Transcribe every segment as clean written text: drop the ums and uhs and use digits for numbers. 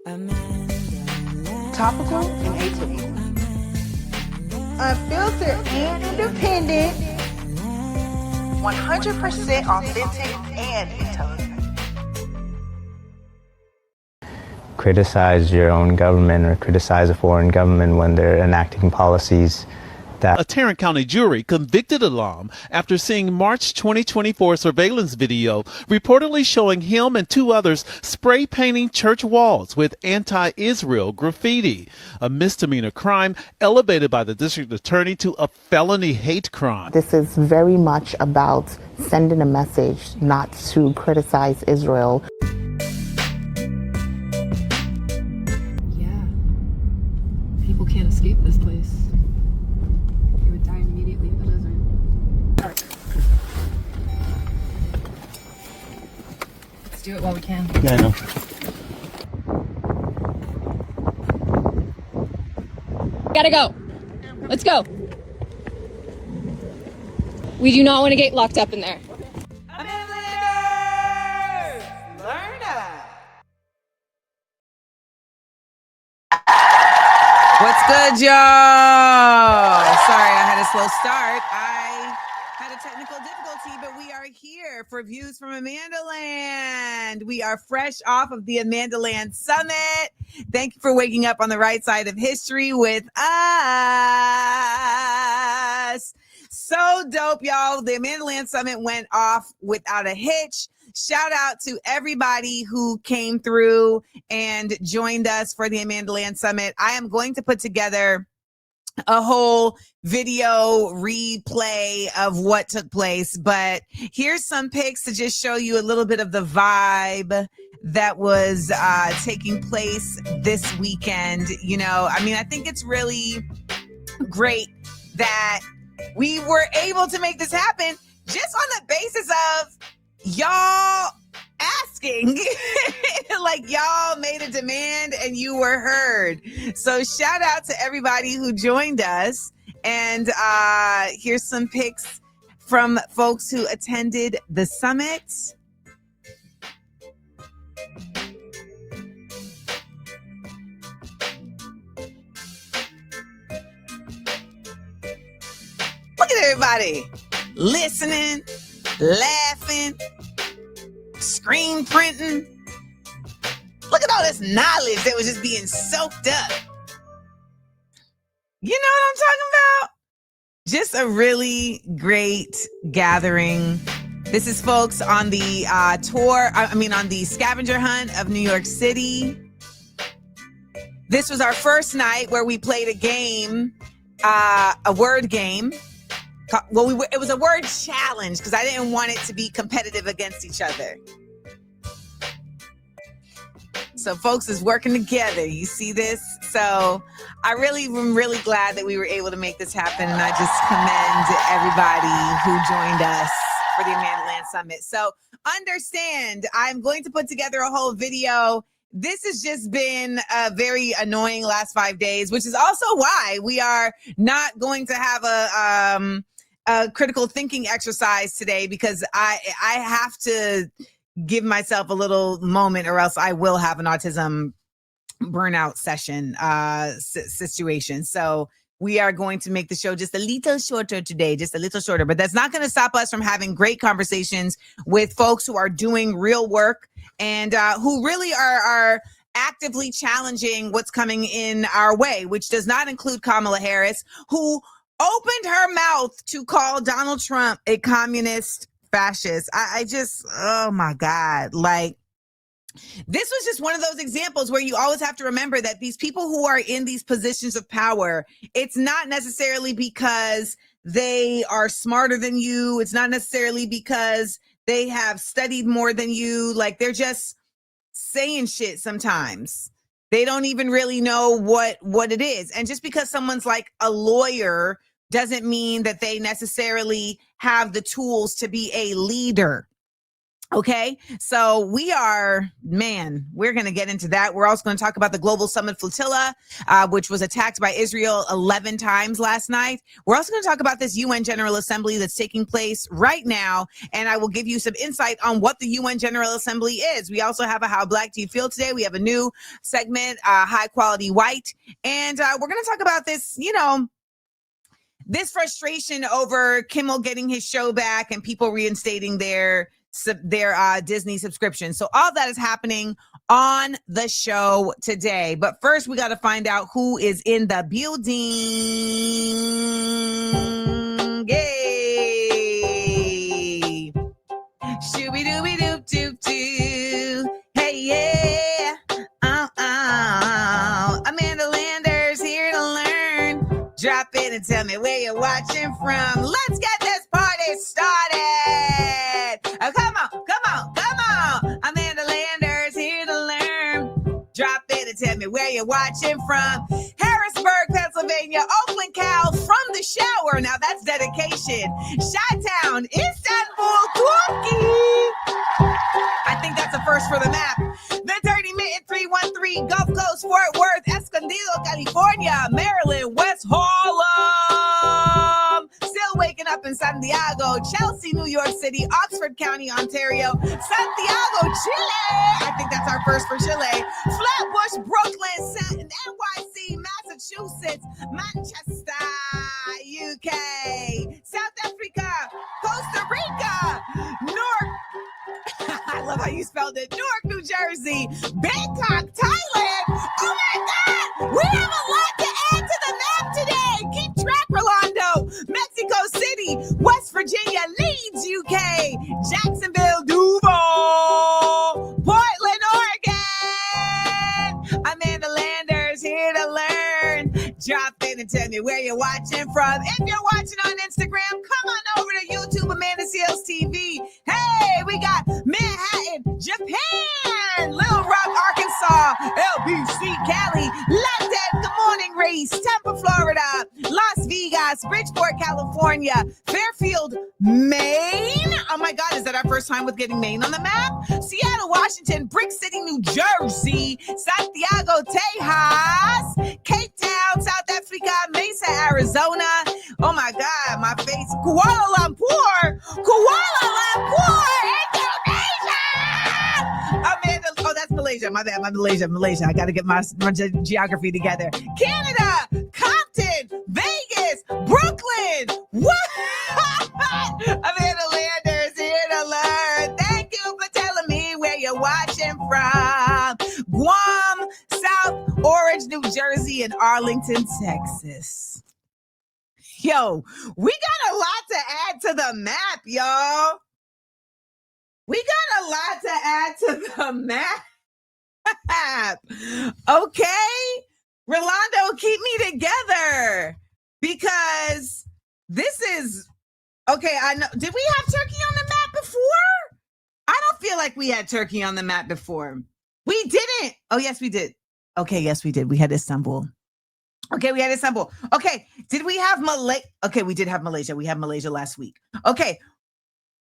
Topical and atypical. Unfiltered and independent. 100% authentic and intelligent. Criticize your own government or criticize a foreign government when they're enacting policies that... A Tarrant County jury convicted Alam after seeing March 2024 surveillance video reportedly showing him and two others spray painting church walls with anti-Israel graffiti, a misdemeanor crime elevated by the district attorney to a felony hate crime. This is very much about sending a message not to criticize Israel. People can't escape this place. They would die immediately in the desert. Let's do it while we can. Yeah, I know. Gotta go. Let's go. We do not want to get locked up in there. What's good, y'all? Sorry, I had a slow start. I had a technical difficulty, but we are here for views from AmandaLand. We are fresh off of the AmandaLand Summit. Thank you for waking up on the right side of history with us. So dope, y'all. The AmandaLand Summit went off without a hitch. Shout out to everybody who came through and joined us for the AmandaLand Summit. I am going to put together a whole video replay of what took place, but here's some pics to just show you a little bit of the vibe that was taking place this weekend. You know, I mean, I think it's really great that we were able to make this happen just on the basis of y'all asking. Like, y'all made a demand and you were heard. So shout out to everybody who joined us. And here's some pics from folks who attended the summit. Look at everybody listening, laughing, screen printing. Look at all this knowledge that was just being soaked up. You know what I'm talking about? Just a really great gathering. This is folks on the on the scavenger hunt of New York City. This was our first night where we played a game, a word game. Well, it was a word challenge because I didn't want it to be competitive against each other. So folks is working together. You see this? So am really glad that we were able to make this happen. And I just commend everybody who joined us for the AmandaLand Summit. So understand, I'm going to put together a whole video. This has just been a very annoying last 5 days, which is also why we are not going to have a critical thinking exercise today, because I have to give myself a little moment or else I will have an autism burnout session situation. So we are going to make the show just a little shorter today, just a little shorter, but that's not going to stop us from having great conversations with folks who are doing real work and who really are actively challenging what's coming in our way, which does not include Kamala Harris, who opened her mouth to call Donald Trump a communist fascist. I just, oh my God. Like, this was just one of those examples where you always have to remember that these people who are in these positions of power, it's not necessarily because they are smarter than you. It's not necessarily because they have studied more than you. Like, they're just saying shit sometimes. They don't even really know what it is. And just because someone's like a lawyer doesn't mean that they necessarily have the tools to be a leader. Okay, so we're going to get into that. We're also going to talk about the Global Summit Flotilla, which was attacked by Israel 11 times last night. We're also going to talk about this UN General Assembly that's taking place right now, and I will give you some insight on what the UN General Assembly is. We also have a How Black Do You Feel Today? We have a new segment, High Quality White, and we're going to talk about this, this frustration over Kimmel getting his show back and people reinstating their Disney subscription. So all that is happening on the show today. But first, we got to find out who is in the building. Yay! Shooby-dooby-doop-doop-doo. Hey, yeah. AmandaLand's here to learn. Drop in and tell me where you're watching from. Let's get this party started. Oh, come on. AmandaLand's here to learn. Drop in and tell me where you're watching from. Harrisburg, Pennsylvania, Oakland, Cal, from the shower. Now that's dedication. Chi-Town, Istanbul, Turkey. I think that's a first for the map. The 30-minute 313, Gulf Coast, Fort Worth, Escondido, California, Maryland, West Harlem. Still waking up in Santiago, Chelsea, New York City, Oxford County, Ontario, Santiago, Chile. I think that's our first for Chile. Flatbush, Brooklyn, NYC, Massachusetts, Manchester, UK, South Africa, Costa Rica, Newark. I love how you spelled it. Newark, New Jersey, Bangkok, Thailand. Oh my God, we have a lot to add to the map today. Keep track, Rolando. Mexico City, West Virginia, Leeds, UK, Jacksonville, Duval, Portland, Oregon. AmandaLand's here to learn. Drop in and tell me where you're watching from. If you're watching on Instagram, come on over to YouTube, Amanda Seals TV. Hey, we got Manhattan, Japan, Little Rock, Arkansas, LBC, Cali, London, good morning, Race, Tampa, Florida, Las Vegas, Bridgeport, California, Fairfield, Maine. Oh my God, is that our first time with getting Maine on the map? Seattle, Washington, Brick City, New Jersey, Santiago, Tejas, Cape Town, South Africa, Mesa, Arizona. Oh my God, my face. Kuala Lumpur, Indonesia. Oh, that's Malaysia. My bad, Malaysia. I got to get my geography together. Canada, Compton, Vegas, Brooklyn. What? AmandaLand's here to learn. Thank you for telling me where you're watching from. Guam, South Orange, New Jersey, and Arlington, Texas. Yo, we got a lot to add to the map, y'all. We got a lot to add to the map. Okay? Rolando, keep me together. Because this is... Okay, I know. Did we have Turkey on the map before? I don't feel like we had Turkey on the map before. We didn't. Oh, yes, we did. Okay, yes, we did. We had Istanbul. Okay, we had Istanbul. Okay, did we have Malaysia? Okay, we did have Malaysia. We had Malaysia last week. Okay,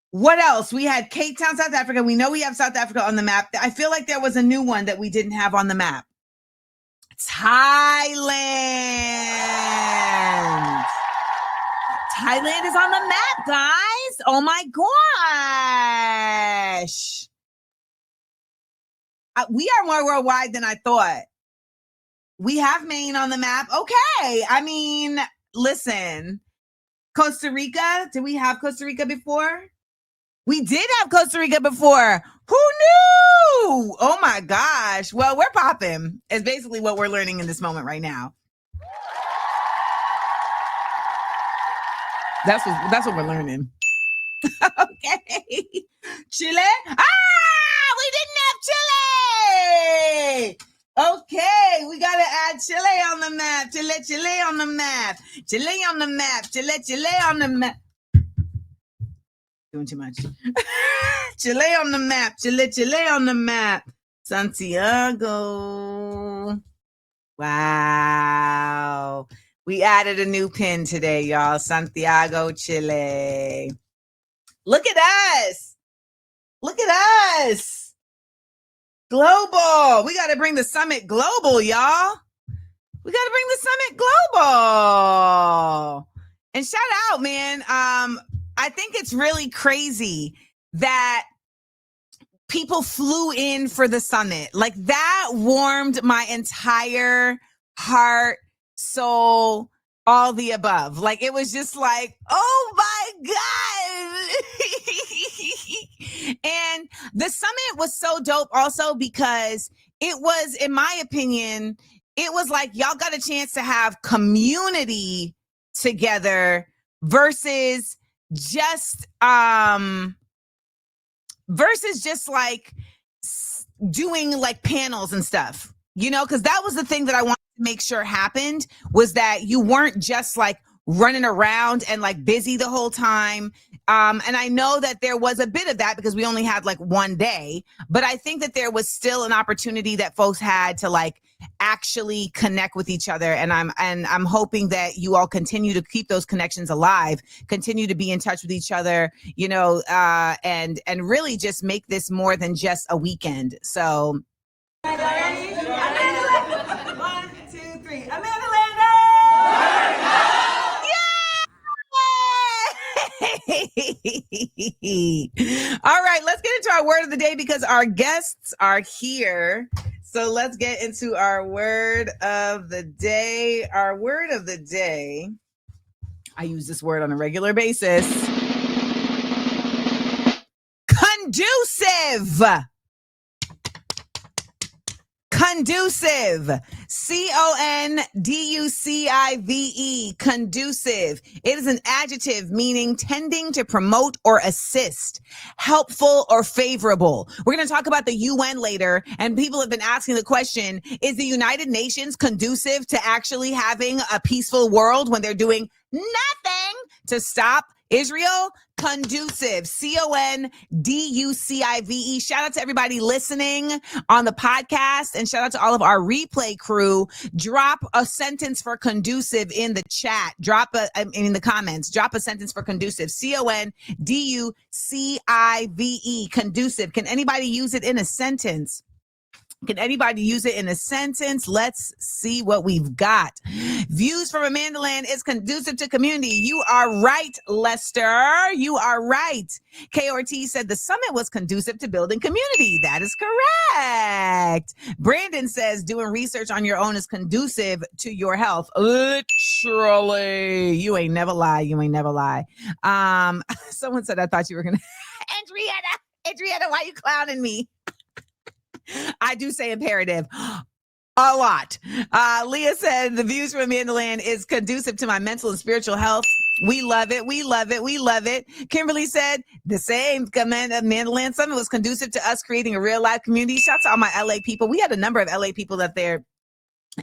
what else? We had Cape Town, South Africa. We know we have South Africa on the map. I feel like there was a new one that we didn't have on the map. Thailand. Thailand is on the map, guys. Oh my gosh. We are more worldwide than I thought. We have Maine on the map. Okay. I mean, listen, Costa Rica. Did we have Costa Rica before? We did have Costa Rica before. Who knew? Oh my gosh. Well, we're popping. It's basically what we're learning in this moment right now. That's what we're learning. Okay. Chile. We didn't have Chile. Okay, we gotta add Chile on the map. Chile on the map. Chile on the map. Chile on the map. Doing too much. Chile on the map. Chile on the map. Santiago. Wow. We added a new pin today, y'all. Santiago, Chile. Look at us. Look at us. Global. We got to bring the summit global, y'all. We got to bring the summit global. And shout out, man. I think it's really crazy that people flew in for the summit. Like, that warmed my entire heart, soul, all the above. Like, it was just like, oh my God. And the summit was so dope also because it was, in my opinion, it was like y'all got a chance to have community together versus just like doing like panels and stuff, you know, because that was the thing that I wanted to make sure happened, was that you weren't just like running around and like busy the whole time. And I know that there was a bit of that because we only had like one day, but I think that there was still an opportunity that folks had to like actually connect with each other. And I'm hoping that you all continue to keep those connections alive, continue to be in touch with each other, you know, and really just make this more than just a weekend. So. Ready? 1, 2, 3. AmandaLand! All right, let's get into our word of the day because our guests are here. So let's get into our word of the day. Our word of the day, I use this word on a regular basis. Conducive. Conducive. CONDUCIVE. Conducive. It is an adjective meaning tending to promote or assist, helpful or favorable. We're going to talk about the UN later, and people have been asking the question, is the United Nations conducive to actually having a peaceful world when they're doing nothing to stop Israel? Conducive. CONDUCIVE. Shout out to everybody listening on the podcast and shout out to all of our replay crew. Drop a sentence for conducive in the chat. In the comments. Drop a sentence for conducive. CONDUCIVE. Conducive. Can anybody use it in a sentence? Can anybody use it in a sentence? Let's see what we've got. Views from AmandaLand is conducive to community. You are right, Lester. You are right. KRT said the summit was conducive to building community. That is correct. Brandon says doing research on your own is conducive to your health. Literally. You ain't never lie. You ain't never lie. Someone said I thought you were going to. Adriana, why are you clowning me? I do say imperative a lot. Leah said the views from AmandaLand is conducive to my mental and spiritual health. We love it. We love it. We love it. Kimberly said the same. AmandaLand Summit was conducive to us creating a real life community. Shout out to all my LA people. We had a number of LA people that they're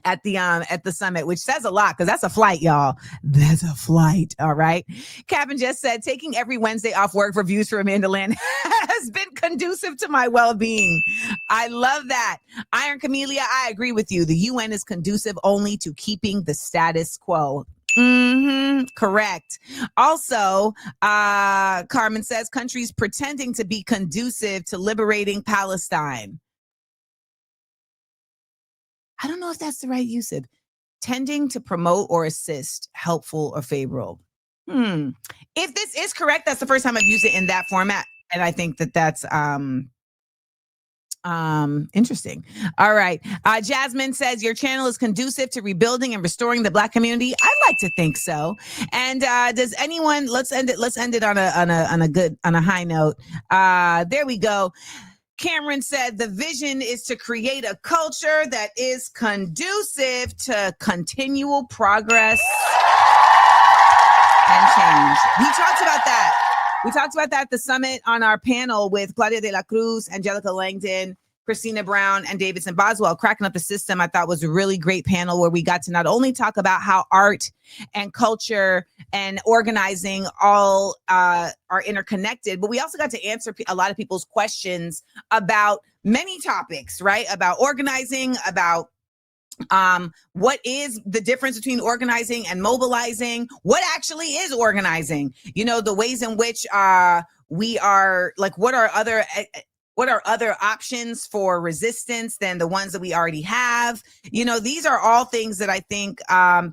at the summit, which says a lot because that's a flight, y'all. That's a flight. All right. Captain just said taking every Wednesday off work for views for AmandaLand has been conducive to my well-being. I love that. Iron Camellia, I agree with you. The UN is conducive only to keeping the status quo. Correct. Also, Carmen says countries pretending to be conducive to liberating Palestine. I don't know if that's the right use of tending to promote or assist, helpful or favorable. If this is correct, that's the first time I've used it in that format. And I think that that's interesting. All right. Jasmine says your channel is conducive to rebuilding and restoring the Black community. I like to think so. And does anyone, let's end it on a high note. There we go. Cameron said the vision is to create a culture that is conducive to continual progress and change. We talked about that. We talked about that at the summit on our panel with Claudia de la Cruz, Angelica Langdon, Christina Brown, and Davidson Boswell. Cracking Up the System, I thought was a really great panel where we got to not only talk about how art and culture and organizing all are interconnected, but we also got to answer a lot of people's questions about many topics, right? About organizing, about What is the difference between organizing and mobilizing? What actually is organizing? You know, the ways in which we are like, what are other options for resistance than the ones that we already have? You know, these are all things that I think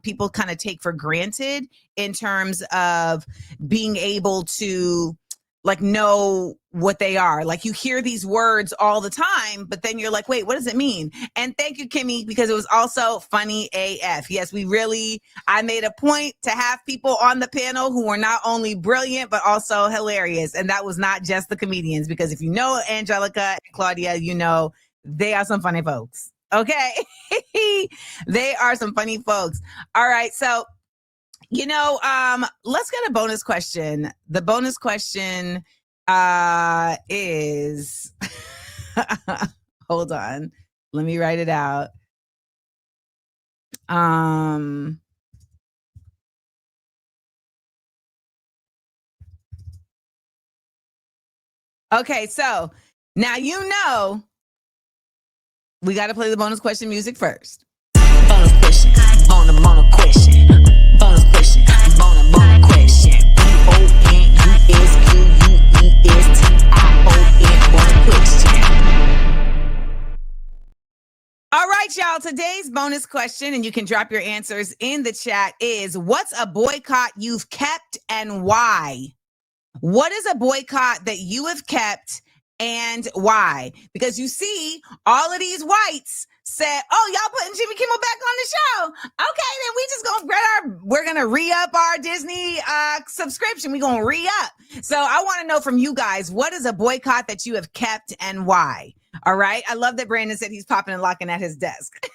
people kind of take for granted in terms of being able to like know what they are. Like you hear these words all the time, but then you're like, wait, what does it mean? And thank you, Kimmy, because it was also funny AF. Yes, I made a point to have people on the panel who were not only brilliant, but also hilarious. And that was not just the comedians, because if you know Angelica and Claudia, you know, they are some funny folks. Okay. They are some funny folks. All right. So, you know, let's get a bonus question. The bonus question is, hold on, let me write it out. Okay, so now you know we got to play the bonus question music first. Bonus question, bonus question, bonus question, bonus question. All right, y'all. Today's bonus question, and you can drop your answers in the chat, is what's a boycott you've kept and why? What is a boycott that you have kept and why? Because you see, all of these whites said, oh, y'all putting Jimmy Kimmel back on the show. Okay, then we just we're gonna re-up our Disney subscription. We're gonna re-up. So I want to know from you guys, what is a boycott that you have kept and why? All right. I love that Brandon said he's popping and locking at his desk.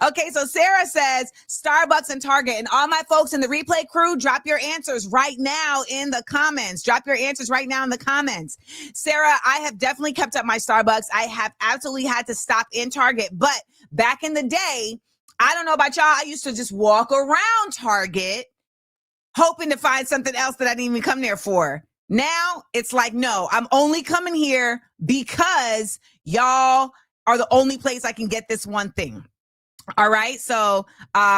Okay, so Sarah says Starbucks and Target, and all my folks in the replay crew, drop your answers right now in the comments. Drop your answers right now in the comments. Sarah, I have definitely kept up my Starbucks. I have absolutely had to stop in Target, but back in the day, I don't know about y'all, I used to just walk around Target hoping to find something else that I didn't even come there for. Now it's like, no, I'm only coming here because y'all are the only place I can get this one thing. All right. So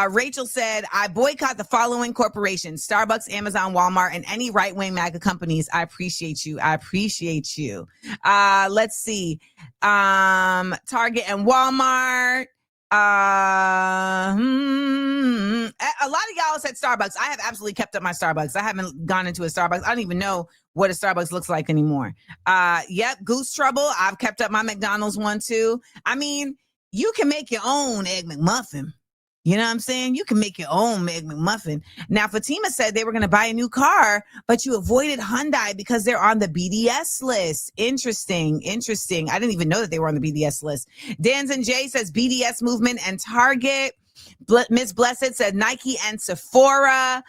Rachel said, I boycott the following corporations: Starbucks, Amazon, Walmart, and any right-wing MAGA companies. I appreciate you. I appreciate you. Let's see. Target and Walmart. A lot of y'all said Starbucks. I have absolutely kept up my Starbucks. I haven't gone into a Starbucks. I don't even know what a Starbucks looks like anymore. Yep. Goose Trouble. I've kept up my McDonald's one too. I mean, you can make your own Egg McMuffin. You know what I'm saying? You can make your own Egg McMuffin. Now, Fatima said they were going to buy a new car, but you avoided Hyundai because they're on the BDS list. Interesting. Interesting. I didn't even know that they were on the BDS list. Danzen J says BDS movement and Target. Miss Blessed said Nike and Sephora.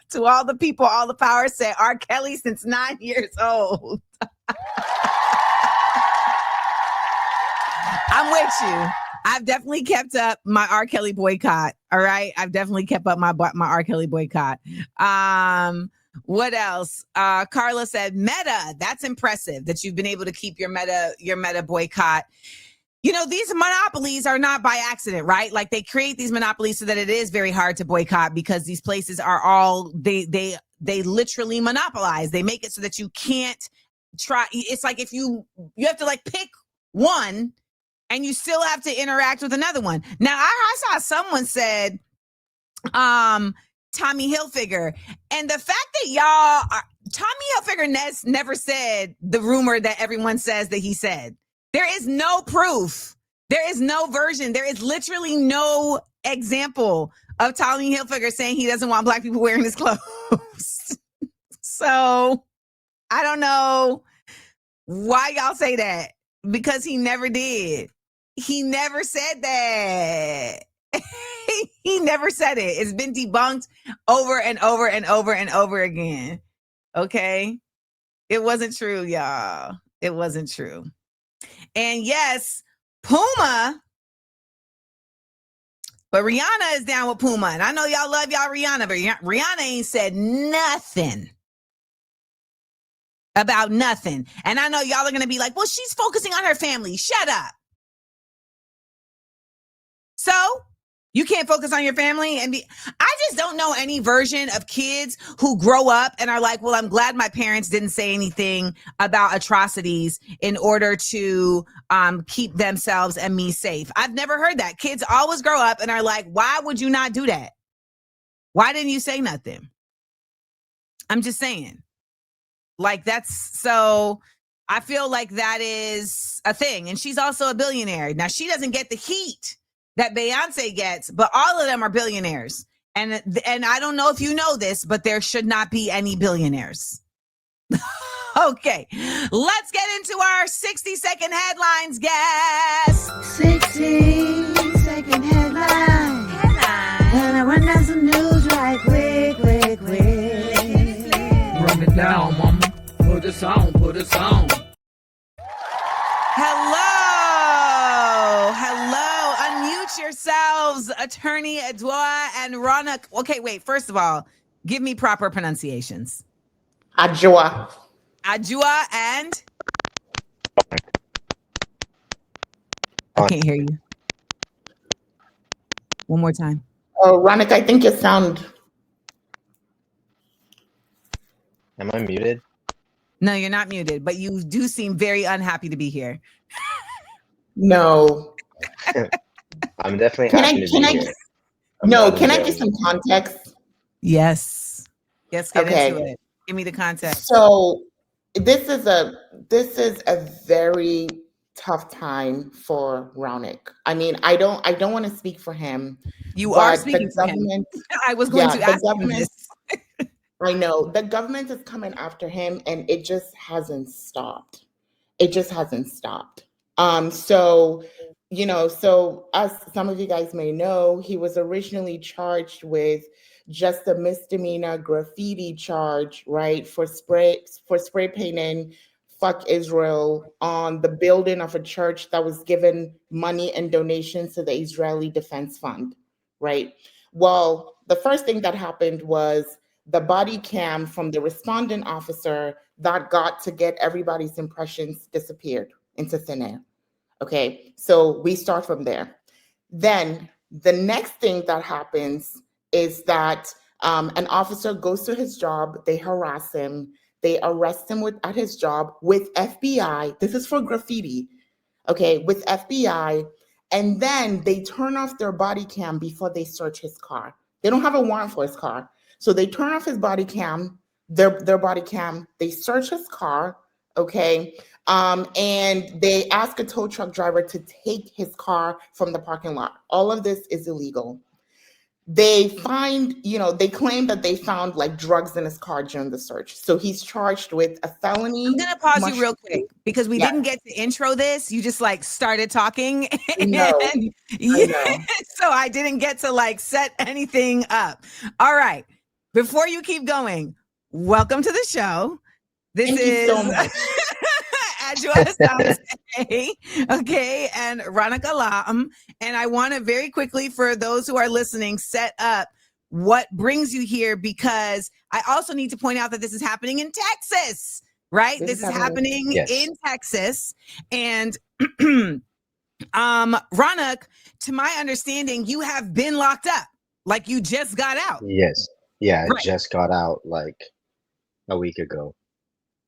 To all the people, all the power said R. Kelly since 9 years old. I'm with you. I've definitely kept up my R. Kelly boycott. All right. I've definitely kept up my R. Kelly boycott. What else? Carla said Meta. That's impressive that you've been able to keep your Meta boycott. You know, these monopolies are not by accident, right? Like they create these monopolies so that it is very hard to boycott because these places are all, they literally monopolize. They make it so that you can't try. It's like if you have to like pick one and you still have to interact with another one. Now, I saw someone said, Tommy Hilfiger. And the fact that Tommy Hilfiger never said the rumor that everyone says that he said. There is no proof. There is no version. There is literally no example of Tommy Hilfiger saying he doesn't want Black people wearing his clothes. So I don't know why y'all say that, because he never did. He never said that. He never said it. It's been debunked over and over and over and over again. Okay? It wasn't true, y'all. It wasn't true. And yes, Puma, but Rihanna is down with Puma. And I know y'all love y'all Rihanna, but Rihanna ain't said nothing about nothing. And I know y'all are going to be like, well, she's focusing on her family. Shut up. So you can't focus on your family and I just don't know any version of kids who grow up and are like, well, I'm glad my parents didn't say anything about atrocities in order to keep themselves and me safe. I've never heard that. Kids always grow up and are like, why would you not do that? Why didn't you say nothing? I'm just saying. Like, that's so I feel like that is a thing. And she's also a billionaire. Now, she doesn't get the heat that Beyonce gets, but all of them are billionaires. And I don't know if you know this, but there should not be any billionaires. Okay, let's get into our 60-second headlines, guys. 60-second headline. And I run down some news right quick. Run it down, mama. Put us on. Hello. Unmute yourselves, Attorney Adwoa and Raunaq. Okay, wait. First of all, give me proper pronunciations. Adwoa. Adwoa and? I can't hear you. One more time. Oh, Raunaq, I think you sound. Am I muted? No, you're not muted, but you do seem very unhappy to be here. No. I'm definitely happy to be here. Can I give some context? Yes. Yes, get Okay. into it. Give me the context. So this is a very tough time for Raunaq. I mean, I don't want to speak for him. You but are speaking for him. I was going to ask him this. I know the government is coming after him and it just hasn't stopped. So as some of you guys may know, he was originally charged with just a misdemeanor graffiti charge, right? For spray painting "Fuck Israel" on the building of a church that was given money and donations to the Israeli Defense Fund, right? Well, the first thing that happened was the body cam from the respondent officer that got to get everybody's impressions disappeared into thin air. Okay, so we start from there. Then the next thing that happens is that an officer goes to his job, they harass him, they arrest him at his job with FBI. This is for graffiti, okay, with FBI. And then they turn off their body cam before they search his car. They don't have a warrant for his car. So they turn off his body cam, their body cam, they search his car, okay? And they ask a tow truck driver to take his car from the parking lot. All of this is illegal. They they claim that they found like drugs in his car during the search. So he's charged with a felony. I'm going to pause you real quick because we didn't get to intro this. You just like started talking. I know. So I didn't get to like set anything up. All right. Before you keep going, welcome to the show. This is so much. Adwoa Sante, okay, and Raunaq Alam. And I want to very quickly, for those who are listening, set up what brings you here, because I also need to point out that this is happening in Texas, right? This is happening in Texas. And Raunaq, to my understanding, you have been locked up. Like you just got out. Yes. Yeah, I just got out like a week ago.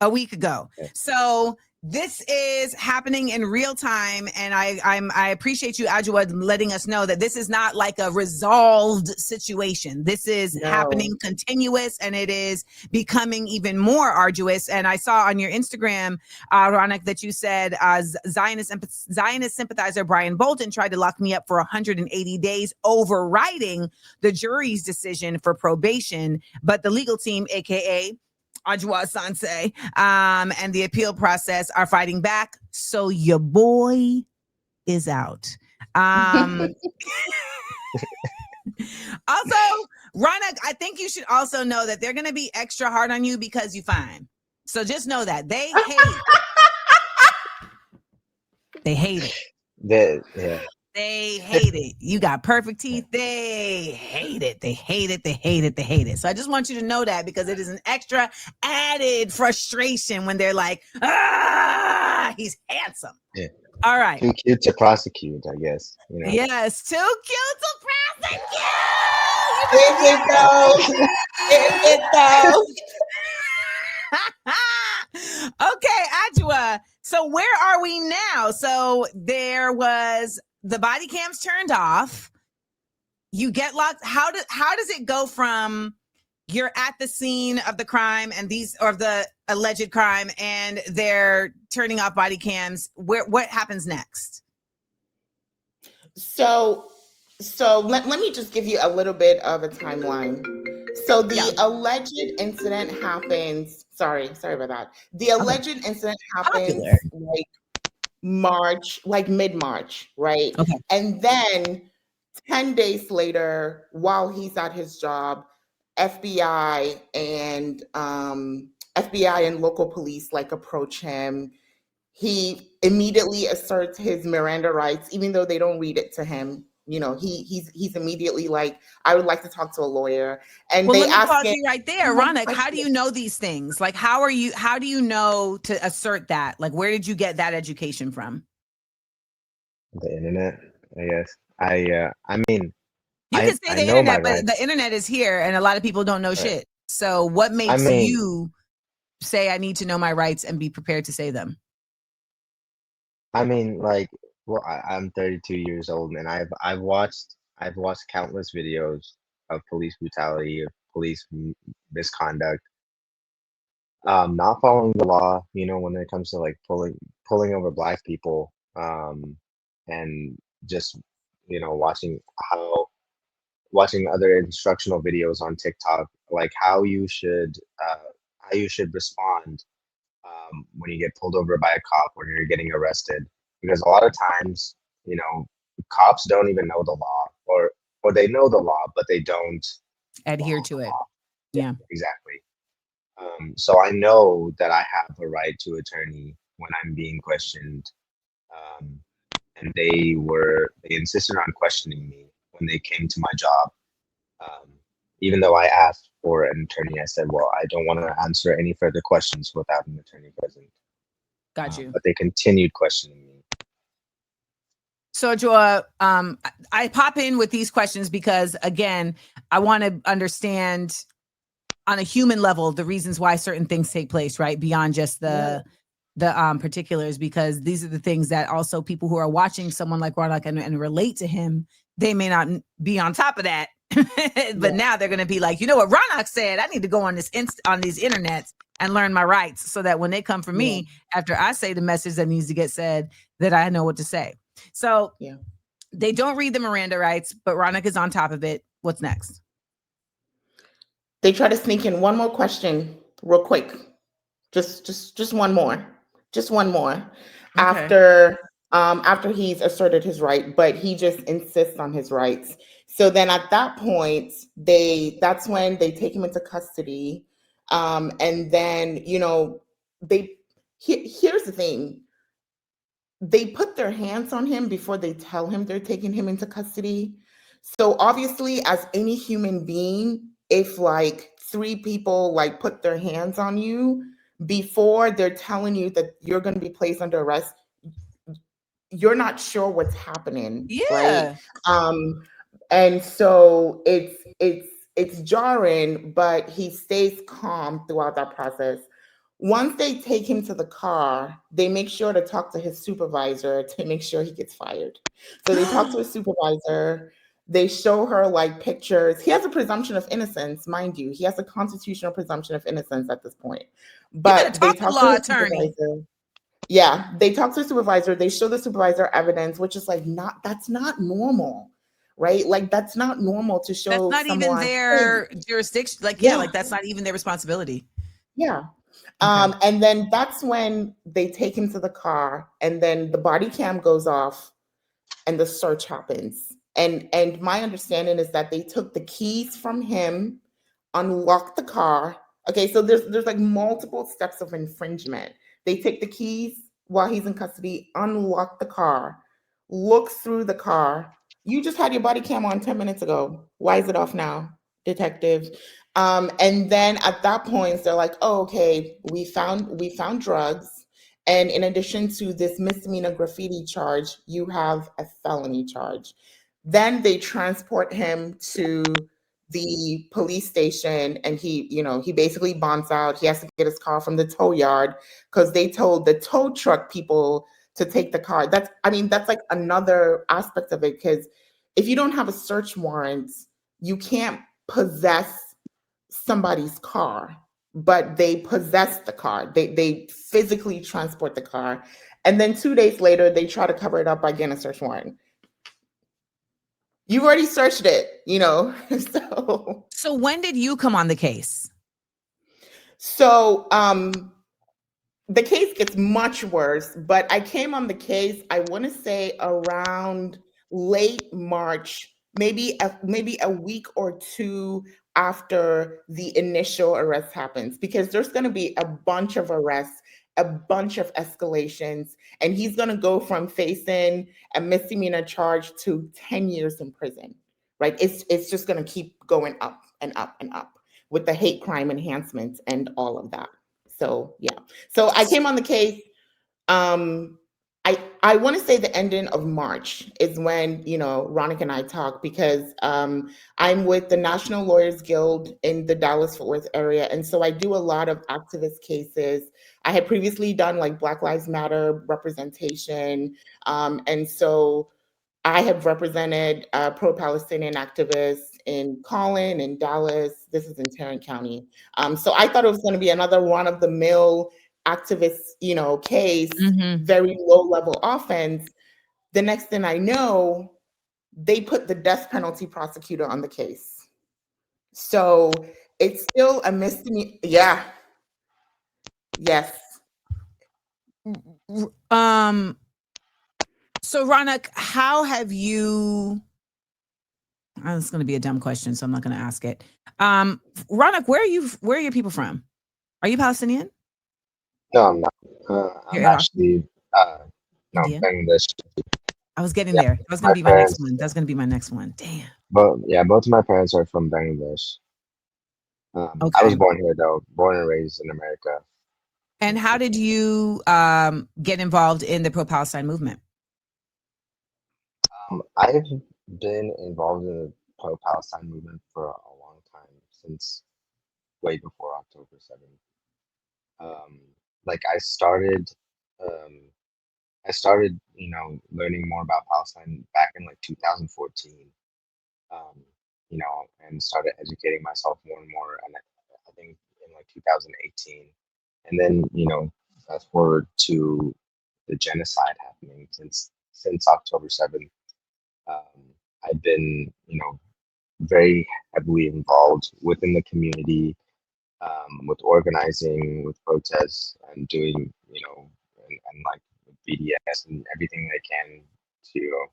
Yeah. So this is happening in real time, and I appreciate you, Adwoa, letting us know that this is not like a resolved situation. This is happening continuous, and it is becoming even more arduous. And I saw on your Instagram, Raunaq, that you said Zionist sympathizer Brian Bolton tried to lock me up for 180 days, overriding the jury's decision for probation. But the legal team, aka Adwoa Sante, and the appeal process are fighting back. So your boy is out. Also, Raunaq, I think you should also know that they're going to be extra hard on you because you fine. So just know that they hate. They hate it. Yeah. They hate it. You got perfect teeth. They hate it. They hate it. They hate it. They hate it. So I just want you to know that, because it is an extra added frustration when they're like, he's handsome. Yeah. All right. Too cute to prosecute, I guess. Yes, too cute to prosecute. There you go. There you go. Okay, Adjoa. So where are we now? So there was the body cams turned off. You get locked. How does it go from you're at the scene of the crime and the alleged crime, and they're turning off body cams? What happens next? So let me just give you a little bit of a timeline. So the alleged incident happens. Sorry about that. The alleged incident happens like mid-March, right? Okay. And then 10 days later, while he's at his job, FBI and local police approach him. He immediately asserts his Miranda rights, even though they don't read it to him. He's immediately like, I would like to talk to a lawyer. And well, they let me ask pause him, you right there, Raunaq. How do you know these things? Like, how do you know to assert that? Like, where did you get that education from? The internet, I guess. I mean, you can say the know internet, my but the internet is here, and a lot of people don't know shit. So, what makes you say I need to know my rights and be prepared to say them? I mean, I'm 32 years old, and I've watched countless videos of police brutality, of police misconduct, not following the law. When it comes to pulling over Black people, and just watching other instructional videos on TikTok, like how you should respond when you get pulled over by a cop, when you're getting arrested, because a lot of times, cops don't even know the law, or they know the law, but they don't adhere to it. Yeah, exactly. So I know that I have a right to attorney when I'm being questioned, and they insisted on questioning me when they came to my job. Even though I asked for an attorney, I said, well, I don't want to answer any further questions without an attorney present. Got you. But they continued questioning me. So, Joa, I pop in with these questions because, again, I want to understand on a human level the reasons why certain things take place, right? Beyond just the particulars, because these are the things that also people who are watching someone like Raunaq and relate to him, they may not be on top of that. But now they're going to be like, you know what Raunaq said? I need to go on on these internets and learn my rights, so that when they come for me after I say the message that needs to get said, that I know what to say. So they don't read the Miranda rights, but Raunaq is on top of it. What's next? They try to sneak in one more question real quick. Just one more. Just one more. Okay. After he's asserted his right, but he just insists on his rights. So then at that point, that's when they take him into custody. And then, here's the thing. They put their hands on him before they tell him they're taking him into custody. So obviously, as any human being, if 3 people put their hands on you before they're telling you that you're going to be placed under arrest, you're not sure what's happening. Right? And so it's jarring, but he stays calm throughout that process. Once they take him to the car, they make sure to talk to his supervisor to make sure he gets fired. So they talk to his supervisor. They show her pictures. He has a presumption of innocence, mind you. He has a constitutional presumption of innocence at this point. But they talk to his supervisor. Yeah, they talk to the supervisor. They show the supervisor evidence, which is that's not normal, right? That's not normal to show. That's not even their jurisdiction. That's not even their responsibility. Yeah. Okay. And then that's when they take him to the car, and then the body cam goes off and the search happens. And my understanding is that they took the keys from him, unlocked the car. Okay, so there's multiple steps of infringement. They take the keys while he's in custody, unlock the car. looks through the car. You just had your body cam on 10 minutes ago. Why is it off now, detective? And then at that point, they're like, oh, okay, we found drugs. And in addition to this misdemeanor graffiti charge, you have a felony charge. Then they transport him to the police station, and he basically bonds out. He has to get his car from the tow yard because they told the tow truck people to take the car. That's like another aspect of it, because if you don't have a search warrant, you can't possess somebody's car, but they possess the car. They physically transport the car. And then 2 days later, they try to cover it up by getting a search warrant. You've already searched it, So when did you come on the case? So the case gets much worse, but I came on the case, I want to say around late March, maybe a week or two after the initial arrest happens, because there's going to be a bunch of arrests, a bunch of escalations, and he's going to go from facing a misdemeanor charge to 10 years in prison, right? It's just going to keep going up and up and up with the hate crime enhancements and all of that. So yeah. So I came on the case. I want to say the ending of March is when Raunaq and I talk, because I'm with the National Lawyers Guild in the Dallas-Fort Worth area, and so I do a lot of activist cases. I had previously done like Black Lives Matter representation, and so I have represented pro-Palestinian activists in Collin, in Dallas. This is in Tarrant County. So I thought it was going to be another run-of-the-mill activist, case, very low-level offense. The next thing I know, they put the death penalty prosecutor on the case. So it's still a misdemeanor. Yeah. Yes. So Raunaq, how have you? Oh, it's going to be a dumb question, so I'm not going to ask it. Raunaq, where are your people from? Are you Palestinian? No, I'm not. I'm actually no, India? Bangladesh. I was getting there. That was going to be my next one. That's going to be my next one. Damn. But yeah, both of my parents are from Bangladesh. Okay. I was born here though, born and raised in America. And how did you get involved in the pro-Palestine movement? I've been involved in the pro-Palestine movement for a long time, since way before October 7th. Like I started, learning more about Palestine back in like 2014. And started educating myself more and more, and I think in like 2018, and then fast forward to the genocide happening since October 7th. I've been very heavily involved within the community, with organizing, with protests, and doing and like with BDS and everything they can to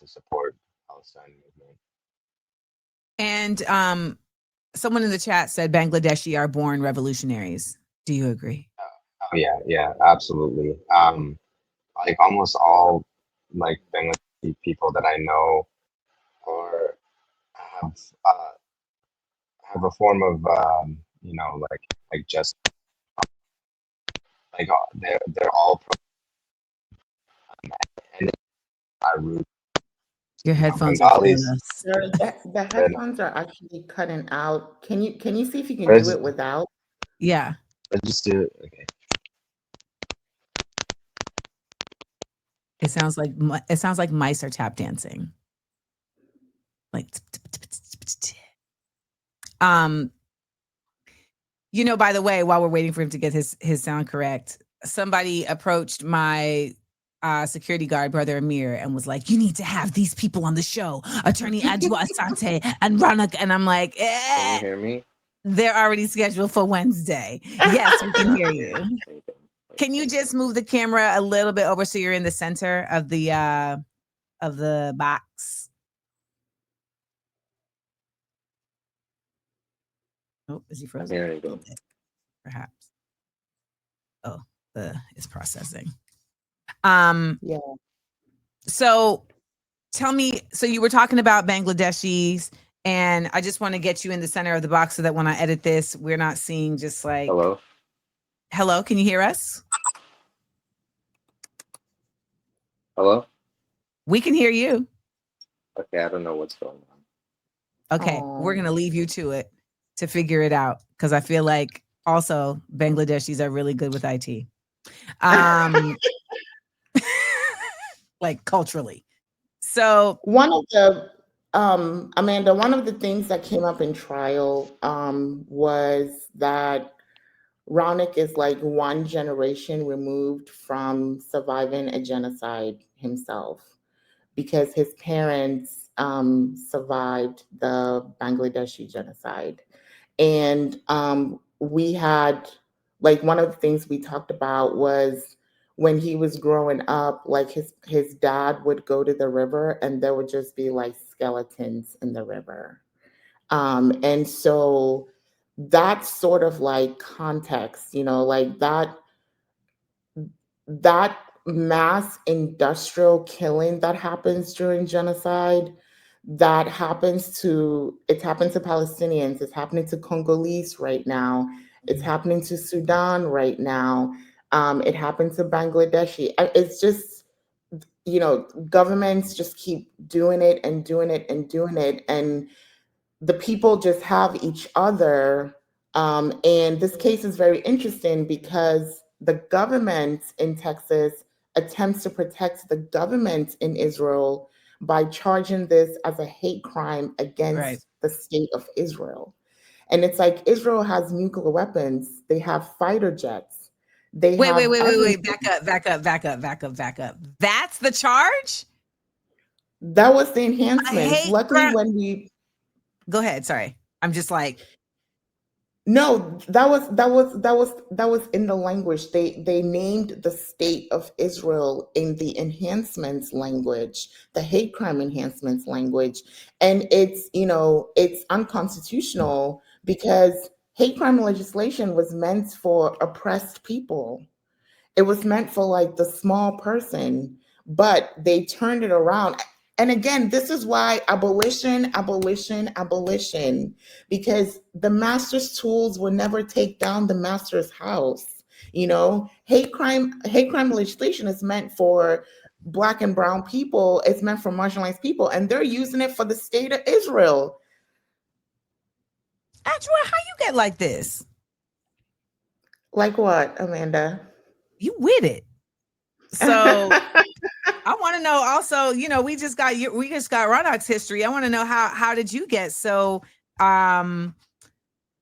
support Palestine movement. And someone in the chat said Bangladeshi are born revolutionaries. Do you agree? Oh yeah, absolutely. Like almost all like Bangladeshi people that I know are have a form of like just like they're all and I root. Your headphones are killing us. The headphones are actually cutting out. Can you see if you can do it without? Yeah. Let's just do it. Okay. It sounds like mice are tap dancing. Like by the way, while we're waiting for him to get his sound correct, somebody approached my security guard, brother Amir, and was like, you need to have these people on the show, Attorney Adjua Asante and Raunaq. And I'm like, Can you hear me? They're already scheduled for Wednesday. Yes, we can hear you. Can you just move the camera a little bit over so you're in the center of the box? Oh, is he frozen? There you go. Perhaps. Oh, it's processing. Yeah. So tell me, so you were talking about Bangladeshis, and I just want to get you in the center of the box so that when I edit this, we're not seeing just like, hello, can you hear us? Hello? We can hear you. Okay, I don't know what's going on. Okay, we're going to leave you to it to figure it out, because I feel like also Bangladeshis are really good with IT. Like culturally. So one of the Amanda, one of the things that came up in trial was that Raunaq is like one generation removed from surviving a genocide himself, because his parents survived the Bangladeshi genocide. And we had, like, one of the things we talked about was when he was growing up, like his dad would go to the river and there would just be like skeletons in the river. And so that sort of like context, like that mass industrial killing that happens during genocide, it's happened to Palestinians, it's happening to Congolese right now, it's happening to Sudan right now, it happened to Bangladeshi. It's just, governments just keep doing it and doing it and doing it, and the people just have each other. And this case is very interesting because the government in Texas attempts to protect the government in Israel by charging this as a hate crime against the state of Israel. And it's like, Israel has nuclear weapons, they have fighter jets. Wait, back up. That's the charge? That was the enhancement. Luckily, when we go ahead, sorry. I'm just like, no, that was in the language. They named the state of Israel in the enhancements language, the hate crime enhancements language. And it's unconstitutional because hate crime legislation was meant for oppressed people. It was meant for like the small person, but they turned it around. And again, this is why abolition, because the master's tools will never take down the master's house. Hate crime legislation is meant for Black and brown people. It's meant for marginalized people, and they're using it for the state of Israel. Andrew, how you get like this? Like what, Amanda? You with it. So I want to know also, we just got Raunaq's history. I want to know how did you get so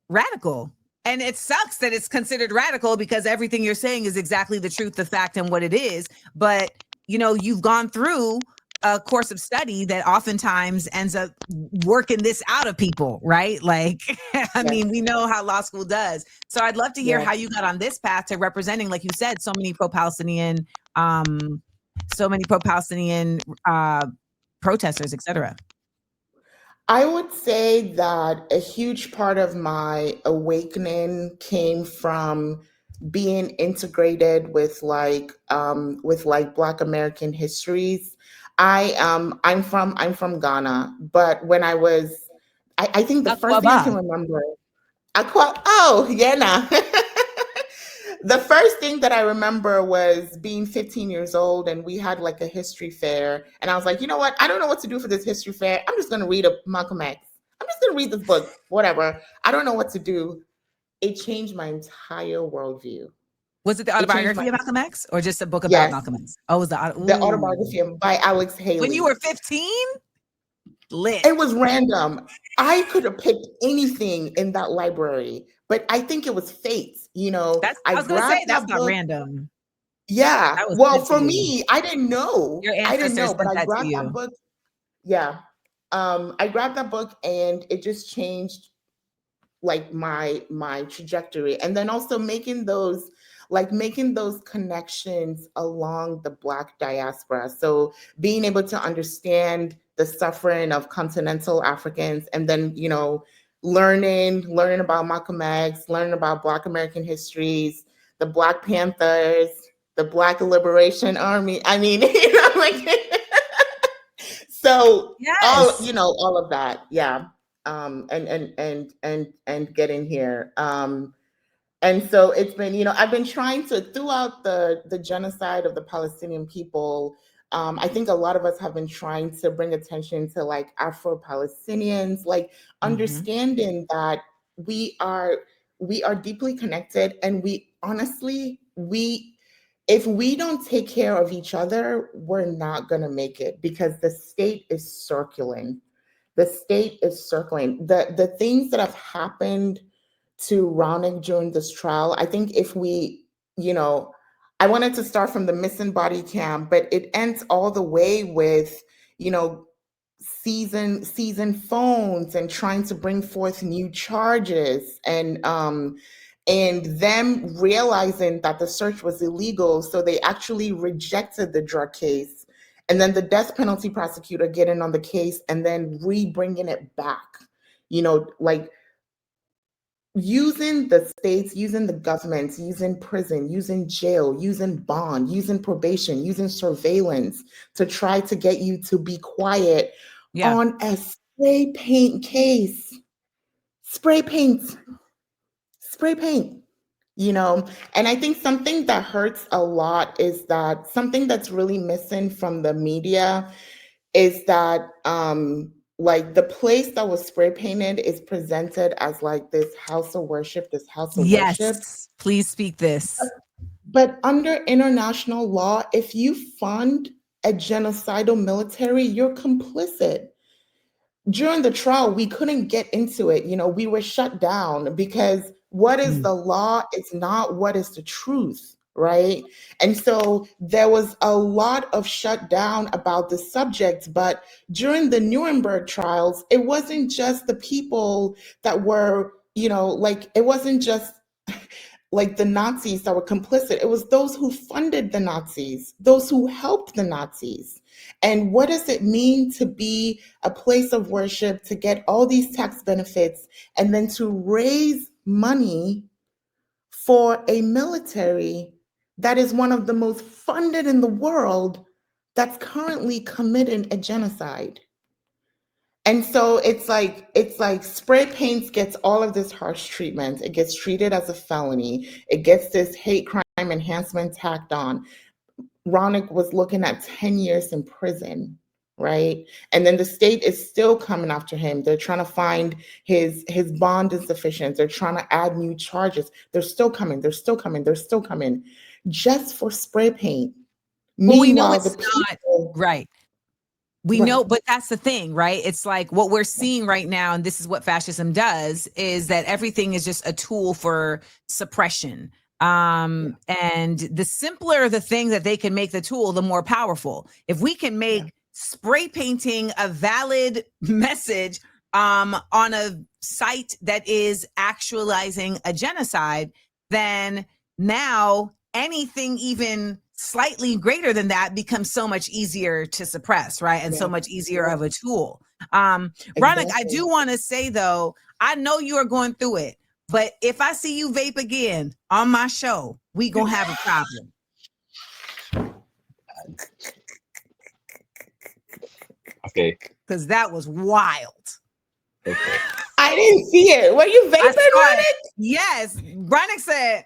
radical? And it sucks that it's considered radical because everything you're saying is exactly the truth, the fact, and what it is. But you've gone through a course of study that oftentimes ends up working this out of people, right? Like, I mean, we know how law school does. So I'd love to hear how you got on this path to representing, like you said, so many pro-Palestinian protesters, etc. I would say that a huge part of my awakening came from being integrated with Black American histories. I'm from Ghana, but when I think the first thing I can remember, the first thing that I remember was being 15 years old, and we had like a history fair, and I was like, you know what? I don't know what to do for this history fair. I'm just going to read Malcolm X. I'm just going to read this book, whatever. I don't know what to do. It changed my entire worldview. Was it the autobiography of Malcolm X or just a book about Malcolm X? Oh, it was the autobiography by Alex Haley. When you were 15? Lit. It was random. I could have picked anything in that library, but I think it was fate. I was going to say that's not random. Yeah. Well, for me, I didn't know. I didn't know, but I grabbed that book. Yeah. I grabbed that book and it just changed like my trajectory. And then also making those connections along the Black diaspora. So being able to understand the suffering of continental Africans, and then, learning about Malcolm X, learning about Black American histories, the Black Panthers, the Black Liberation Army. I mean, So Yes. all of that, yeah. And getting here. And so it's been, I've been trying to, throughout the genocide of the Palestinian people, I think a lot of us have been trying to bring attention to like Afro-Palestinians, like understanding that we are deeply connected, and we honestly, if we don't take care of each other, we're not going to make it, because the state is circling. The state is circling. The things that have happened to Raunaq during this trial, I think if we, I wanted to start from the missing body cam, but it ends all the way with, season phones and trying to bring forth new charges, and them realizing that the search was illegal, so they actually rejected the drug case, and then the death penalty prosecutor getting on the case and then bringing it back, like using the states, using the governments, using prison, using jail, using bond, using probation, using surveillance to try to get you to be quiet on a spray paint case. Spray paint. And I think something that hurts a lot is that something that's really missing from the media is that like the place that was spray painted is presented as like this house of worship, worship. Yes, please speak this. But under international law, if you fund a genocidal military, you're complicit. During the trial, we couldn't get into it. We were shut down because what is the law? It's not what is the truth, right? And so there was a lot of shutdown about the subject. But during the Nuremberg trials, it wasn't just the people that were, it wasn't just like the Nazis that were complicit. It was those who funded the Nazis, those who helped the Nazis. And what does it mean to be a place of worship, to get all these tax benefits, and then to raise money for a military that is one of the most funded in the world that's currently committing a genocide? And so it's like spray paints gets all of this harsh treatment. It gets treated as a felony. It gets this hate crime enhancement tacked on. Raunaq was looking at 10 years in prison, right? And then the state is still coming after him. They're trying to find his bond insufficient. They're trying to add new charges. They're still coming, just for spray paint. Well, we know Meanwhile, it's not right. We know, but that's the thing, right? It's like what we're seeing right now, and this is what fascism does, is that everything is just a tool for suppression. And the simpler the thing that they can make the tool, the more powerful. If we can make spray painting a valid message on a site that is actualizing a genocide, then now anything even slightly greater than that becomes so much easier to suppress, right? And so much easier of a tool. Raunaq, I do want to say though, I know you are going through it, but if I see you vape again on my show, we gonna have a problem. Okay. Because that was wild. Okay. I didn't see it. Were you vaping, Raunaq? Yes. Raunaq said.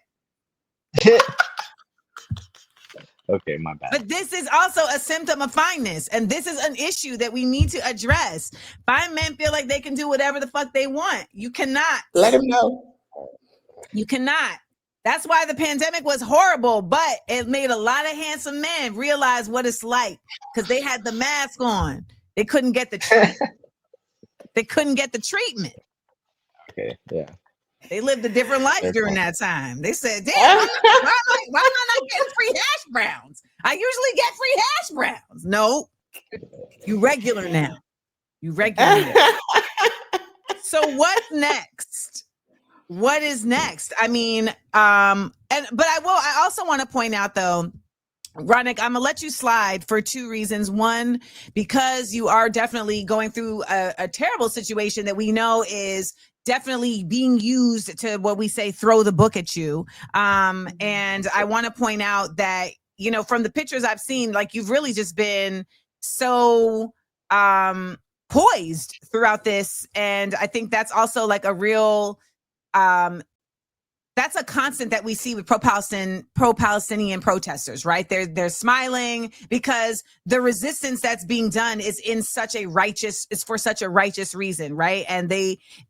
Okay, my bad. But this is also a symptom of fineness. And this is an issue that we need to address. Fine men feel like they can do whatever the fuck they want. You cannot. Let them know. You cannot. That's why the pandemic was horrible, but it made a lot of handsome men realize what it's like because they had the mask on. They couldn't get the treatment. They couldn't get the treatment. Okay, yeah. They lived a different life during that time. They said, damn, why am I not getting free hash browns? I usually get free hash browns. No, you regular now. You regular now. So what's next? What is next? I mean, but I also want to point out though, Raunaq, I'm gonna let you slide for two reasons. One, because you are definitely going through a terrible situation that we know is definitely being used to, what we say, throw the book at you. And I want to point out that, you know, from the pictures I've seen, like you've really just been so poised throughout this. And I think that's also like a real, that's a constant that we see with pro-Palestinian protesters, right? They're smiling because the resistance that's being done is for such a righteous reason, right? And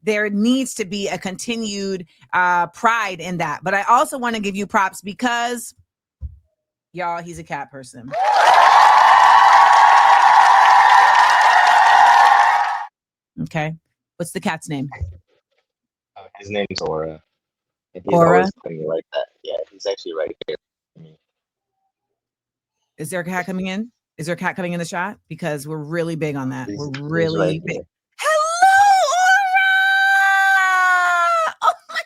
there needs to be a continued pride in that. But I also want to give you props because, y'all, he's a cat person. Okay, what's the cat's name? His name's Aura. And he's Aura? always playing like that. Yeah, he's actually right here. Is there a cat coming in? Is there a cat coming in the shot? Because we're really big on that. He's Really right big. here. Hello, Aura! Oh my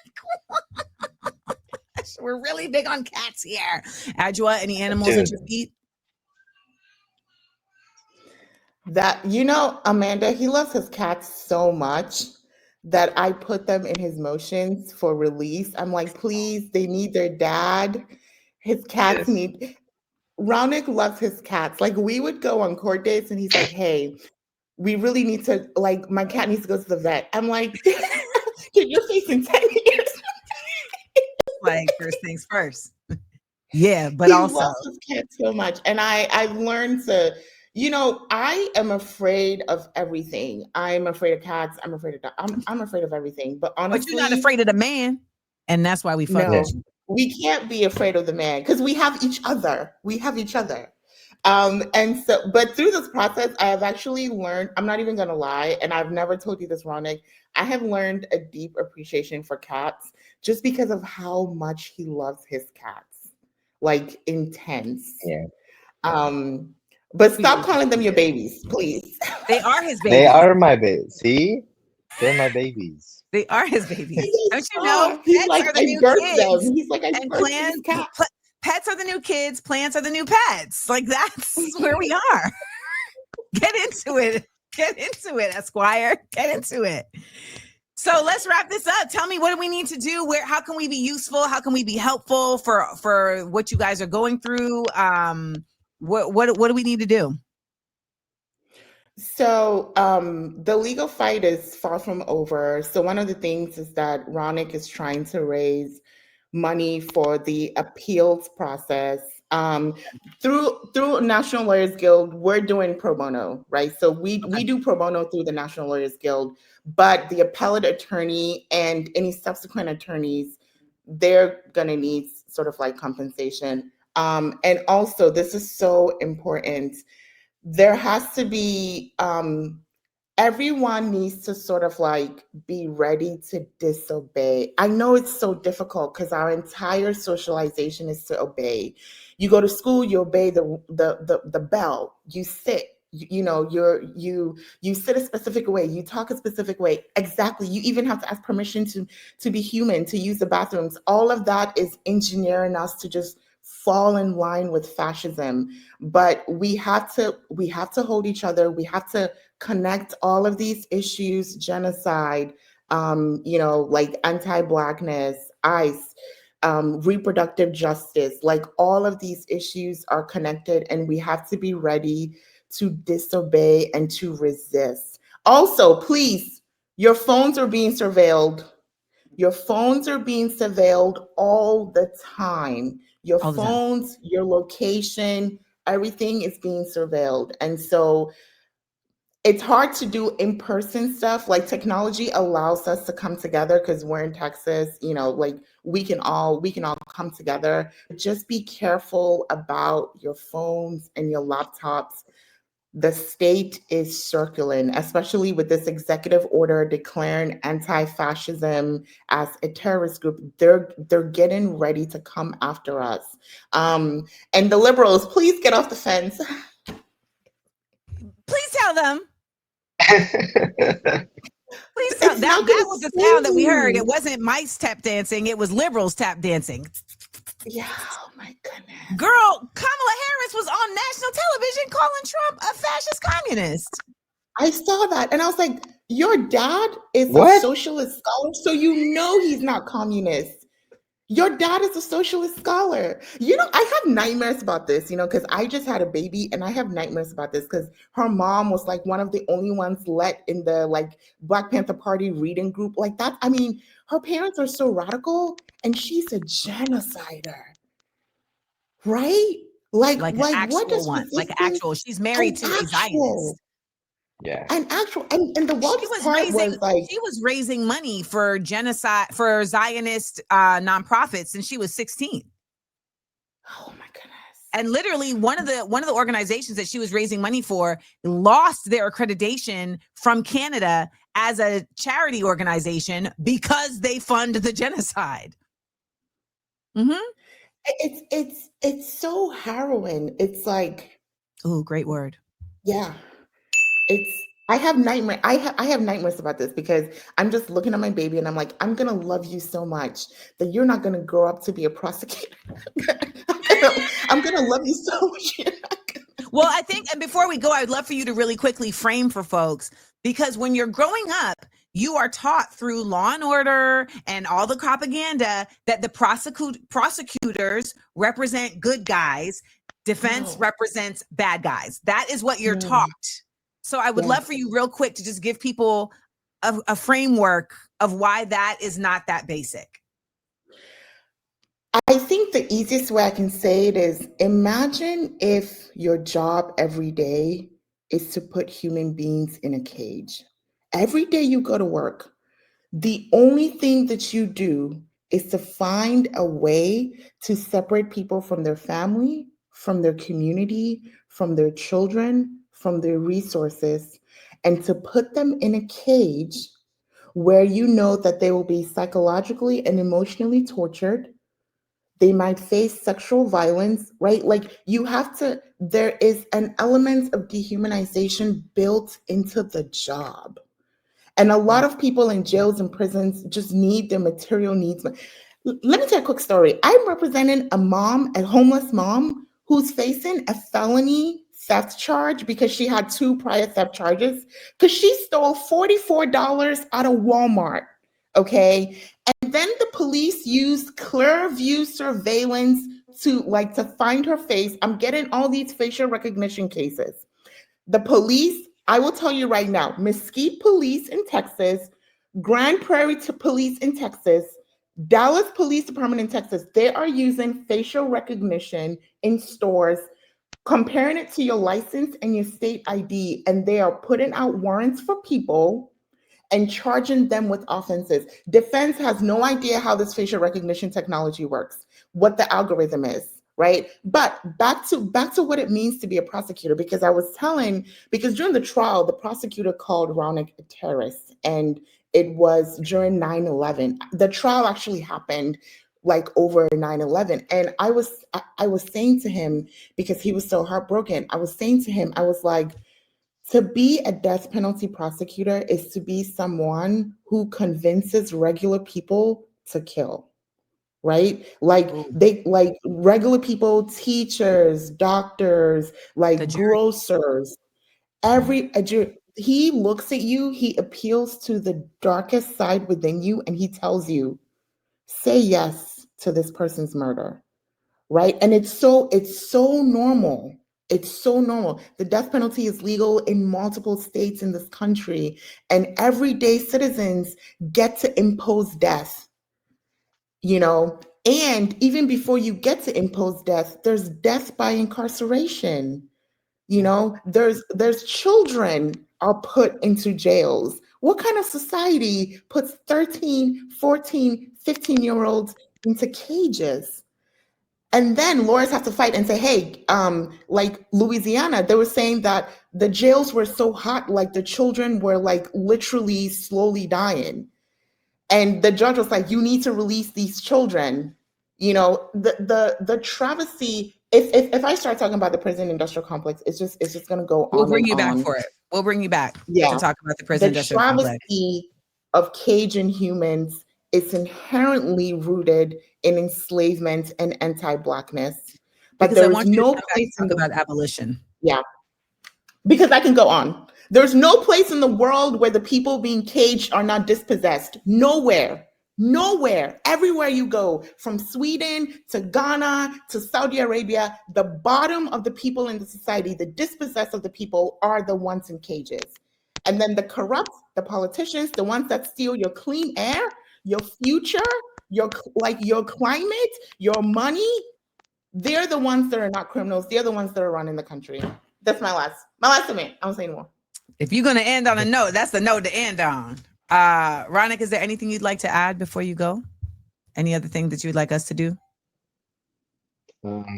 gosh, we're really big on cats here. Adjoa, any animals at your feet? That, you know, Amanda, he loves his cats so much that I put them in his motions for release. I'm like, please, they need their dad. His cats need. Raunaq loves his cats. Like, we would go on court dates and he's like, hey, we really need to, like, my cat needs to go to the vet. I'm like, you're facing 10 years. Like, first things first. Yeah, but he also loves his cats so much. And I've learned to, you know, I am afraid of everything. I'm afraid of cats. I'm afraid of dogs. I'm afraid of everything. But honestly, you're not afraid of the man, and that's why we fuck no, with you. we can't be afraid of the man because we have each other. We have each other. And so, but through this process, I have actually learned, I'm not even going to lie, and I've never told you this, Raunaq, I have learned a deep appreciation for cats just because of how much he loves his cats, like intense. Yeah. But stop calling them your babies, please. They are his babies. They are my babies. See? They're my babies. They are his babies. Don't you know? He's Pets like, are the I new birthed them. kids. He's like, I And birthed these cats. pets are the new kids. Plants are the new pets. Like, that's where we are. Get into it. Get into it, Esquire. Get into it. So let's wrap this up. Tell me, what do we need to do? How can we be useful? How can we be helpful for what you guys are going through? What do we need to do? So the legal fight is far from over. So one of the things is that Raunaq is trying to raise money for the appeals process. Through National Lawyers Guild, we're doing pro bono, right? So we do pro bono through the National Lawyers Guild, but the appellate attorney and any subsequent attorneys, they're gonna need sort of like compensation. And also, this is so important. There has to be, everyone needs to sort of like be ready to disobey. I know it's so difficult because our entire socialization is to obey. You go to school, you obey the bell, you sit, you sit a specific way, you talk a specific way. Exactly. You even have to ask permission to be human, to use the bathrooms. All of that is engineering us to just fall in line with fascism. But we have to hold each other. We have to connect all of these issues: genocide, like anti-Blackness, ICE, reproductive justice. Like, all of these issues are connected, and we have to be ready to disobey and to resist. Also, please, your phones are being surveilled. Your phones are being surveilled all the time. Your phones, your location, everything is being surveilled. And so it's hard to do in-person stuff. Like, technology allows us to come together because we're in Texas, like we can all come together. Just be careful about your phones and your laptops. The state is circling, especially with this executive order declaring anti-fascism as a terrorist group. They're getting ready to come after us. And the liberals, please get off the fence. Please tell them. Please tell them. That was the sound that we heard. It wasn't mice tap dancing. It was liberals tap dancing. Yeah, oh my goodness. Girl, Kamala Harris was on national television calling Trump a fascist communist. I saw that and I was like, your dad is a socialist scholar, so he's not communist. Your dad is a socialist scholar. You know, I have nightmares about this, you know, because I just had a baby and I have nightmares about this because her mom was like one of the only ones let in the like Black Panther Party reading group like that. I mean, her parents are so radical and she's a genocider, right? Like an Like what actual does one, like an resistance? actual. She's married to a Zionist. Yeah. And the wildest part was like She was raising money for genocide, for Zionist nonprofits since she was 16. oh my goodness. And literally one of the organizations that she was raising money for lost their accreditation from Canada as a charity organization because they fund the genocide. Mm-hmm. It's so harrowing. It's like, oh, great word. yeah. I have nightmares about this because I'm just looking at my baby and I'm like, I'm gonna love you so much that you're not gonna grow up to be a prosecutor. I'm gonna love you so much. Well, I think, and before we go, I'd love for you to really quickly frame for folks, because when you're growing up, you are taught through Law and Order and all the propaganda that the prosecutors represent good guys, defense represents bad guys. That is what you're taught. So I would love for you real quick to just give people a framework of why that is not that basic. I think the easiest way I can say it is, imagine if your job every day is to put human beings in a cage. Every day you go to work, the only thing that you do is to find a way to separate people from their family, from their community, from their children, from their resources, and to put them in a cage where you know that they will be psychologically and emotionally tortured. They might face sexual violence, right? Like there is an element of dehumanization built into the job. And a lot of people in jails and prisons just need their material needs. Let me tell you a quick story. I'm representing a homeless mom who's facing a felony theft charge because she had 2 prior theft charges because she stole $44 out of Walmart, okay? And then the police used clear view surveillance to find her face. I'm getting all these facial recognition cases. The police, I will tell you right now, Mesquite Police in Texas, Grand Prairie Police in Texas, Dallas Police Department in Texas, they are using facial recognition in stores, comparing it to your license and your state ID, and they are putting out warrants for people and charging them with offenses. Defense has no idea how this facial recognition technology works, what the algorithm is, right? But back to what it means to be a prosecutor, because during the trial, the prosecutor called Raunaq a terrorist, and it was during 9/11. The trial actually happened over 9/11. And I was saying to him, because he was so heartbroken, I was saying to him, I was like, to be a death penalty prosecutor is to be someone who convinces regular people to kill, right? Regular people, teachers, doctors, grocers, he looks at you, he appeals to the darkest side within you, and he tells you, say yes to this person's murder, right? And it's so normal. It's so normal. The death penalty is legal in multiple states in this country, and everyday citizens get to impose death, and even before you get to impose death, there's death by incarceration. There's children are put into jails. What kind of society puts 13, 14, 15-year-olds into cages? And then lawyers have to fight and say, hey, like Louisiana, they were saying that the jails were so hot, the children were literally slowly dying. And the judge was like, you need to release these children. The travesty, if I start talking about the prison industrial complex, it's just going to go on. We'll bring you back for it. We'll bring you back to talk about the prison industrial complex. The travesty of caging humans is inherently rooted in enslavement and anti-Blackness. But there is no place to talk about abolition. Yeah, because I can go on. There's no place in the world where the people being caged are not dispossessed. Nowhere. Nowhere, everywhere you go, from Sweden to Ghana to Saudi Arabia, the bottom of the people in the society, the dispossessed of the people, are the ones in cages. And then the corrupt, the politicians, the ones that steal your clean air, your future, your climate, your money, they're the ones that are not criminals. They're the ones that are running the country. That's my last statement. I won't say anymore. If you're going to end on a note, that's the note to end on. Raunaq, is there anything you'd like to add before you go? Any other thing that you'd like us to do?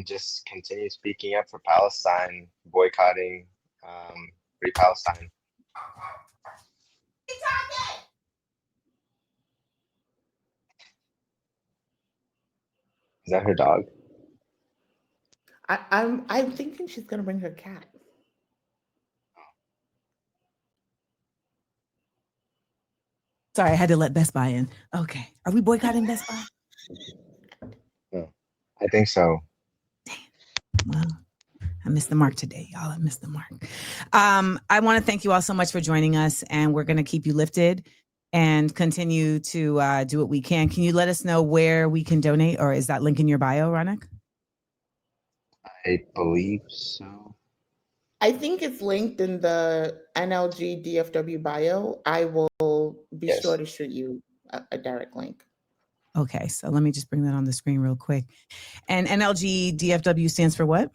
Just continue speaking up for Palestine, boycotting, Free Palestine. Is that her dog? I'm thinking she's gonna bring her cat. Sorry, I had to let Best Buy in. Okay, are we boycotting Best Buy? No, I think so. Damn. Well, I missed the mark today, y'all. I missed the mark. I want to thank you all so much for joining us, and we're gonna keep you lifted and continue to do what we can. Can you let us know where we can donate, or is that link in your bio, Raunaq? I believe so. I think it's linked in the NLG DFW bio. I will be sure to shoot you a direct link. Okay, so let me just bring that on the screen real quick. And NLG DFW stands for what?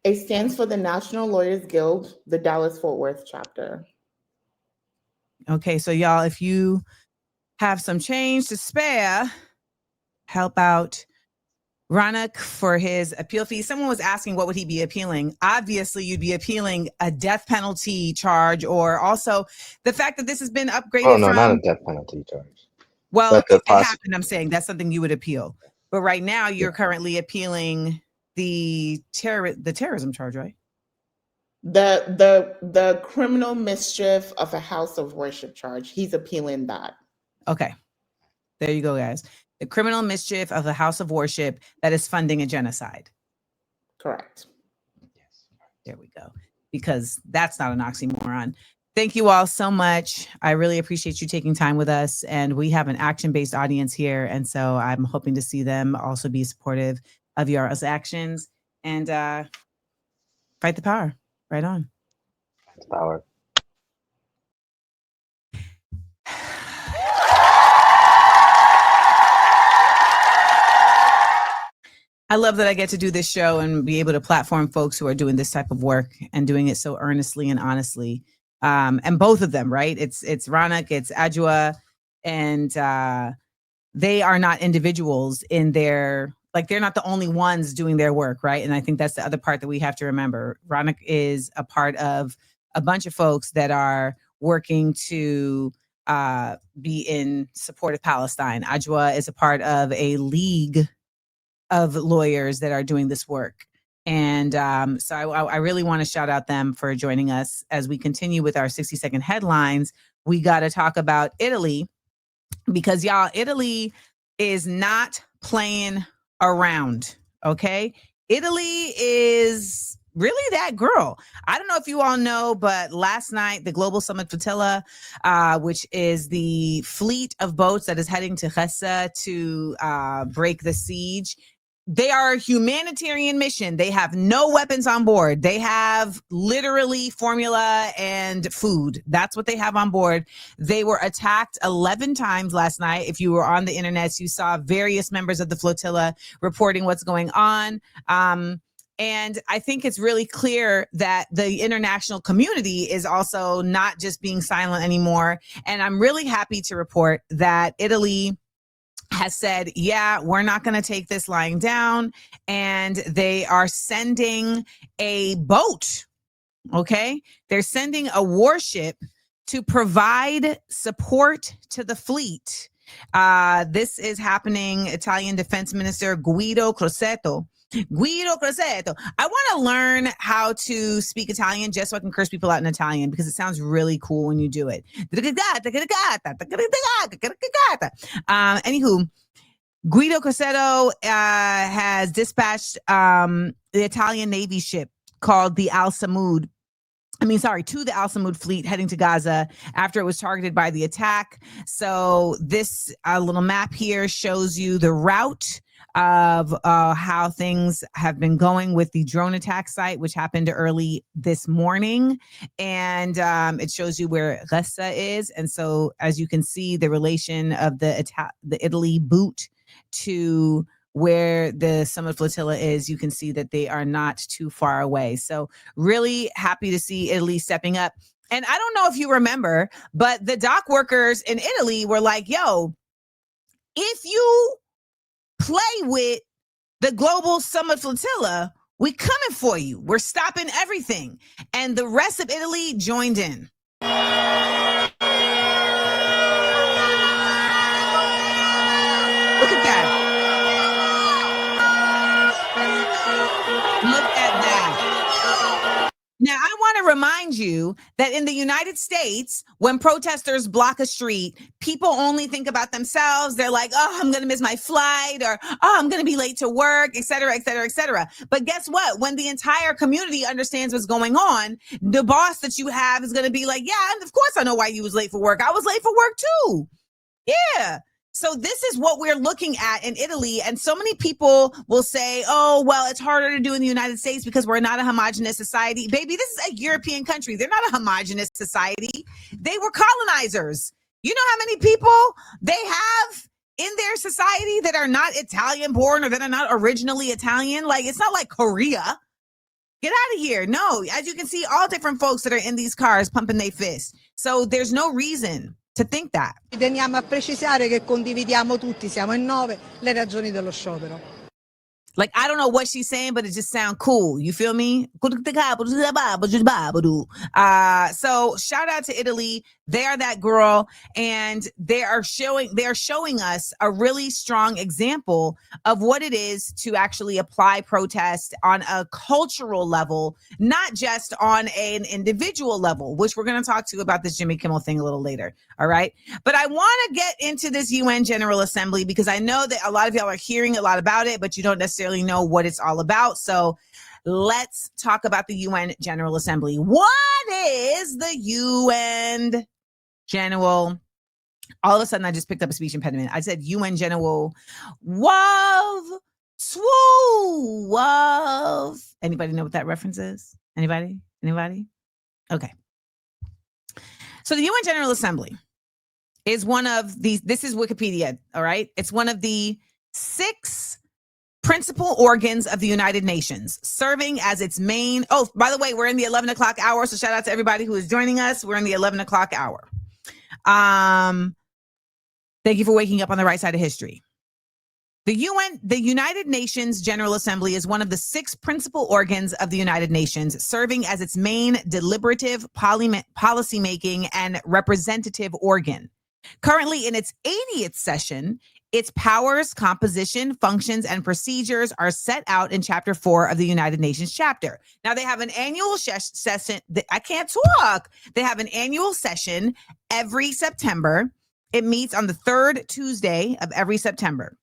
It stands for the National Lawyers Guild, the Dallas-Fort Worth chapter. Okay, so y'all, if you have some change to spare, help out Raunaq for his appeal fee. Someone was asking what would he be appealing. Obviously, you'd be appealing a death penalty charge, or also the fact that this has been upgraded. Oh no, not a death penalty charge. Well, if it happened, I'm saying that's something you would appeal. But right now, you're currently appealing the terrorism charge, right? The criminal mischief of a house of worship charge. He's appealing that. Okay, there you go, guys. The criminal mischief of a house of worship that is funding a genocide. Correct. Yes. There we go. Because that's not an oxymoron. Thank you all so much. I really appreciate you taking time with us. And we have an action-based audience here. And so I'm hoping to see them also be supportive of your actions and fight the power. Right on. Fight the power. I love that I get to do this show and be able to platform folks who are doing this type of work and doing it so earnestly and honestly. And both of them, right? It's Raunaq, it's Adjoa, and they are not individuals in their, like, they're not the only ones doing their work, right? And I think that's the other part that we have to remember. Raunaq is a part of a bunch of folks that are working to be in support of Palestine. Adjoa is a part of a league of lawyers that are doing this work. And so I really want to shout out them for joining us as we continue with our 60-second headlines. We got to talk about Italy because, y'all, Italy is not playing around, okay? Italy is really that girl. I don't know if you all know, but last night, the Global Summit Flotilla, which is the fleet of boats that is heading to Gaza to break the siege, they are a humanitarian mission. They have no weapons on board. They have literally formula and food. That's what they have on board. They were attacked 11 times last night. If you were on the internet, you saw various members of the flotilla reporting what's going on. And I think it's really clear that the international community is also not just being silent anymore. And I'm really happy to report that Italy has said, yeah, we're not going to take this lying down. And they are sending a boat. Okay. They're sending a warship to provide support to the fleet. This is happening. Italian Defense Minister Guido Crosetto. I want to learn how to speak Italian just so I can curse people out in Italian because it sounds really cool when you do it. Anywho, Guido Crosetto has dispatched the Italian Navy ship called the Al Samud to the Al Samud fleet heading to Gaza after it was targeted by the attack. So this little map here shows you the route of how things have been going with the drone attack site, which happened early this morning. And it shows you where Gaza is. And so as you can see, the relation of the Italy boot to where the Summit Flotilla is, you can see that they are not too far away. So really happy to see Italy stepping up. And I don't know if you remember, but the dock workers in Italy were like, yo, if you play with the global Summit Flotilla, we coming for you. We're stopping everything. And the rest of Italy joined in. Look at that. Look at that. Now, I want to remind you that in the United States, when protesters block a street, people only think about themselves. They're like, oh, I'm going to miss my flight, or, oh, I'm going to be late to work, et cetera, et cetera, et cetera. But guess what? When the entire community understands what's going on, the boss that you have is going to be like, yeah, and of course I know why you was late for work. I was late for work too. Yeah. So this is what we're looking at in Italy. And so many people will say, oh, well, it's harder to do in the United States because we're not a homogenous society. Baby, this is a European country. They're not a homogenous society. They were colonizers. You know how many people they have in their society that are not Italian born or that are not originally Italian? Like, it's not like Korea. Get out of here. No, as you can see, all different folks that are in these cars pumping their fists. So there's no reason to think that. Teniamo a precisare che condividiamo tutti, siamo in 9, le ragioni dello sciopero. Like, I don't know what she's saying, but it just sounds cool. You feel me? So shout out to Italy. They are that girl, and they're showing us a really strong example of what it is to actually apply protest on a cultural level, not just on an individual level, which we're going to talk to about this Jimmy Kimmel thing a little later. All right. But I want to get into this UN General Assembly because I know that a lot of y'all are hearing a lot about it, but you don't necessarily know what it's all about. So let's talk about the UN General Assembly. What is the UN General? All of a sudden, I just picked up a speech impediment. I said UN General. Wov. Anybody know what that reference is? Anybody? Okay. So the UN General Assembly is one of these. This is Wikipedia. All right. It's one of the 6 principal organs of the United Nations, serving as its main. Oh, by the way, we're in the 11 o'clock hour. So shout out to everybody who is joining us. We're in the 11 o'clock hour. Thank you for waking up on the right side of history. The United Nations General Assembly is one of the 6 principal organs of the United Nations, serving as its main deliberative, policymaking, and representative organ. Currently in its 80th session, its powers, composition, functions, and procedures are set out in Chapter 4 of the United Nations chapter. Now, they have an annual session. I can't talk. They have an annual session every September. It meets on the 3rd Tuesday of every September.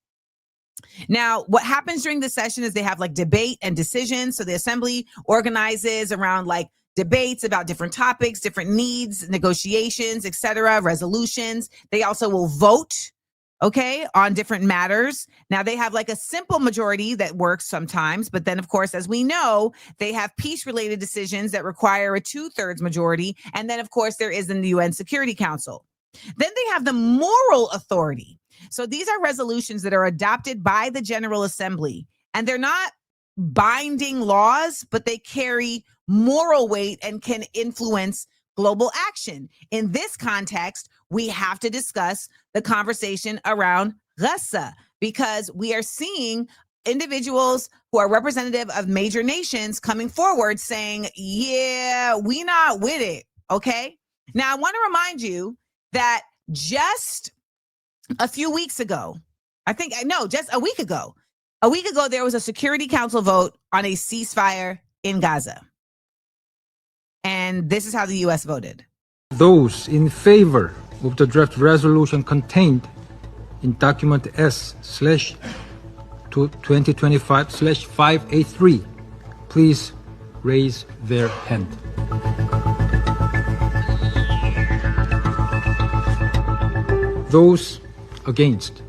Now, what happens during the session is they have like debate and decisions. So the assembly organizes around like debates about different topics, different needs, negotiations, etc., resolutions. They also will vote, okay, on different matters. Now, they have like a simple majority that works sometimes, but then, of course, as we know, they have peace-related decisions that require a 2/3 majority. And then, of course, there is in the UN Security Council. Then they have the moral authority. So these are resolutions that are adopted by the General Assembly, and they're not binding laws, but they carry moral weight and can influence global action. In this context, we have to discuss the conversation around Gaza, because we are seeing individuals who are representative of major nations coming forward saying, yeah, we not with it. Okay. Now, I want to remind you that just a few weeks ago, just a week ago, there was a Security Council vote on a ceasefire in Gaza. And this is how the U.S. voted. Those in favor of the draft resolution contained in document S/2025/583, please raise their hand. Those against.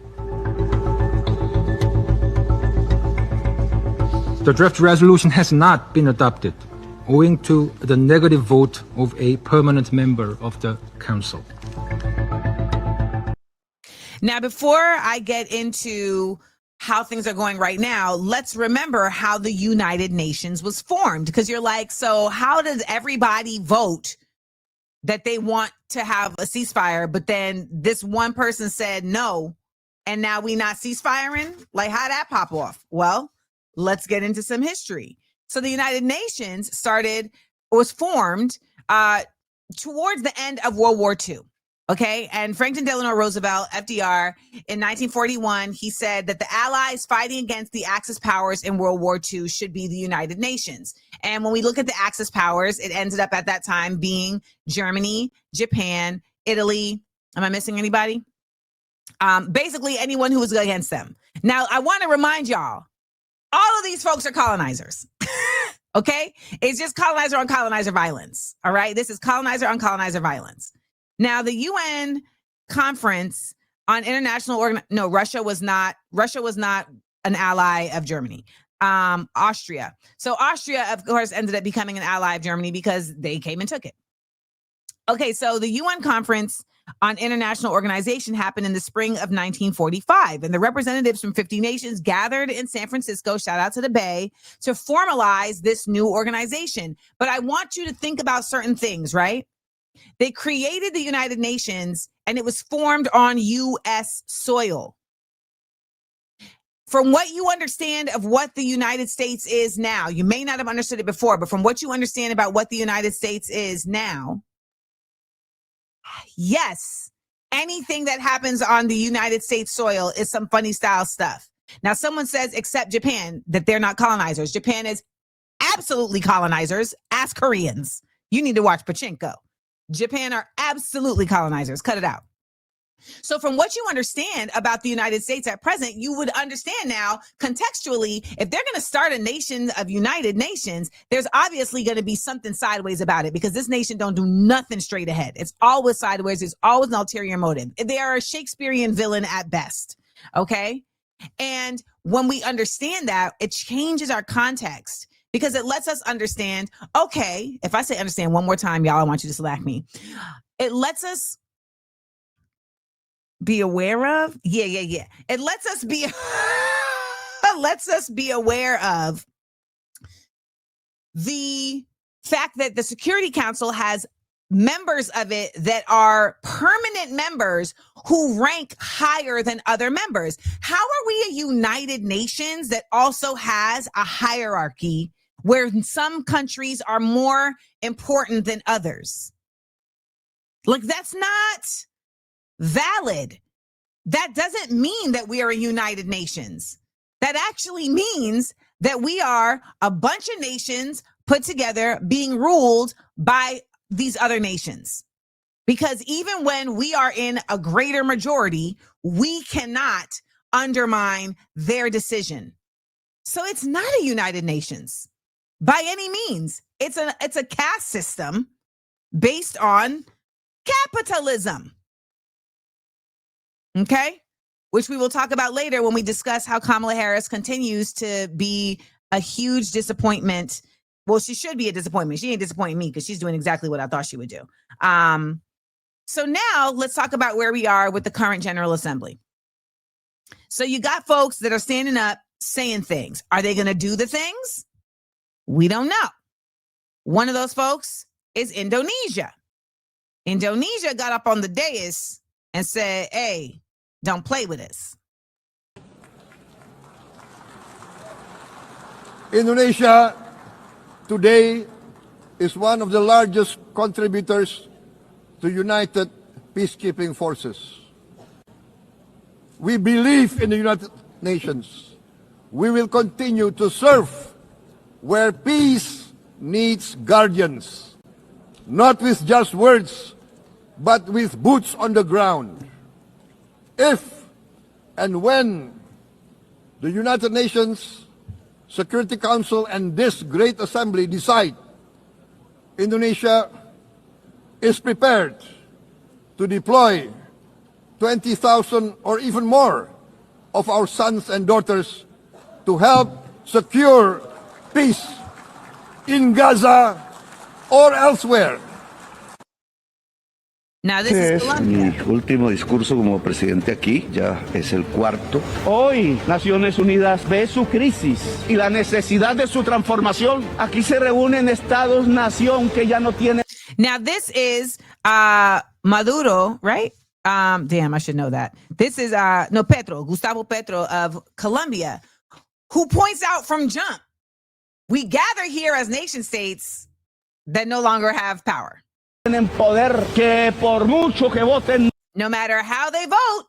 The draft resolution has not been adopted owing to the negative vote of a permanent member of the council. Now, before I get into how things are going right now, let's remember how the United Nations was formed. Because you're like, so how does everybody vote that they want to have a ceasefire, but then this one person said no, and now we not ceasefiring? Like, how'd that pop off? Well, let's get into some history. So the United Nations was formed towards the end of World War II. Okay. And Franklin Delano Roosevelt, FDR, in 1941, he said that the allies fighting against the Axis powers in World War II should be the United Nations. And when we look at the Axis powers, it ended up at that time being Germany, Japan, Italy. Am I missing anybody? Basically anyone who was against them. Now, I want to remind y'all, all of these folks are colonizers. Okay. It's just colonizer on colonizer violence. All right. This is colonizer on colonizer violence. Now, the UN conference on international Russia was not an ally of Germany. Austria. So Austria, of course, ended up becoming an ally of Germany because they came and took it. Okay, so the UN conference on international organization happened in the spring of 1945, and the representatives from 50 nations gathered in San Francisco, shout out to the Bay, to formalize this new organization. But I want you to think about certain things, right? They created the United Nations, and it was formed on U.S. soil. From what you understand of what the United States is now, you may not have understood it before, but from what you understand about what the United States is now, yes, anything that happens on the United States soil is some funny style stuff. Now, someone says, except Japan, that they're not colonizers. Japan is absolutely colonizers. Ask Koreans. You need to watch Pachinko. Japan are absolutely colonizers. Cut it out. So from what you understand about the United States at present, you would understand now contextually, if they're going to start a nation of United Nations, there's obviously going to be something sideways about it, because this nation don't do nothing straight ahead. It's always sideways. There's always an ulterior motive. They are a Shakespearean villain at best. Okay. And when we understand that, it changes our context, because it lets us understand, okay, if I say understand one more time, y'all, I want you to slack me. It lets us be aware of. Yeah. It lets us be aware of the fact that the Security Council has members of it that are permanent members who rank higher than other members. How are we a United Nations that also has a hierarchy where some countries are more important than others? Like, that's not valid. That doesn't mean that we are a United Nations. That actually means that we are a bunch of nations put together being ruled by these other nations. Because even when we are in a greater majority, we cannot undermine their decision. So it's not a United Nations by any means. It's a caste system based on capitalism. Okay, which we will talk about later when we discuss how Kamala Harris continues to be a huge disappointment. Well, she should be a disappointment. She ain't disappointing me because she's doing exactly what I thought she would do. So now let's talk about where we are with the current General Assembly. So you got folks that are standing up saying things. Are they going to do the things? We don't know. One of those folks is Indonesia. Indonesia got up on the dais and said, hey, don't play with us. Indonesia today is one of the largest contributors to United Peacekeeping Forces. We believe in the United Nations. We will continue to serve where peace needs guardians, not with just words, but with boots on the ground. If and when the United Nations Security Council and this great assembly decide Indonesia is prepared to deploy 20,000 or even more of our sons and daughters to help secure peace in Gaza or elsewhere. Now this is Colombia. Mi último discurso como presidente aquí, ya es el cuarto. Hoy Naciones Unidas ve su crisis y la necesidad de su transformación. Aquí se reúnen estados-nación que ya no tienen. Now this is Maduro, right? Damn, I should know that. This is Gustavo Petro of Colombia, who points out from jump, we gather here as nation states that no longer have power. Poder que por mucho que voten, no matter how they vote,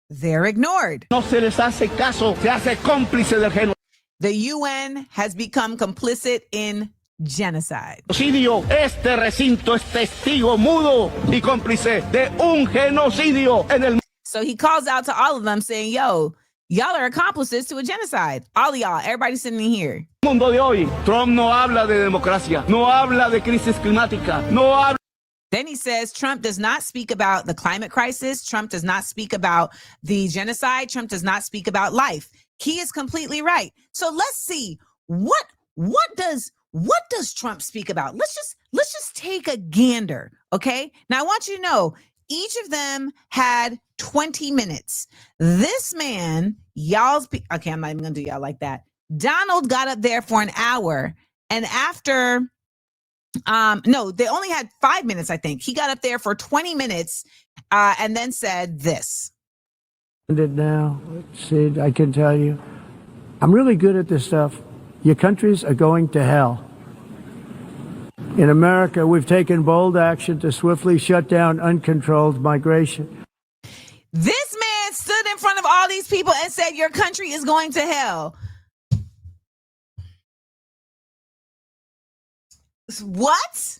they're ignored. No se les hace caso, se hace cómplice del genocidio. The UN has become complicit in genocide. Este recinto es testigo mudo y cómplice de un genocidio en el. So he calls out to all of them saying, yo, y'all are accomplices to a genocide. All of y'all, everybody sitting in here. Mundo de hoy, Trump no habla de democracia, no habla de crisis climática, no habla. Then he says Trump does not speak about the climate crisis. Trump does not speak about the genocide. Trump does not speak about life. He is completely right. So let's see what does Trump speak about? Let's just take a gander, okay? Now I want you to know each of them had 20 minutes. This man, okay, I'm not even gonna do y'all like that. Donald got up there for an hour, and after no, they only had 5 minutes, I think. He got up there for 20 minutes and then said this. Now, Sid, I can tell you, I'm really good at this stuff. Your countries are going to hell. In America, we've taken bold action to swiftly shut down uncontrolled migration. This man stood in front of all these people and said, your country is going to hell. What?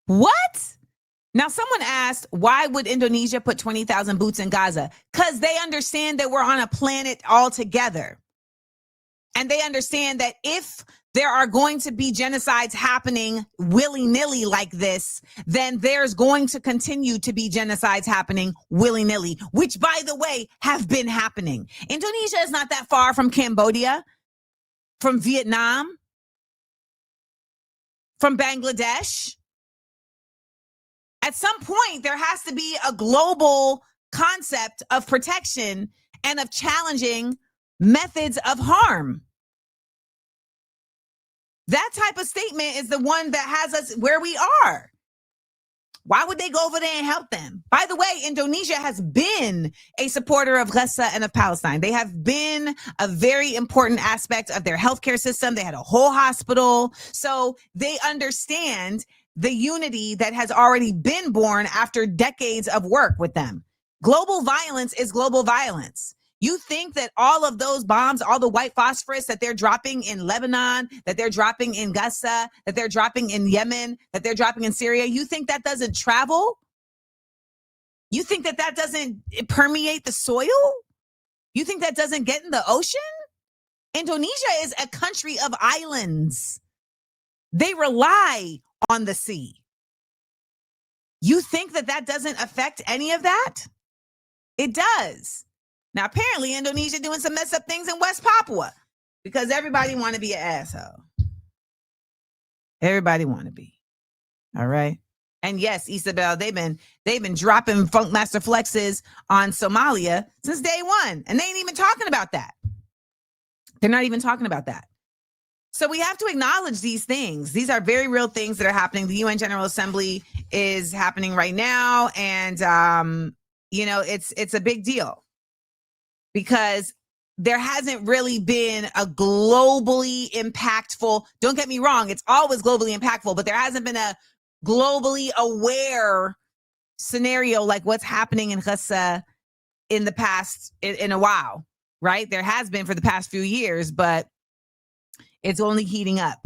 What? Now, someone asked, why would Indonesia put 20,000 boots in Gaza? Because they understand that we're on a planet all together. And they understand that if there are going to be genocides happening willy-nilly like this, then there's going to continue to be genocides happening willy-nilly, which, by the way, have been happening. Indonesia is not that far from Cambodia, from Vietnam, from Bangladesh. At some point, there has to be a global concept of protection and of challenging methods of harm. That type of statement is the one that has us where we are. Why would they go over there and help them? By the way, Indonesia has been a supporter of Gaza and of Palestine. They have been a very important aspect of their healthcare system. They had a whole hospital. So they understand the unity that has already been born after decades of work with them. Global violence is global violence. You think that all of those bombs, all the white phosphorus that they're dropping in Lebanon, that they're dropping in Gaza, that they're dropping in Yemen, that they're dropping in Syria, you think that doesn't travel? You think that that doesn't permeate the soil? You think that doesn't get in the ocean? Indonesia is a country of islands. They rely on the sea. You think that that doesn't affect any of that? It does. Now, apparently, Indonesia doing some messed up things in West Papua because everybody want to be an asshole. Everybody want to be. All right. And yes, Isabel, they've been dropping Funkmaster Flexes on Somalia since day one. And they ain't even talking about that. They're not even talking about that. So we have to acknowledge these things. These are very real things that are happening. The UN General Assembly is happening right now. And, it's a big deal. Because there hasn't really been a globally impactful, don't get me wrong, it's always globally impactful, but there hasn't been a globally aware scenario like what's happening in Gaza in the past, in a while, right? There has been for the past few years, but it's only heating up.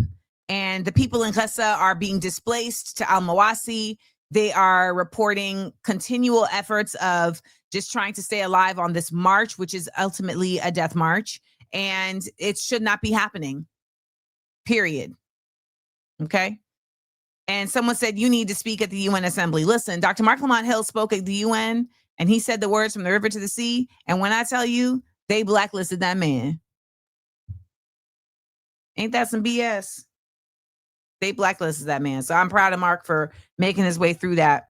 And the people in Gaza are being displaced to Al-Mawasi. They are reporting continual efforts of just trying to stay alive on this march, which is ultimately a death march. And it should not be happening, period. Okay? And someone said, you need to speak at the UN Assembly. Listen, Dr. Mark Lamont Hill spoke at the UN, and he said the words from the river to the sea. And when I tell you, they blacklisted that man. Ain't that some BS? They blacklisted that man. So I'm proud of Mark for making his way through that,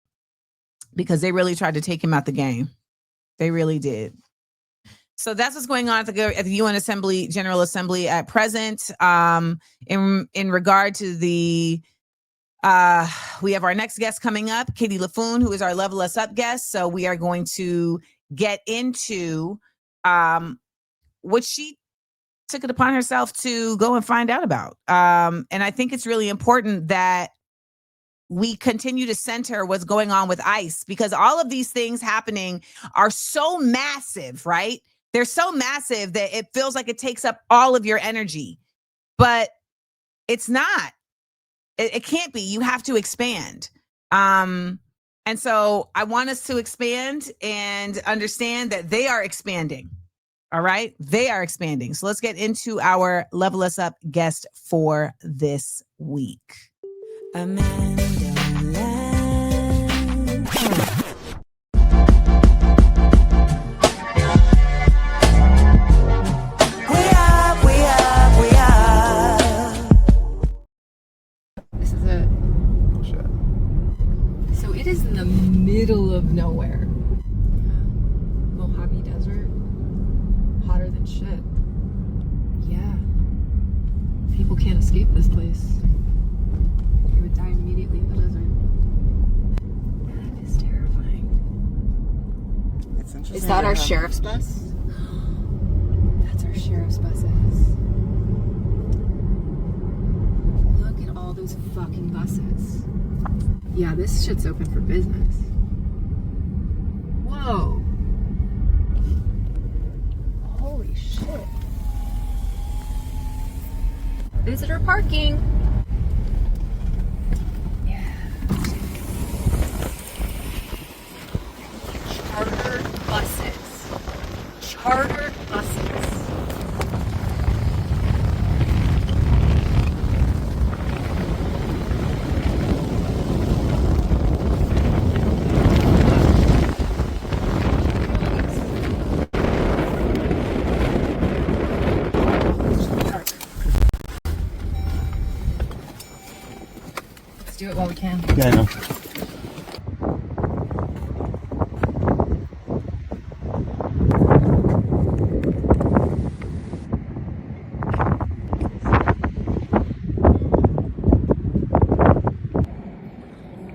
because they really tried to take him out the game. They really did. So that's what's going on at the UN Assembly, General Assembly at present. In regard to the, we have our next guest coming up, Catie Laffoon, who is our Level Us Up guest. So we are going to get into what she took it upon herself to go and find out about. And I think it's really important that we continue to center what's going on with ICE, because all of these things happening are so massive, right? They're so massive that it feels like it takes up all of your energy, but it's not. It can't be. You have to expand. And so I want us to expand and understand that they are expanding. All right. They are expanding. So let's get into our Level Us Up guest for this week. AmandaLand. This is it. So it is in the middle of nowhere. Mojave Desert. Hotter than shit. Yeah. People can't escape this place. They would die immediately if it doesn't. That is terrifying. It's interesting. Is that our sheriff's bus? That's our sheriff's buses. Look at all those fucking buses. Yeah, this shit's open for business. Whoa. Holy shit. Visitor parking. Yeah. Chartered buses. Chartered buses. Do it while we can. Yeah, I know.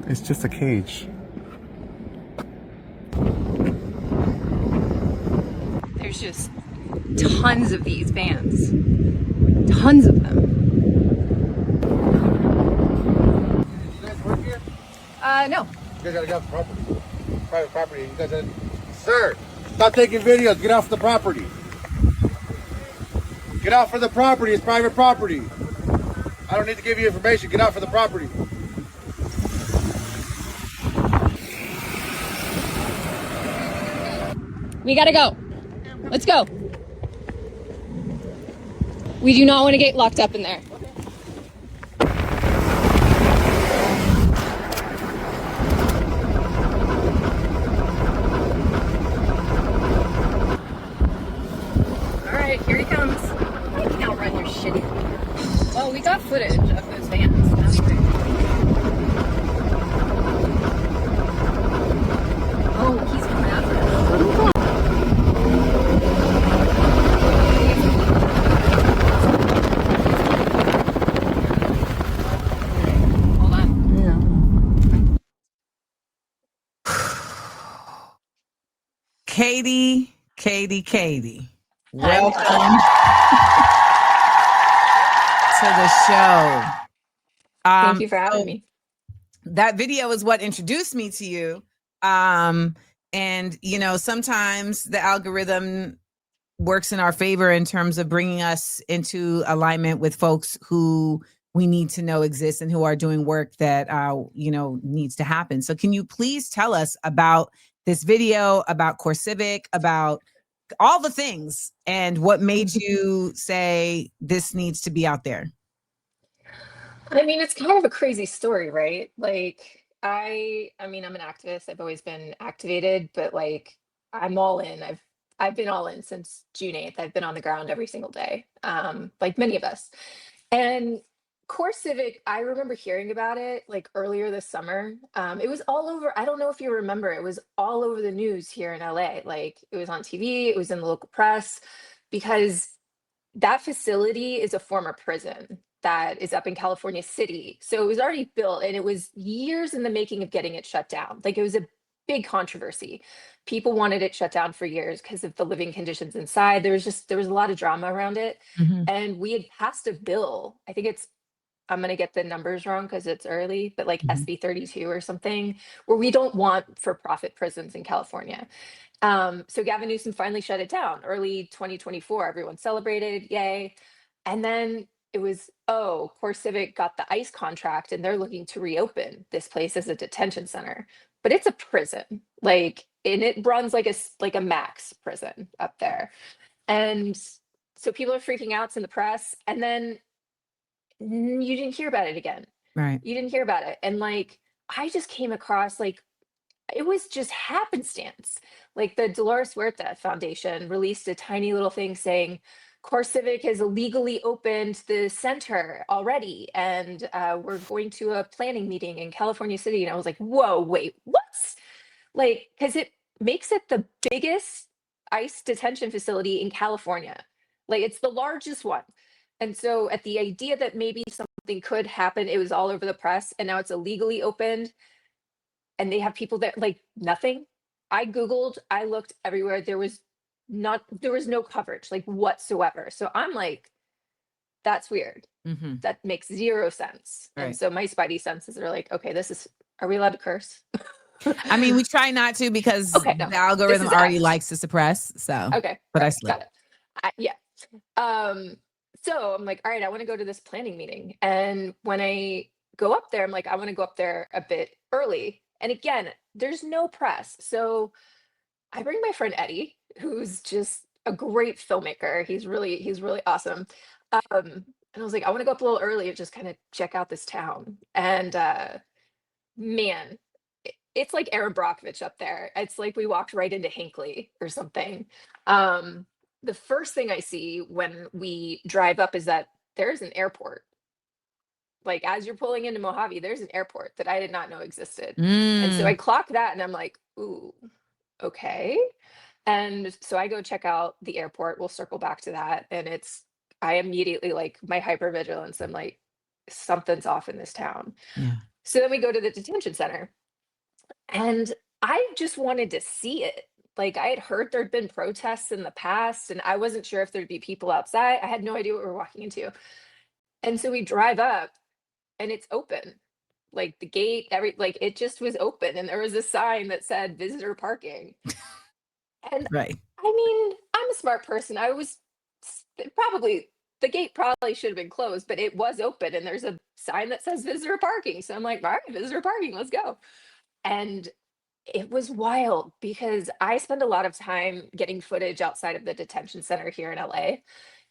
It's just a cage. There's just tons of these vans. Tons of them. No. You guys gotta get off the property. Private property. You guys gotta... Sir, stop taking videos. Get off the property. Get off of the property. It's private property. I don't need to give you information. Get off of the property. We gotta go. Let's go. We do not want to get locked up in there. Here he comes. You can outrun your shitty. Well, we got footage of those vans. That's great. Oh, he's coming after us. Hold on. Yeah. Catie. Welcome to the show. Thank you for having me. That video is what introduced me to you. And, you know, sometimes the algorithm works in our favor in terms of bringing us into alignment with folks who we need to know exist and who are doing work that, you know, needs to happen. So can you please tell us about this video, about CoreCivic, about all the things, and what made you say this needs to be out there? I mean, it's kind of a crazy story, right? Like, I mean, I'm an activist. I've always been activated, but like, I'm all in. I've been all in since June 8th. I've been on the ground every single day, like many of us. And CoreCivic, I remember hearing about it like earlier this summer. It was all over. I don't know if you remember, it was all over the news here in LA. Like, it was on TV, it was in the local press, because that facility is a former prison that is up in California City. So it was already built and it was years in the making of getting it shut down. Like, it was a big controversy. People wanted it shut down for years because of the living conditions inside. There was a lot of drama around it. And we had passed a bill. I think I'm going to get the numbers wrong because it's early, but like SB 32 or something, where we don't want for-profit prisons in California. So Gavin Newsom finally shut it down early 2024. Everyone celebrated, yay. And then it was, CoreCivic got the ICE contract and they're looking to reopen this place as a detention center, but it's a prison. Like, and it runs like a max prison up there. And so people are freaking out, it's in the press, and then you didn't hear about it again. Right. You didn't hear about it. And like, I just came across, like, it was just happenstance. Like, the Dolores Huerta Foundation released a tiny little thing saying CoreCivic has illegally opened the center already, and we're going to a planning meeting in California City. And I was like, whoa, wait, what? Like, because it makes it the biggest ICE detention facility in California. Like, it's the largest one. And so at the idea that maybe something could happen, it was all over the press, and now it's illegally opened. And they have people there, like, nothing. I Googled, I looked everywhere. There was no coverage, like, whatsoever. So I'm like, that's weird. That makes zero sense. And Right. so my spidey senses are like, okay, are we allowed to curse? I mean, we try not to because Okay, no, the algorithm this is already us. likes to suppress. So, Okay, but I right, slip. got it. Yeah. So I'm like, all right, I want to go to this planning meeting. And when I go up there, I'm like, I want to go up there a bit early. And again, there's no press. So I bring my friend Eddie, who's just a great filmmaker. He's really awesome. And I was like, I want to go up a little early and just kind of check out this town. And man, it's like Aaron Brockovich up there. It's like we walked right into Hinckley or something. The first thing I see when we drive up is that there's an airport. Like, as you're pulling into Mojave, there's an airport that I did not know existed. And so I clock that and I'm like, ooh, okay. And so I go check out the airport. We'll circle back to that. And I immediately, like, my hypervigilance, I'm like, something's off in this town. Yeah. So then we go to the detention center. And I just wanted to see it. Like, I had heard there'd been protests in the past, and I wasn't sure if there'd be people outside. I had no idea what we were walking into. And so we drive up, and it's open. Like, the gate, it just was open, and there was a sign that said visitor parking. And Right. I mean, I'm a smart person. The gate probably should have been closed, but it was open, and there's a sign that says visitor parking. So I'm like, all right, visitor parking, let's go. And it was wild because I spend a lot of time getting footage outside of the detention center here in LA.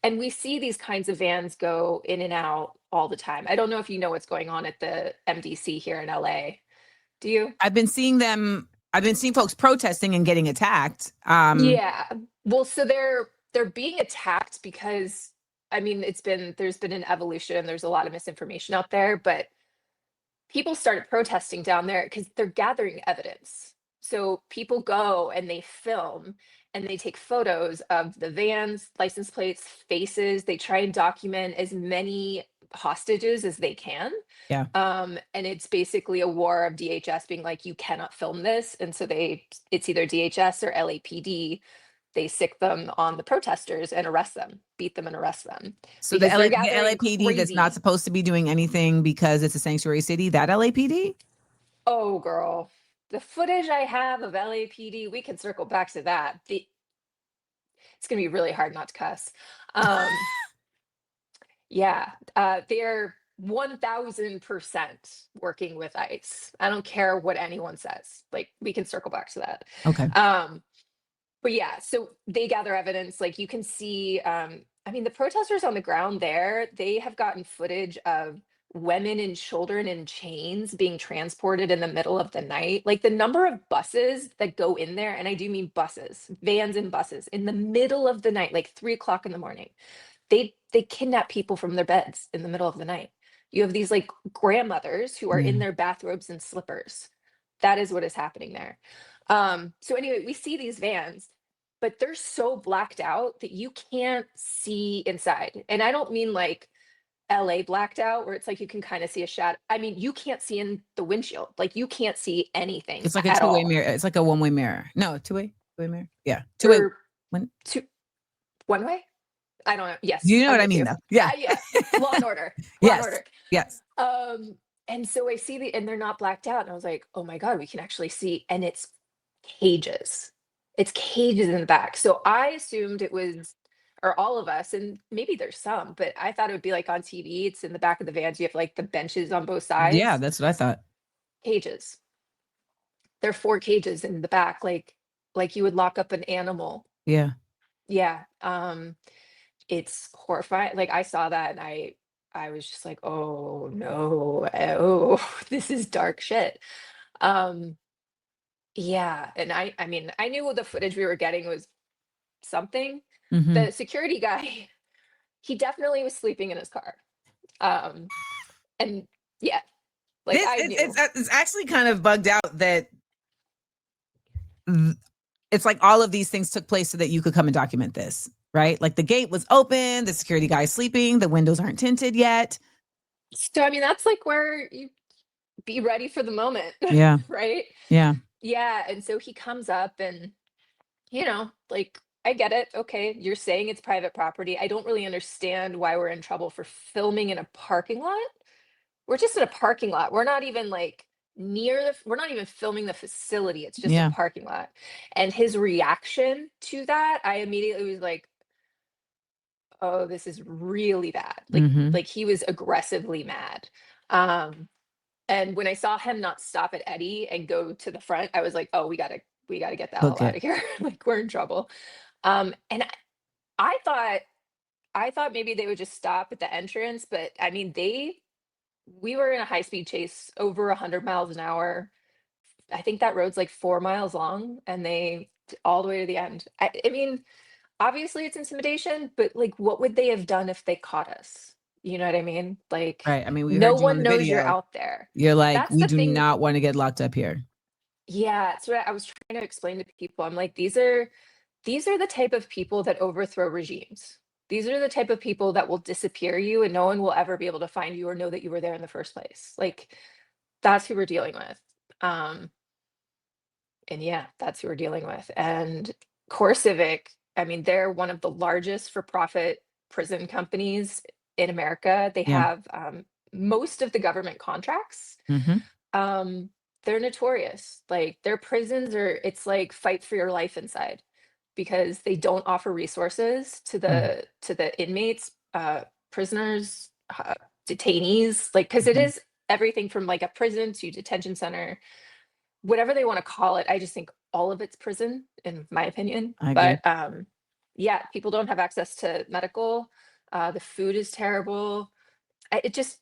And we see these kinds of vans go in and out all the time. I don't know if you know what's going on at the MDC here in LA. Do you? I've been seeing folks protesting and getting attacked. Yeah. Well, so they're being attacked because, I mean, there's been an evolution and there's a lot of misinformation out there, but people started protesting down there because they're gathering evidence. So people go and they film and they take photos of the vans, license plates, faces. They try and document as many hostages as they can. Yeah. And it's basically a war of DHS being like, you cannot film this. And so it's either DHS or LAPD. They sick them on the protesters and arrest them, beat them and arrest them. So the Because they're gathering LAPD that's not crazy. supposed to be doing anything because it's a sanctuary city, that LAPD? Oh, girl. The footage I have of LAPD, we can circle back to that. It's going to be really hard not to cuss. Yeah, they're 1000% working with ICE. I don't care what anyone says. Like, we can circle back to that. Okay. But yeah, so they gather evidence. Like, you can see, I mean, the protesters on the ground there, they have gotten footage of women and children in chains being transported in the middle of the night. Like the number of buses that go in there, and I do mean buses, vans and buses, in the middle of the night, like 3 o'clock in the morning. They kidnap people from their beds in the middle of the night. You have these like grandmothers who are in their bathrobes and slippers. That is what is happening there. So anyway, we see these vans, but they're so blacked out that you can't see inside. And I don't mean like LA blacked out where it's like you can kind of see a shadow. I mean, you can't see in the windshield. Like you can't see anything. It's like a two-way mirror. It's like a one-way mirror. No, two-way mirror. Yeah. Two-way. One way? I don't know. Yes. You know what I mean though. Yeah. Yeah. Law and order. Yes. Order. Yes. And so I see and they're not blacked out. And I was like, oh my God, we can actually see. And it's cages. It's cages in the back. So I assumed it was, or all of us, and maybe there's some, but I thought it would be like on TV. It's in the back of the vans. You have like the benches on both sides. Yeah, that's what I thought. Cages. There are 4 cages in the back, like you would lock up an animal. Yeah. Yeah. It's horrifying. Like I saw that and I was just like, oh no, oh, this is dark shit. Yeah. And I mean, I knew the footage we were getting was something. The security guy, he definitely was sleeping in his car. And yeah, like it's actually kind of bugged out that it's like all of these things took place so that you could come and document this, right? Like the gate was open, the security guy is sleeping, the windows aren't tinted yet. So I mean, that's like where you be ready for the moment. Yeah. Right? Yeah. Yeah. And so he comes up and, you know, like, I get it. Okay. You're saying it's private property. I don't really understand why we're in trouble for filming in a parking lot. We're just in a parking lot. We're not even like we're not even filming the facility. It's just a parking lot. And his reaction to that, I immediately was like, oh, this is really bad. Like he was aggressively mad. And when I saw him not stop at Eddie and go to the front, I was like, oh, we gotta get the hell out of here. Like we're in trouble. And I thought maybe they would just stop at the entrance, but I mean, we were in a high-speed chase over 100 miles an hour. I think that road's like 4 miles long, and they all the way to the end. I mean, obviously it's intimidation, but like, what would they have done if they caught us? You know what I mean? Like, right. I mean, no one knows you're out there. You're like, we do not want to get locked up here. Yeah, that's what I was trying to explain to people. I'm like, these are the type of people that overthrow regimes. These are the type of people that will disappear you and no one will ever be able to find you or know that you were there in the first place. Like, that's who we're dealing with. And yeah, that's who we're dealing with. And CoreCivic, I mean, they're one of the largest for-profit prison companies in America. They have most of the government contracts. They're notorious. Like their prisons it's like fight for your life inside, because they don't offer resources to the inmates, prisoners, detainees, like, because it is everything from like a prison to detention center, whatever they want to call it. I just think all of it's prison, in my opinion. But yeah, people don't have access to medical. The food is terrible. It's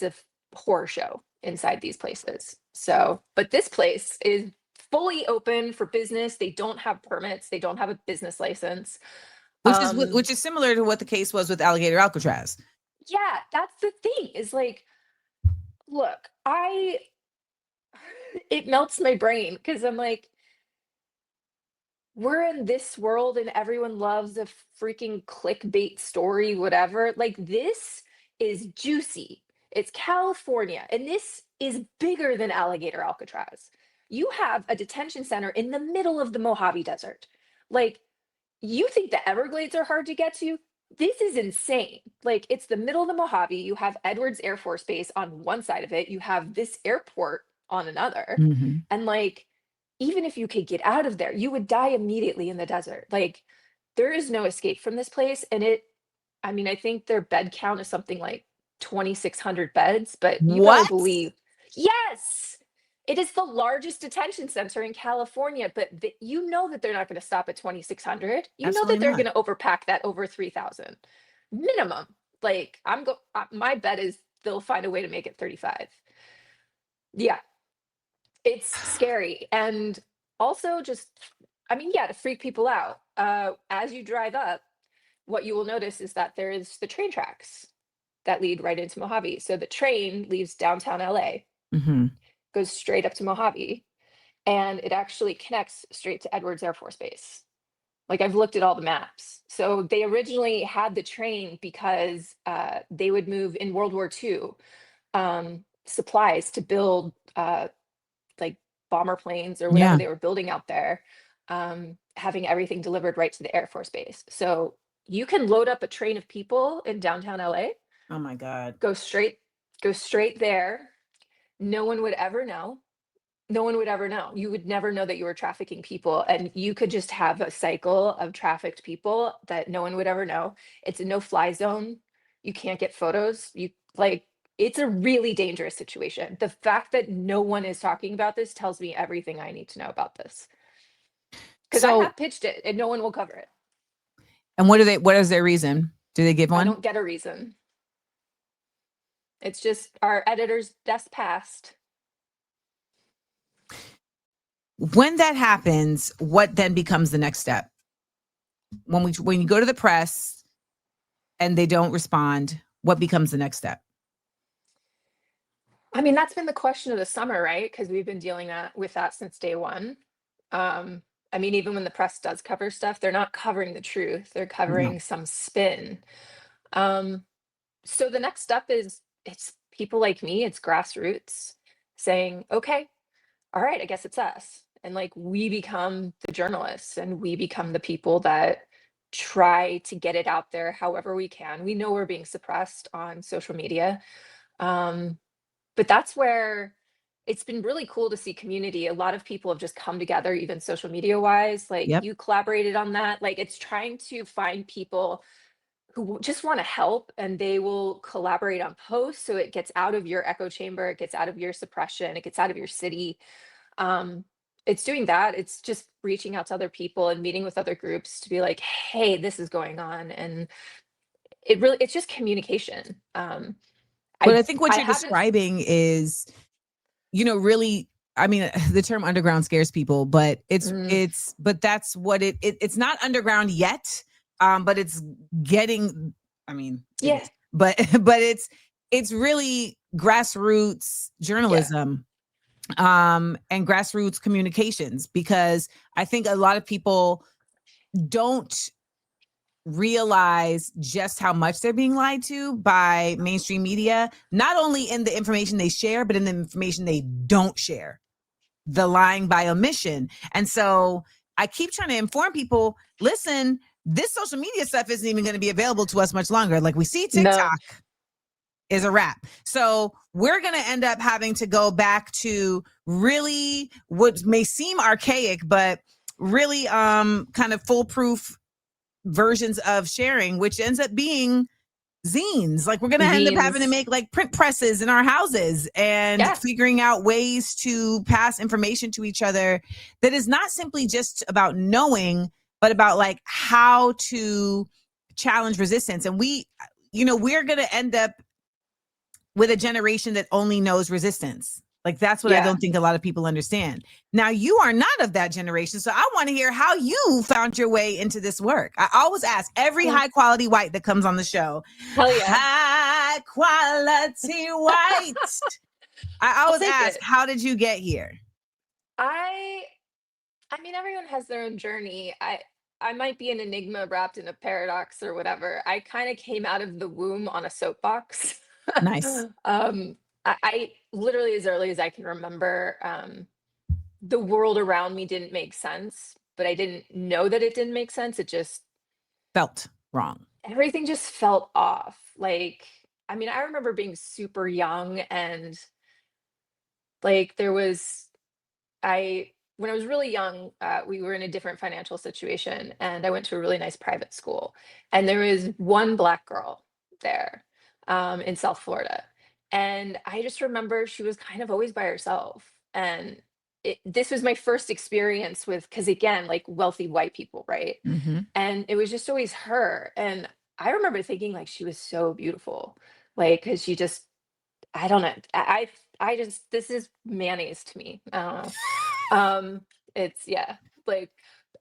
a horror show inside these places. So, but this place is fully open for business. They don't have permits. They don't have a business license. Which is similar to what the case was with Alligator Alcatraz. Yeah, that's the thing, is like, look, it melts my brain because I'm like, we're in this world and everyone loves a freaking clickbait story, whatever. Like, this is juicy. It's California, and this is bigger than Alligator Alcatraz. You have a detention center in the middle of the Mojave Desert. Like, you think the Everglades are hard to get to? This is insane. Like, it's the middle of the Mojave. You have Edwards Air Force Base on one side of it. You have this airport on another. And like, even if you could get out of there, you would die immediately in the desert. Like, there is no escape from this place. And I mean, I think their bed count is something like 2,600 beds, but you gotta believe, yes, it is the largest detention center in California, but you know that they're not going to stop at 2,600. You know that they're going to overpack that over 3,000 minimum. Like my bet is they'll find a way to make it 35. Yeah, it's scary. And also just, I mean, yeah, to freak people out. As you drive up, what you will notice is that there is the train tracks that lead right into Mojave. So the train leaves downtown LA, goes straight up to Mojave, and it actually connects straight to Edwards Air Force Base. Like, I've looked at all the maps. So they originally had the train because they would move in World War II supplies to build like bomber planes or whatever they were building out there, having everything delivered right to the Air Force Base. So you can load up a train of people in downtown LA. Oh my God. Go straight there. No one would ever know. No one would ever know. You would never know that you were trafficking people, and you could just have a cycle of trafficked people that no one would ever know. It's a no-fly zone. You can't get photos. It's a really dangerous situation. The fact that no one is talking about this tells me everything I need to know about this. Because I have pitched it and no one will cover it. And what is their reason? Do they give one? I don't get a reason. It's just our editor's desk passed. When that happens, what then becomes the next step? When you go to the press and they don't respond, what becomes the next step? I mean, that's been the question of the summer, right? Because we've been dealing with that since day one. I mean, even when the press does cover stuff, they're not covering the truth. They're covering some spin. So the next step is, it's people like me, it's grassroots saying, okay, all right, I guess it's us. And like, we become the journalists and we become the people that try to get it out there however we can. We know we're being suppressed on social media. But that's where it's been really cool to see community. A lot of people have just come together, even social media wise. Like, you collaborated on that. Like, it's trying to find people who just want to help, and they will collaborate on posts. So it gets out of your echo chamber, it gets out of your suppression, it gets out of your city. It's doing that. It's just reaching out to other people and meeting with other groups to be like, hey, this is going on. And it's just communication. But I think what you're describing is, really, I mean, the term underground scares people, but but that's what it's not underground yet. But it's getting, I mean, but it's really grassroots journalism, and grassroots communications, because I think a lot of people don't realize just how much they're being lied to by mainstream media, not only in the information they share, but in the information they don't share, the lying by omission. And so I keep trying to inform people, listen, this social media stuff isn't even going to be available to us much longer. Like, we see TikTok is a wrap. So we're going to end up having to go back to really what may seem archaic, but really kind of foolproof versions of sharing, which ends up being zines. Like, we're going to end up having to make like print presses in our houses and figuring out ways to pass information to each other that is not simply just about knowing, but about like how to challenge resistance. And we're going to end up with a generation that only knows resistance. Like, that's what I don't think a lot of people understand. Now, you are not of that generation, so I want to hear how you found your way into this work. I always ask every high quality white that comes on the show. Hell yeah. High quality white. I always ask, how did you get here? I mean, everyone has their own journey. I might be an enigma wrapped in a paradox or whatever. I kind of came out of the womb on a soapbox. Nice. I literally, as early as I can remember, the world around me didn't make sense, but I didn't know that it didn't make sense. It just felt wrong. Everything just felt off. Like, I mean, I remember being super young, and like when I was really young, we were in a different financial situation, and I went to a really nice private school, and there was one Black girl there in South Florida. And I just remember she was kind of always by herself. And this was my first experience with, because again, like wealthy white people, right? Mm-hmm. And it was just always her. And I remember thinking like she was so beautiful, like because she just I don't know. I just this is mayonnaise to me. I don't know. It's yeah, like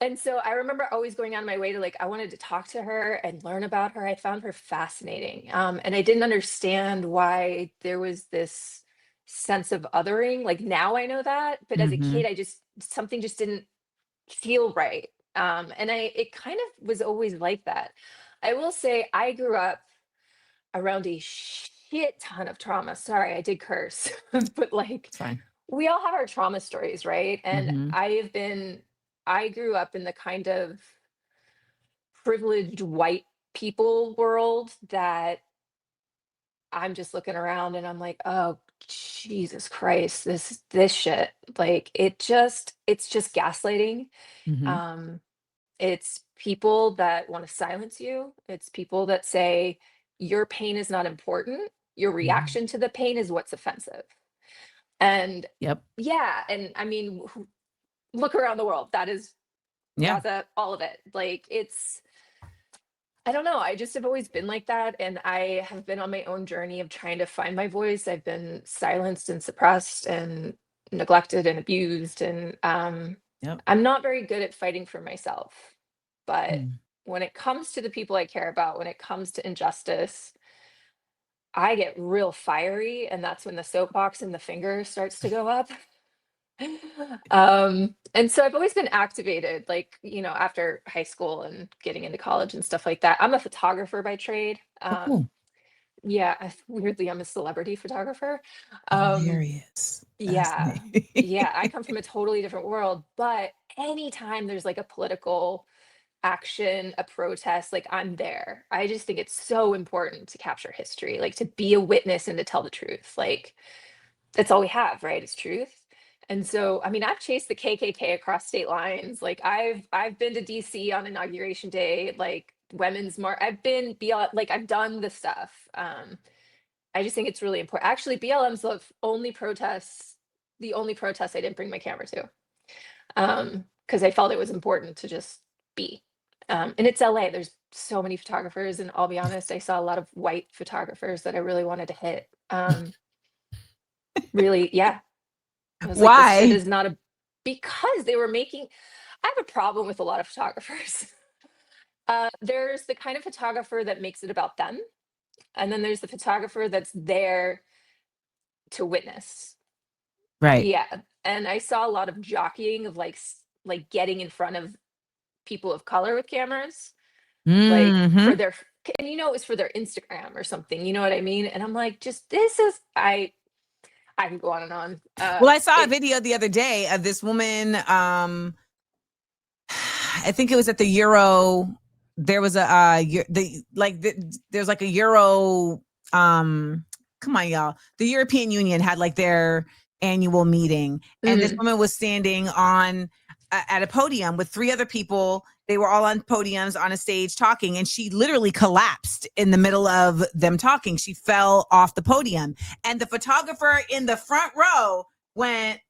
and so I remember always going on my way to like I wanted to talk to her and learn about her. I found her fascinating. And I didn't understand why there was this sense of othering. Like now I know that, but as a Mhm. kid, I just something just didn't feel right. And it kind of was always like that. I will say I grew up around a shit ton of trauma. Sorry, I did curse, but like It's fine. we all have our trauma stories, right? And Mhm. I grew up in the kind of privileged white people world that I'm just looking around and I'm like, oh, Jesus Christ, this shit. Like it's just gaslighting. Mhm. Um, it's people that want to silence you. It's people that say your pain is not important. Your Mhm. reaction to the pain is what's offensive. And Yep. yeah, and I mean, look around the world. That is Yeah. Gaza, all of it. Like it's, I don't know. I just have always been like that. And I have been on my own journey of trying to find my voice. I've been silenced and suppressed and neglected and abused. And Yep. I'm not very good at fighting for myself. But Mm. when it comes to the people I care about, when it comes to injustice, I get real fiery. And that's when the soapbox and the finger starts to go up. And so I've always been activated, like, you know, after high school and getting into college and stuff like that. I'm a photographer by trade. Oh, cool. Yeah, weirdly, I'm a celebrity photographer. Um, Hilarious. yeah, Fascinating. yeah, I come from a totally different world, but anytime there's like a political action, a protest, like I'm there. I just think it's so important to capture history, like to be a witness and to tell the truth. Like that's all we have, right? Is truth. And so, I mean, I've chased the KKK across state lines. Like I've been to DC on inauguration day, like women's march. I've been beyond, like I've done the stuff. I just think it's really important. Actually, BLM's the only protest I didn't bring my camera to. Because I felt it was important to just be. And it's LA. There's so many photographers, and I'll be honest, I saw a lot of white photographers that I really wanted to hit. Really, yeah. I was like, this shit Why? is not a because they were making I have a problem with a lot of photographers. There's the kind of photographer that makes it about them, and then there's the photographer that's there to witness. Right. Yeah, and I saw a lot of jockeying of like getting in front of people of color with cameras, like for Mhm. their and you know it was for their Instagram or something. You know what I mean? And I'm like, just this is I can go on and on. Well, I saw a It video the other day of this woman. I think it was at the Euro. There was there's like a Euro. Come on, y'all. The European Union had like their annual meeting, and this woman was standing on at a podium with three other people. They were all on podiums on a stage talking, and she literally collapsed in the middle of them talking. She fell off the podium, and the photographer in the front row went.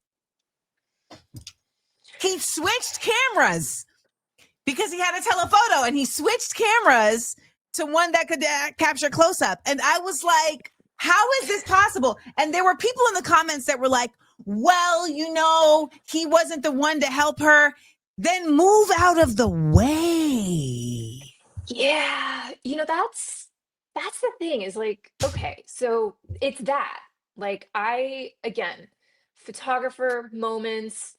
He switched cameras because he had a telephoto, and he switched cameras to one that could capture close up. And I was like, how is this possible? And there were people in the comments that were like, well, you know, he wasn't the one to help her. Then move out of the way. Yeah, you know, that's the thing is like, okay, so it's that. Like again, photographer moments.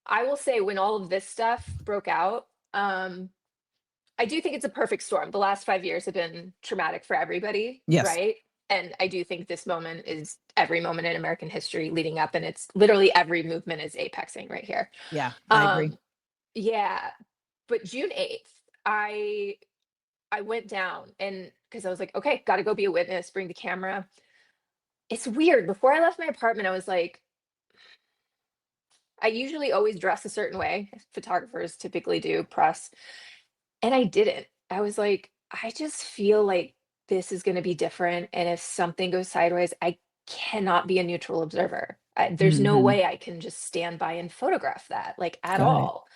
I will say when all of this stuff broke out, I do think it's a perfect storm. The last 5 years have been traumatic for everybody, Yes. right? And I do think this moment is every moment in American history leading up, and it's literally every movement is apexing right here. Yeah, I agree. Yeah, but June 8th, I went down and because I was like, okay, got to go be a witness, bring the camera. It's weird. Before I left my apartment, I was like, I usually always dress a certain way. Photographers typically do press, and I didn't. I was like, I just feel like this is going to be different. And if something goes sideways, I cannot be a neutral observer. There's no Mhm. way I can just stand by and photograph that, like at Got it. all.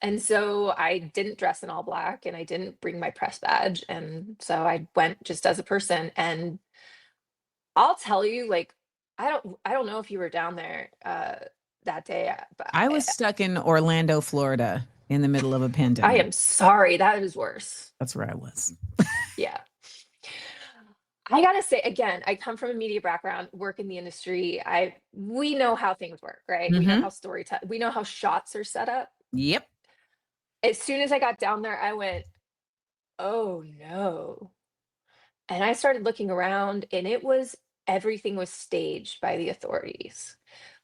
And so I didn't dress in all black and I didn't bring my press badge. And so I went just as a person. And I'll tell you, like, I don't know if you were down there that day, but I was stuck in Orlando, Florida in the middle of a I pandemic. am sorry. That is worse. That's where I was. Yeah. I gotta say, again, I come from a media background, work in the industry. We know how things work, right? We know how we know how shots are set up. Yep. As soon as I got down there, I went, oh no. And I started looking around, and everything was staged by the authorities.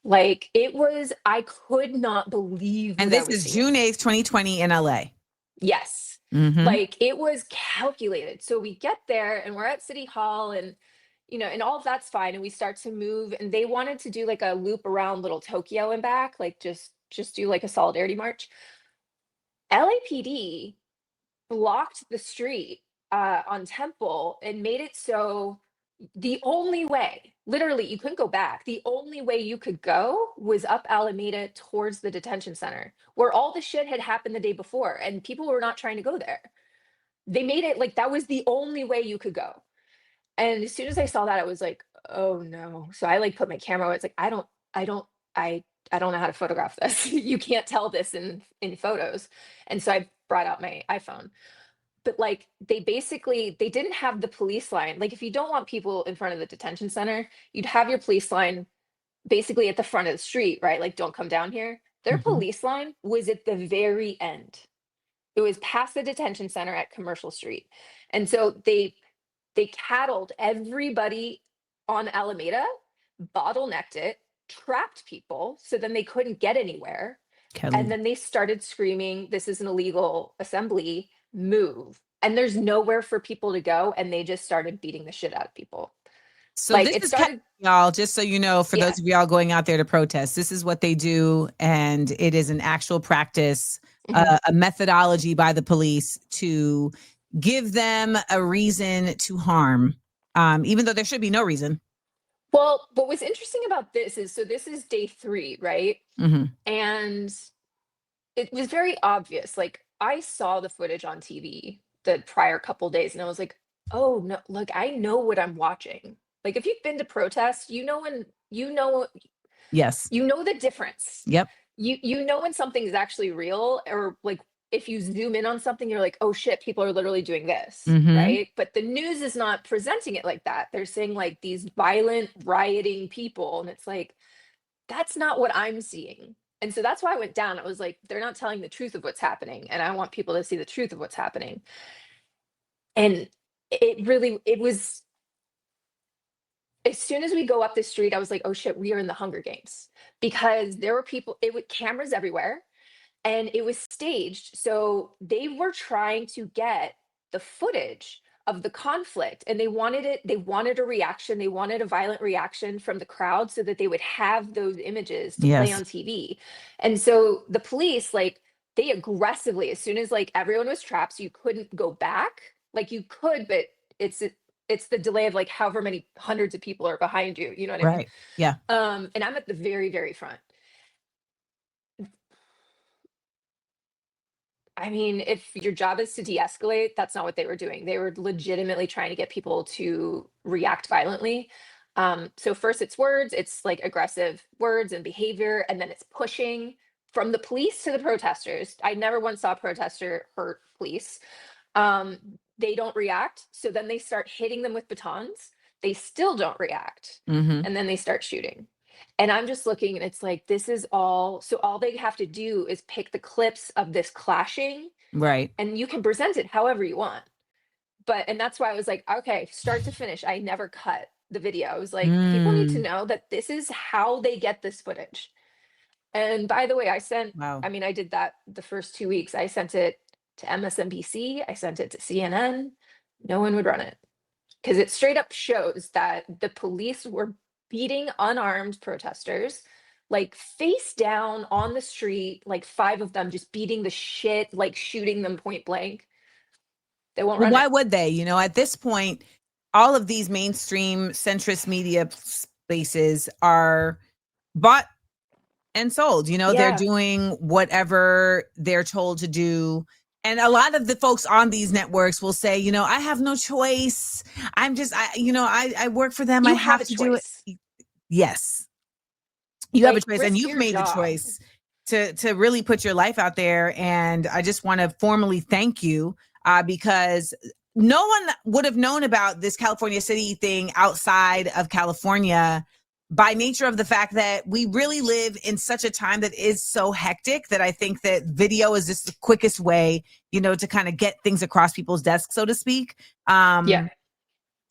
Like, I could not believe. And this is June 8th, 2020 in LA. Yes. Like, it was calculated. So we get there and we're at City Hall, and and all of that's fine. And we start to move, and they wanted to do like a loop around Little Tokyo and back, like just do like a solidarity march. LAPD blocked the street on Temple and made it so the only way, literally, you couldn't go back. The only way you could go was up Alameda towards the detention center, where all the shit had happened the day before, and people were not trying to go there. They made it like that was the only way you could go. And as soon as I saw that, I was like, oh no. So I like put my camera away. It's like, I don't know how to photograph this. You can't tell this in photos. And so I brought out my iPhone. But like, they didn't have the police line. Like, if you don't want people in front of the detention center, you'd have your police line basically at the front of the street, right? Like, don't come down here. Their police line was at the very end. It was past the detention center at Commercial Street. And so they cattled everybody on Alameda, bottlenecked it, trapped people, so then they couldn't get anywhere. And then they started screaming, this is an illegal assembly, move. And there's nowhere for people to go, and they just started beating the shit out of people. So like, this is y'all, just so you know, for those of y'all going out there to protest, this is what they do, and it is an actual practice, a methodology by the police to give them a reason to harm, even though there should be no reason. Well, what was interesting about this is, so this is day 3, right? And it was very obvious. Like, I saw the footage on TV the prior couple days, and I was like, oh no, look, I know what I'm watching. Like, if you've been to protests, yes, you know the difference. Yep. You know when something is actually real, or like if you zoom in on something, you're like, oh shit, people are literally doing this, right? But the news is not presenting it like that. They're saying like these violent, rioting people, and it's like, that's not what I'm seeing. And so that's why I went down. I was like, they're not telling the truth of what's happening, and I want people to see the truth of what's happening. And it was, as soon as we go up the street, I was like, oh shit, we are in the Hunger Games, because there were people, cameras everywhere, and it was staged. So they were trying to get the footage of the conflict, and they wanted a reaction. They wanted a violent reaction from the crowd so that they would have those images to play on TV. And so the police, like, they aggressively, as soon as like everyone was trapped, so you couldn't go back. Like, you could, but it's the delay of like however many hundreds of people are behind you. You know what I mean? Yeah. And I'm at the very, very front. I mean, if your job is to de-escalate, that's not what they were doing. They were legitimately trying to get people to react violently. So first it's words, it's like aggressive words and behavior, and then it's pushing from the police to the protesters. I never once saw a protester hurt police. They don't react. So then they start hitting them with batons. They still don't react. And then they start shooting. And I'm just looking, and it's like, this is all, so all they have to do is pick the clips of this clashing. Right. And you can present it however you want. And that's why I was like, okay, start to finish, I never cut the video. I was like, people need to know that this is how they get this footage. And by the way, I did that the first 2 weeks. I sent it to MSNBC. I sent it to CNN. No one would run it, because it straight up shows that the police were beating unarmed protesters, like face down on the street, like 5 of them just beating the shit, like shooting them point blank. They won't run Why it. would they? You know, at this point, all of these mainstream centrist media spaces are bought and sold. You know, they're doing whatever they're told to do. And a lot of the folks on these networks will say, you know, I have no choice. I work for them. I have to do it. Yes. You have a choice, and you've made the choice to really put your life out there. And I just want to formally thank you because no one would have known about this California City thing outside of California by nature of the fact that we really live in such a time that is so hectic that I think that video is just the quickest way, you know, to kind of get things across people's desks, so to speak.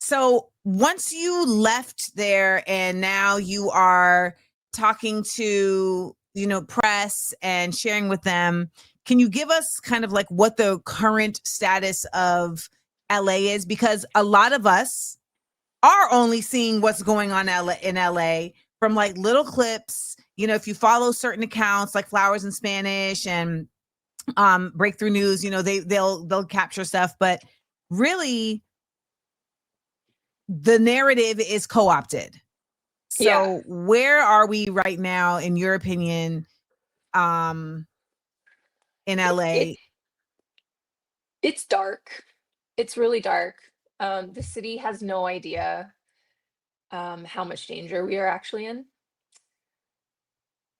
So once you left there and now you are talking to, you know, press and sharing with them, can you give us kind of like what the current status of LA is? Because a lot of us are only seeing what's going on in LA from like little clips. You know, if you follow certain accounts like Flowers in Spanish and Breakthrough News, you know, they'll capture stuff, but really the narrative is co-opted. So where are we right now, in your opinion, in LA? It's dark. It's really dark. The city has no idea how much danger we are actually in.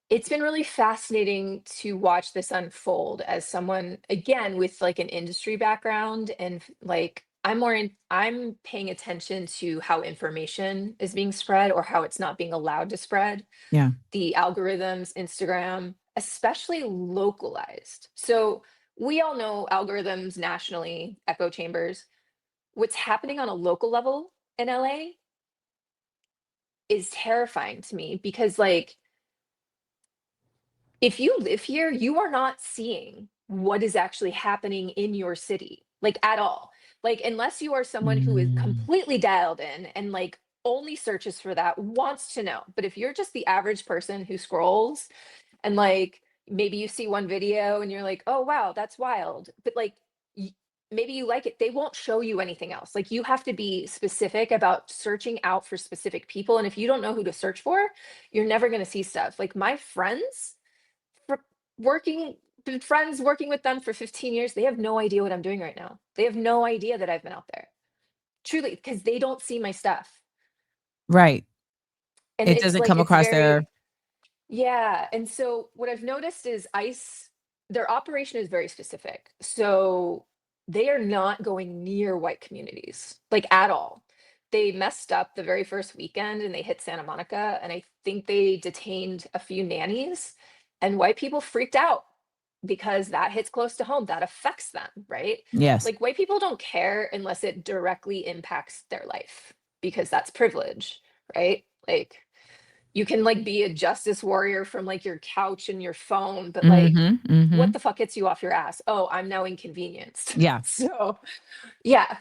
It's been really fascinating to watch this unfold as someone, again, with like an industry background, and like I'm paying attention to how information is being spread or how it's not being allowed to spread. Yeah. The algorithms, Instagram, especially localized. So we all know algorithms nationally, echo chambers. What's happening on a local level in LA is terrifying to me because, like, if you live here, you are not seeing what is actually happening in your city, like at all. Like, unless you are someone who is completely dialed in and like only searches for that, wants to know. But if you're just the average person who scrolls and like maybe you see one video and you're like, oh, wow, that's wild. But like, maybe you like it, they won't show you anything else. Like, you have to be specific about searching out for specific people. And if you don't know who to search for, you're never going to see stuff. Like, my friends, been friends working with them for 15 years, they have no idea what I'm doing right now. They have no idea that I've been out there. Truly, because they don't see my stuff. Right. And it it's doesn't like, come it's across very, their. yeah. And so what I've noticed is ICE, their operation is very specific. So they are not going near white communities, like at all. They messed up the very first weekend and they hit Santa Monica. And I think they detained a few nannies, and white people freaked out because that hits close to home. That affects them, right? Yes. Like, white people don't care unless it directly impacts their life, because that's privilege, right? Like, you can like be a justice warrior from like your couch and your phone, but like, what the fuck gets you off your ass? Oh, I'm now inconvenienced. Yeah. So yeah,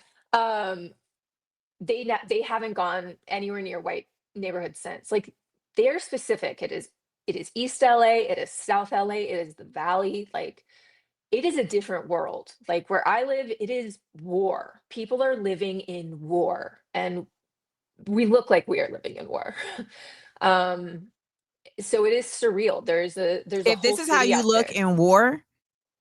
they haven't gone anywhere near white neighborhoods since. Like, they're specific. It is East LA, it is South LA, it is the Valley. Like, it is a different world. Like, where I live, it is war. People are living in war, and we look like we are living in war. So it is surreal. There's a If this whole is how city you out look there. in war,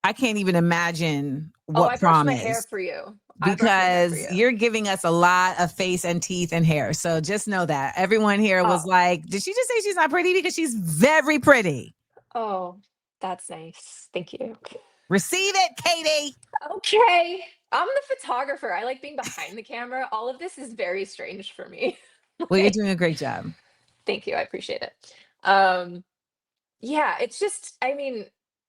I can't even imagine Oh, what I brushed prom my hair is. for you. I brushed my hair for Because you. you're giving us a lot of face and teeth and hair. So just know that. Everyone here was like, did she just say she's not pretty? Because she's very pretty. Oh, that's nice. Thank you. Receive it, Catie. Okay. I'm the photographer. I like being behind the camera. All of this is very strange for me. Well, you're doing a great job. Thank you. I appreciate it. Yeah, it's just, I mean,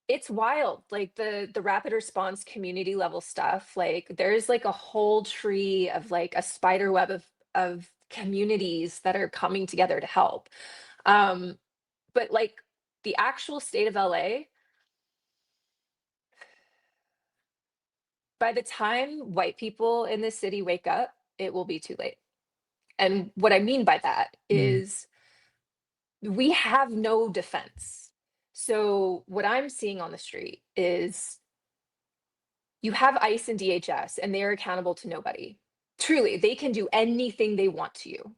it's wild. Like, the rapid response community level stuff. Like, there's like a whole tree of like a spider web of communities that are coming together to help. But like, the actual state of LA, by the time white people in this city wake up, it will be too late. And what I mean by that is we have no defense. So what I'm seeing on the street is you have ICE and DHS, and they are accountable to nobody. Truly, they can do anything they want to you.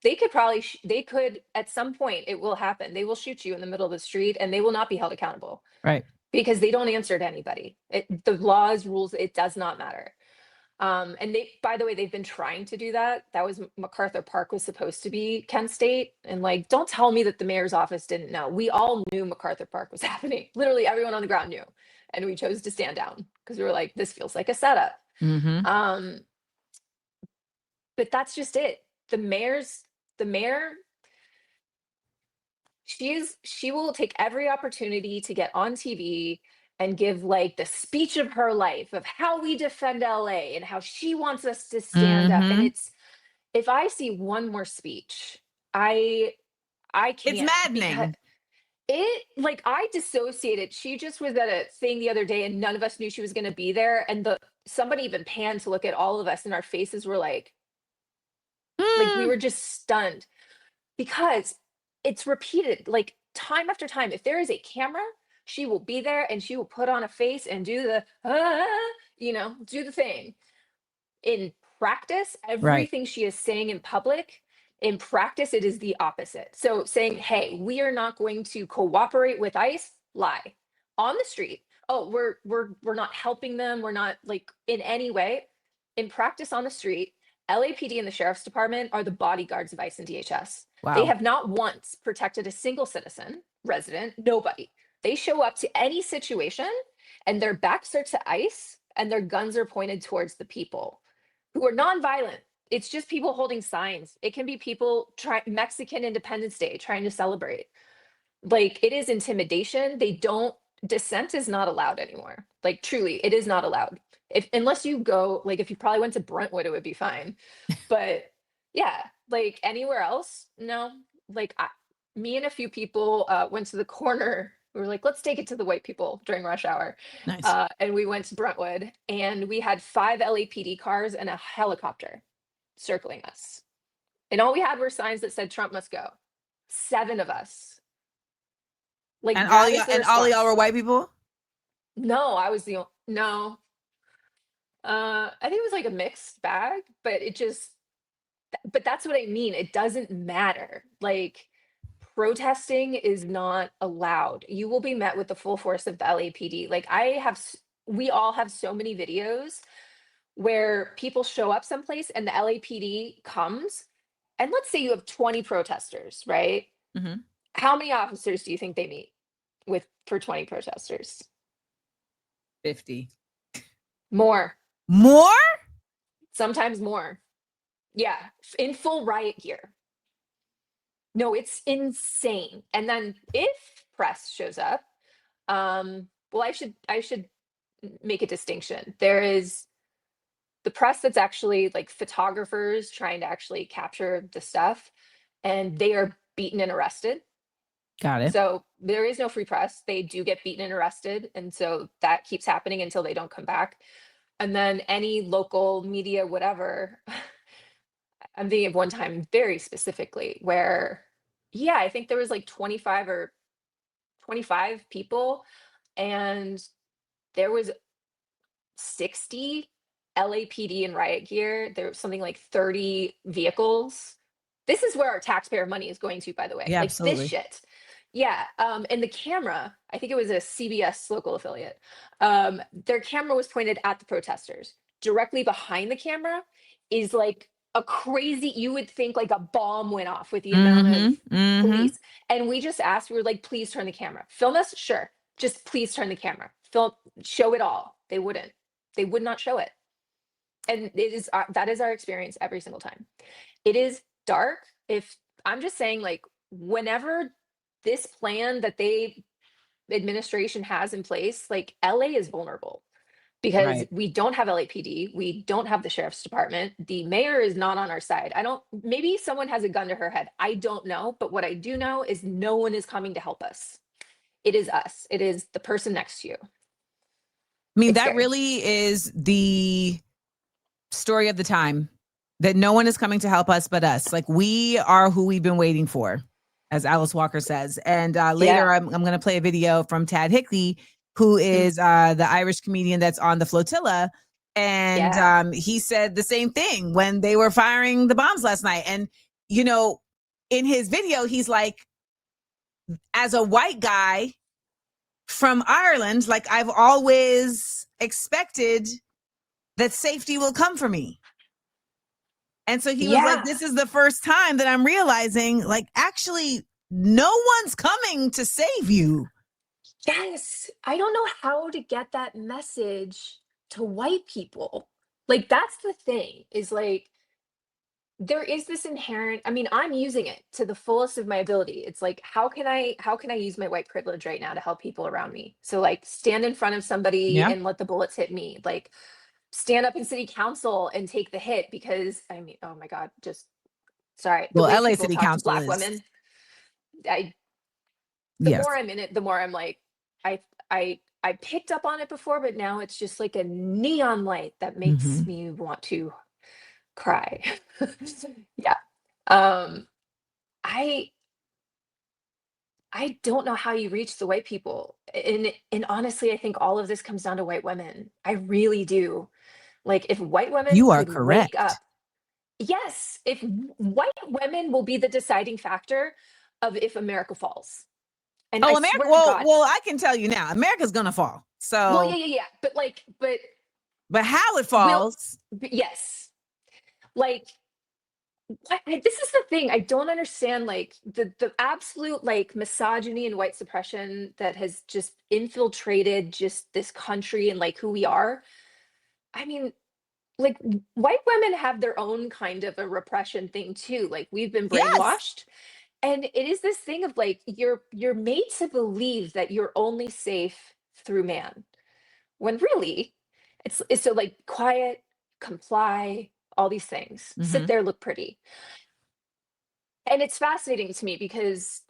they could probably, they could, at some point, it will happen. They will shoot you in the middle of the street and they will not be held accountable. Right. Because they don't answer to anybody. The laws, rules, it does not matter. And they, by the way, they've been trying to do that. That was MacArthur Park was supposed to be Kent State. And like, don't tell me that the mayor's office didn't know. We all knew MacArthur Park was happening. Literally everyone on the ground knew. And we chose to stand down because we were like, this feels like a setup. Mm-hmm. But that's just it. The mayor, she will take every opportunity to get on TV and give like the speech of her life of how we defend LA and how she wants us to stand up. And it's, if I see one more speech, I can't. It's maddening. It, like, I dissociated. She just was at a thing the other day and none of us knew she was going to be there. And somebody even panned to look at all of us and our faces were like we were just stunned because it's repeated like time after time. If there is a camera, she will be there and she will put on a face and do the, do the thing. In practice, everything she is saying in public, in practice, it is the opposite. So saying, hey, we are not going to cooperate with ICE, lie. On the street, oh, we're not helping them. We're not like in any way. In practice on the street, LAPD and the Sheriff's Department are the bodyguards of ICE and DHS. Wow. They have not once protected a single citizen, resident, nobody. They show up to any situation and their backs are to ICE and their guns are pointed towards the people who are nonviolent. It's just people holding signs. It can be people Mexican Independence Day trying to celebrate. Like, it is intimidation. Dissent is not allowed anymore. Like, truly, it is not allowed. Unless you go, like, if you probably went to Brentwood, it would be fine. But yeah, like anywhere else, no. Like me and a few people went to the corner. We were like, let's take it to the white people during rush hour. Nice. And we went to Brentwood and we had 5 LAPD cars and a helicopter circling us. And all we had were signs that said Trump must go. 7 of us. Like, and all y'all were white people? No, I was no. I think it was like a mixed bag, but but that's what I mean. It doesn't matter. Like, protesting is not allowed. You will be met with the full force of the LAPD. Like, we all have so many videos where people show up someplace and the LAPD comes, and let's say you have 20 protesters, right? Mm-hmm. How many officers do you think they meet with for 20 protesters? 50. More. Sometimes more. Yeah, in full riot gear. No, it's insane. And then if press shows up, well, I should make a distinction. There is the press that's actually like photographers trying to actually capture the stuff, and they are beaten and arrested. Got it. So there is no free press. They do get beaten and arrested. And so that keeps happening until they don't come back. And then any local media, whatever, I'm thinking of one time very specifically where, yeah, I think there was like 25 people and there was 60 LAPD in riot gear. There was something like 30 vehicles. This is where our taxpayer money is going to, by the way. Yeah, like absolutely. This shit. Yeah. And the camera, I think it was a CBS local affiliate. Their camera was pointed at the protesters. Directly behind the camera is like a crazy, you would think like a bomb went off with the amount of police. And we just asked, we were like, please turn the camera. Film us? Sure. Just please turn the camera. Show it all. They wouldn't. They would not show it. And that is our experience every single time. It is dark. If I'm just saying, like, whenever this plan that administration has in place, like, LA is vulnerable because we don't have LAPD. We don't have the sheriff's department. The mayor is not on our side. Maybe someone has a gun to her head. I don't know. But what I do know is no one is coming to help us. It is us. It is the person next to you. I mean, that really is the story of the time, that no one is coming to help us but us. Like, we are who we've been waiting for, as Alice Walker says. And later I'm going to play a video from Tad Hickley, who is the Irish comedian that's on the flotilla. And he said the same thing when they were firing the bombs last night. And you know, in his video, he's like, as a white guy from Ireland, like I've always expected that safety will come for me. And so he was like, this is the first time that I'm realizing, like, actually, no one's coming to save you. Yes. I don't know how to get that message to white people. Like, that's the thing, is like, there is this inherent, I mean, I'm using it to the fullest of my ability. It's like, how can I use my white privilege right now to help people around me? So like stand in front of somebody and let the bullets hit me. Like stand up in city council and take the hit, because I mean, oh my God, just sorry. The Well, way LA people City talk to Council Black is, women, the more I'm in it, the more I'm like, I picked up on it before, but now it's just like a neon light that makes me want to cry. Yeah. I don't know how you reach the white people. And honestly, I think all of this comes down to white women. I really do. Like if white women you are could wake correct. up. Yes, if white women will be the deciding factor of if America falls. And I America, swear to God. well, I can tell you now, America's gonna fall. So Well, yeah. But how it falls. Yes. Like this is the thing I don't understand, like the absolute like misogyny and white suppression that has just infiltrated just this country and like who we are. I mean, like white women have their own kind of a repression thing too. Like we've been brainwashed. And it is this thing of like you're made to believe that you're only safe through man, when really it's so like quiet, comply, all these things, sit there, look pretty. And it's fascinating to me because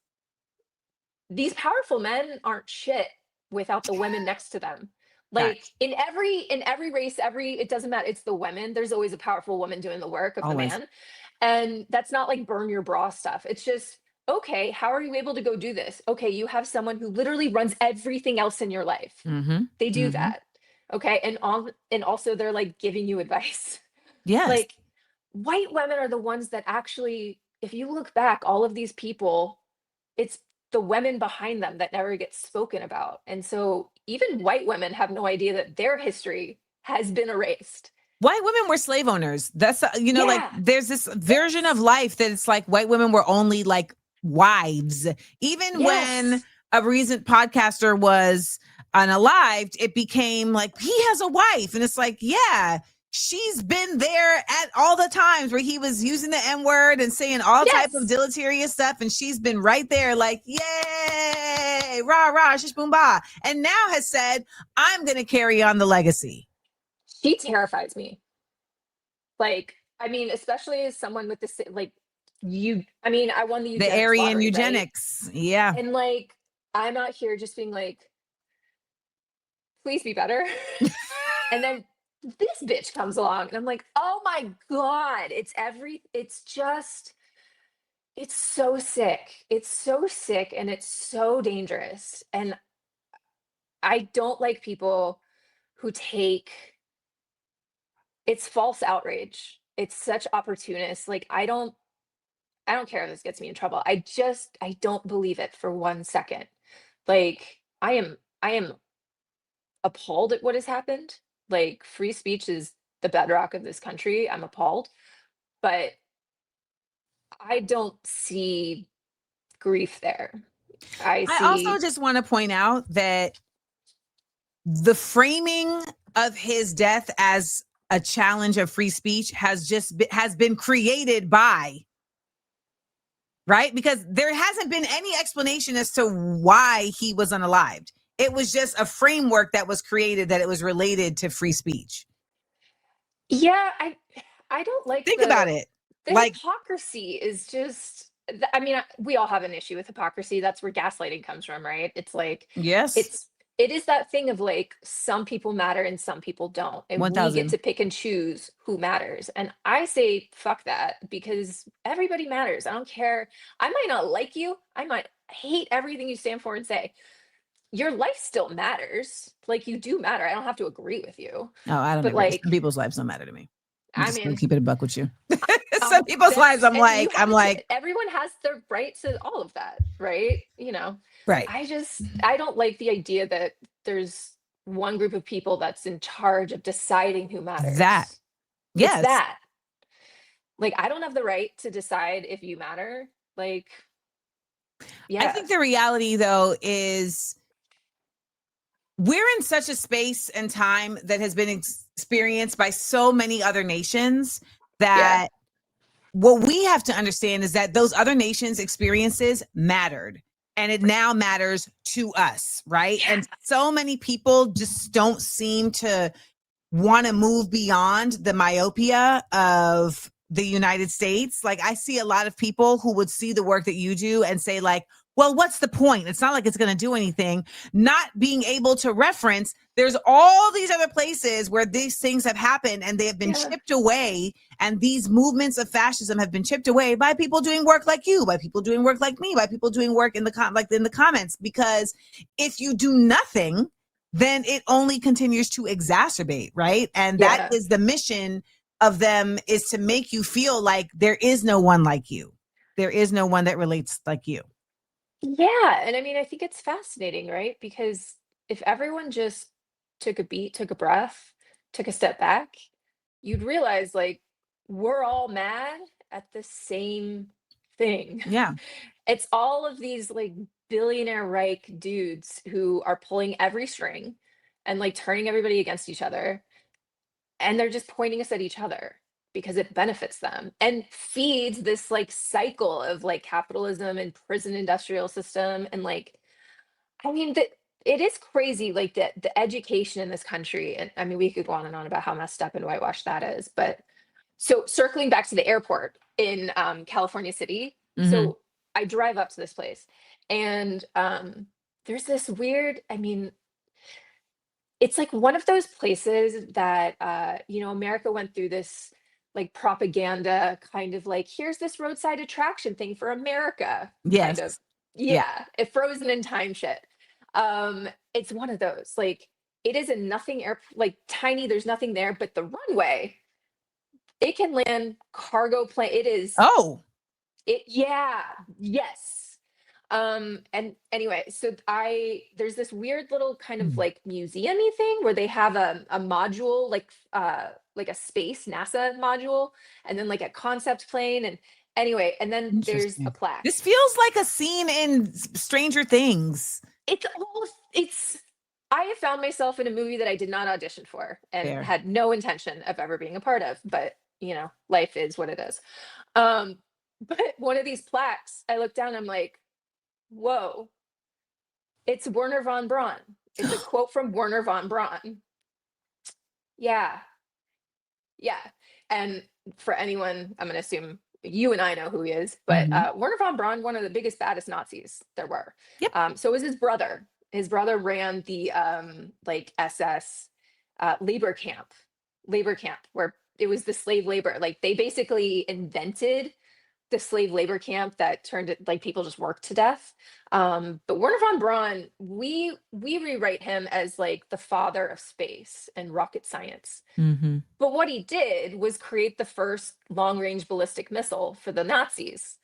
these powerful men aren't shit without the women next to them. Like in every race, it doesn't matter, it's the women. There's always a powerful woman doing the work of the man. And that's not like burn your bra stuff. It's just, okay, how are you able to go do this? Okay, you have someone who literally runs everything else in your life. They do that. Okay. And also they're like giving you advice. Yes. Like white women are the ones that actually, if you look back, all of these people, it's the women behind them that never get spoken about. And so even white women have no idea that their history has been erased. White women were slave owners. That's, like there's this version of life that it's like white women were only like wives. Even when a recent podcaster was unalived, it became like he has a wife. And it's like, yeah, she's been there at all the times where he was using the N-word and saying all type of deleterious stuff. And she's been right there like, yay, rah, rah, shish, boom, bah. And now has said, I'm going to carry on the legacy. She terrifies me. Like, I mean, especially as someone with this, like I won the eugenics Aryan lottery, eugenics. Right? Yeah. And like, I'm out here just being like, please be better. And then this bitch comes along and I'm like, oh my God, it's so sick. It's so sick and it's so dangerous. And I don't like people who it's false outrage. It's such opportunists. Like, I don't care if this gets me in trouble. I don't believe it for 1 second. Like, I am appalled at what has happened. Like, free speech is the bedrock of this country. I'm appalled, but I don't see grief there. I also just want to point out that the framing of his death as a challenge of free speech has been created by, right? Because there hasn't been any explanation as to why he was unalived. It was just a framework that was created that it was related to free speech. Yeah, I don't like Think about it. The hypocrisy is just, I mean, we all have an issue with hypocrisy. That's where gaslighting comes from, right? It's like, yes, it is that thing of like, some people matter and some people don't. And 1,000. we get to pick and choose who matters. And I say, fuck that, because everybody matters. I don't care. I might not like you. I might hate everything you stand for and say. Your life still matters. Like, you do matter. I don't have to agree with you. Oh, I don't but agree. like, people's lives don't matter to me. I'm I just gonna mean, keep it a buck with you. Some people's lives, and you have like, everyone has the right to all of that, right? You know, right. I don't like the idea that there's one group of people that's in charge of deciding who matters. That. It's Yes. that. Like, I don't have the right to decide if you matter. Like, yeah. I think the reality, though, is we're in such a space and time that has been experienced by so many other nations that what we have to understand is that those other nations' experiences mattered. And it now matters to us, right? Yeah. And so many people just don't seem to want to move beyond the myopia of the United States. Like, I see a lot of people who would see the work that you do and say, like, well, what's the point? It's not like it's going to do anything. Not being able to reference, there's all these other places where these things have happened and they have been chipped away. And these movements of fascism have been chipped away by people doing work like you, by people doing work like me, by people doing work in the comments. Because if you do nothing, then it only continues to exacerbate, right? And that is the mission of them, is to make you feel like there is no one like you. There is no one that relates like you. Yeah. And I mean, I think it's fascinating, right? Because if everyone just took a beat, took a breath, took a step back, you'd realize, like, we're all mad at the same thing. Yeah. It's all of these, like, billionaire Reich dudes who are pulling every string and, like, turning everybody against each other. And they're just pointing us at each other because it benefits them and feeds this, like, cycle of, like, capitalism and prison industrial system. And, like, I mean, it is crazy, like, the education in this country. And I mean, we could go on and on about how messed up and whitewashed that is. But so circling back to the airport in California City. Mhm. So I drive up to this place and there's this weird, I mean, it's like one of those places that, you know, America went through this, like, propaganda kind of, like, here's this roadside attraction thing for America. Kind of. Yes. Yeah. It frozen in time shit. It's one of those, like, it is a nothing like, tiny, there's nothing there, but the runway, it can land cargo plane. It is. Oh. Yes. And anyway, so there's this weird little kind of, like, museum-y thing where they have a module, like a space NASA module, and then, like, a concept plane. And anyway, and then there's a plaque. This feels like a scene in Stranger Things. I have found myself in a movie that I did not audition for and Fair. had no intention of ever being a part of, but, you know, life is what it is. But one of these plaques, I look down, I'm like, whoa, it's Werner von Braun. It's a quote from Werner von Braun. Yeah. And for anyone, I'm going to assume you and I know who he is, but Werner von Braun, one of the biggest, baddest Nazis there were. Yep. So was his brother. His brother ran the like, SS labor camp, where it was the slave labor. Like, they basically invented the slave labor camp that turned it, like, people just worked to death. But Werner von Braun, we rewrite him as, like, the father of space and rocket science. Mm-hmm. But what he did was create the first long-range ballistic missile for the Nazis.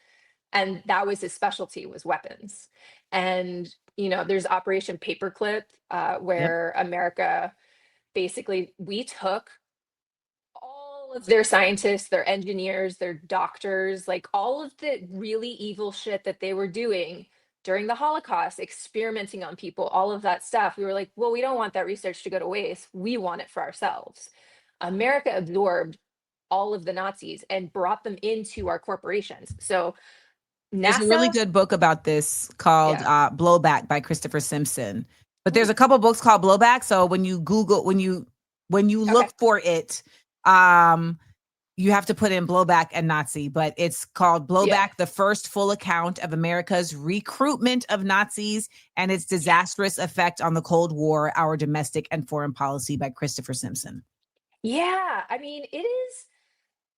And that was his specialty, was weapons. And, you know, there's Operation Paperclip, where America, basically, we took all of their scientists, their engineers, their doctors, like, all of the really evil shit that they were doing during the Holocaust, experimenting on people, all of that stuff. We were like, well, we don't want that research to go to waste. We want it for ourselves. America absorbed all of the Nazis and brought them into our corporations. So NASA, there's a really good book about this called Blowback by Christopher Simpson. But there's a couple books called Blowback. So when you Google, when you look for it, you have to put in Blowback and Nazi, but it's called Blowback, the first full account of America's recruitment of Nazis and its disastrous effect on the Cold War, our domestic and foreign policy, by Christopher Simpson. Yeah, I mean, it is,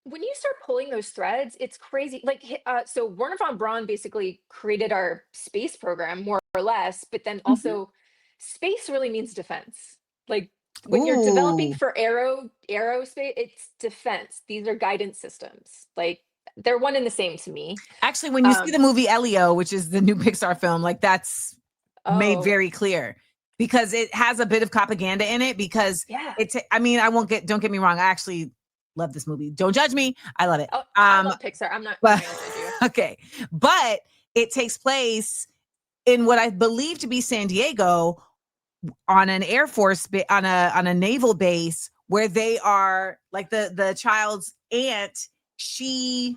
when you start pulling those threads, it's crazy. Like, so Werner von Braun basically created our space program, more or less, but then also space really means defense. Like, When you're developing Ooh. for aerospace, it's defense. These are guidance systems. Like they're one and the same to me. Actually, when you see the movie Elio, which is the new Pixar film, like that's made very clear because it has a bit of propaganda in it because it's, I mean, don't get me wrong. I actually love this movie. Don't judge me. I love it. Oh, I love Pixar. I'm not but, gonna judge you. Okay. But it takes place in what I believe to be San Diego on an Air Force, on a naval base where they are like the child's aunt, she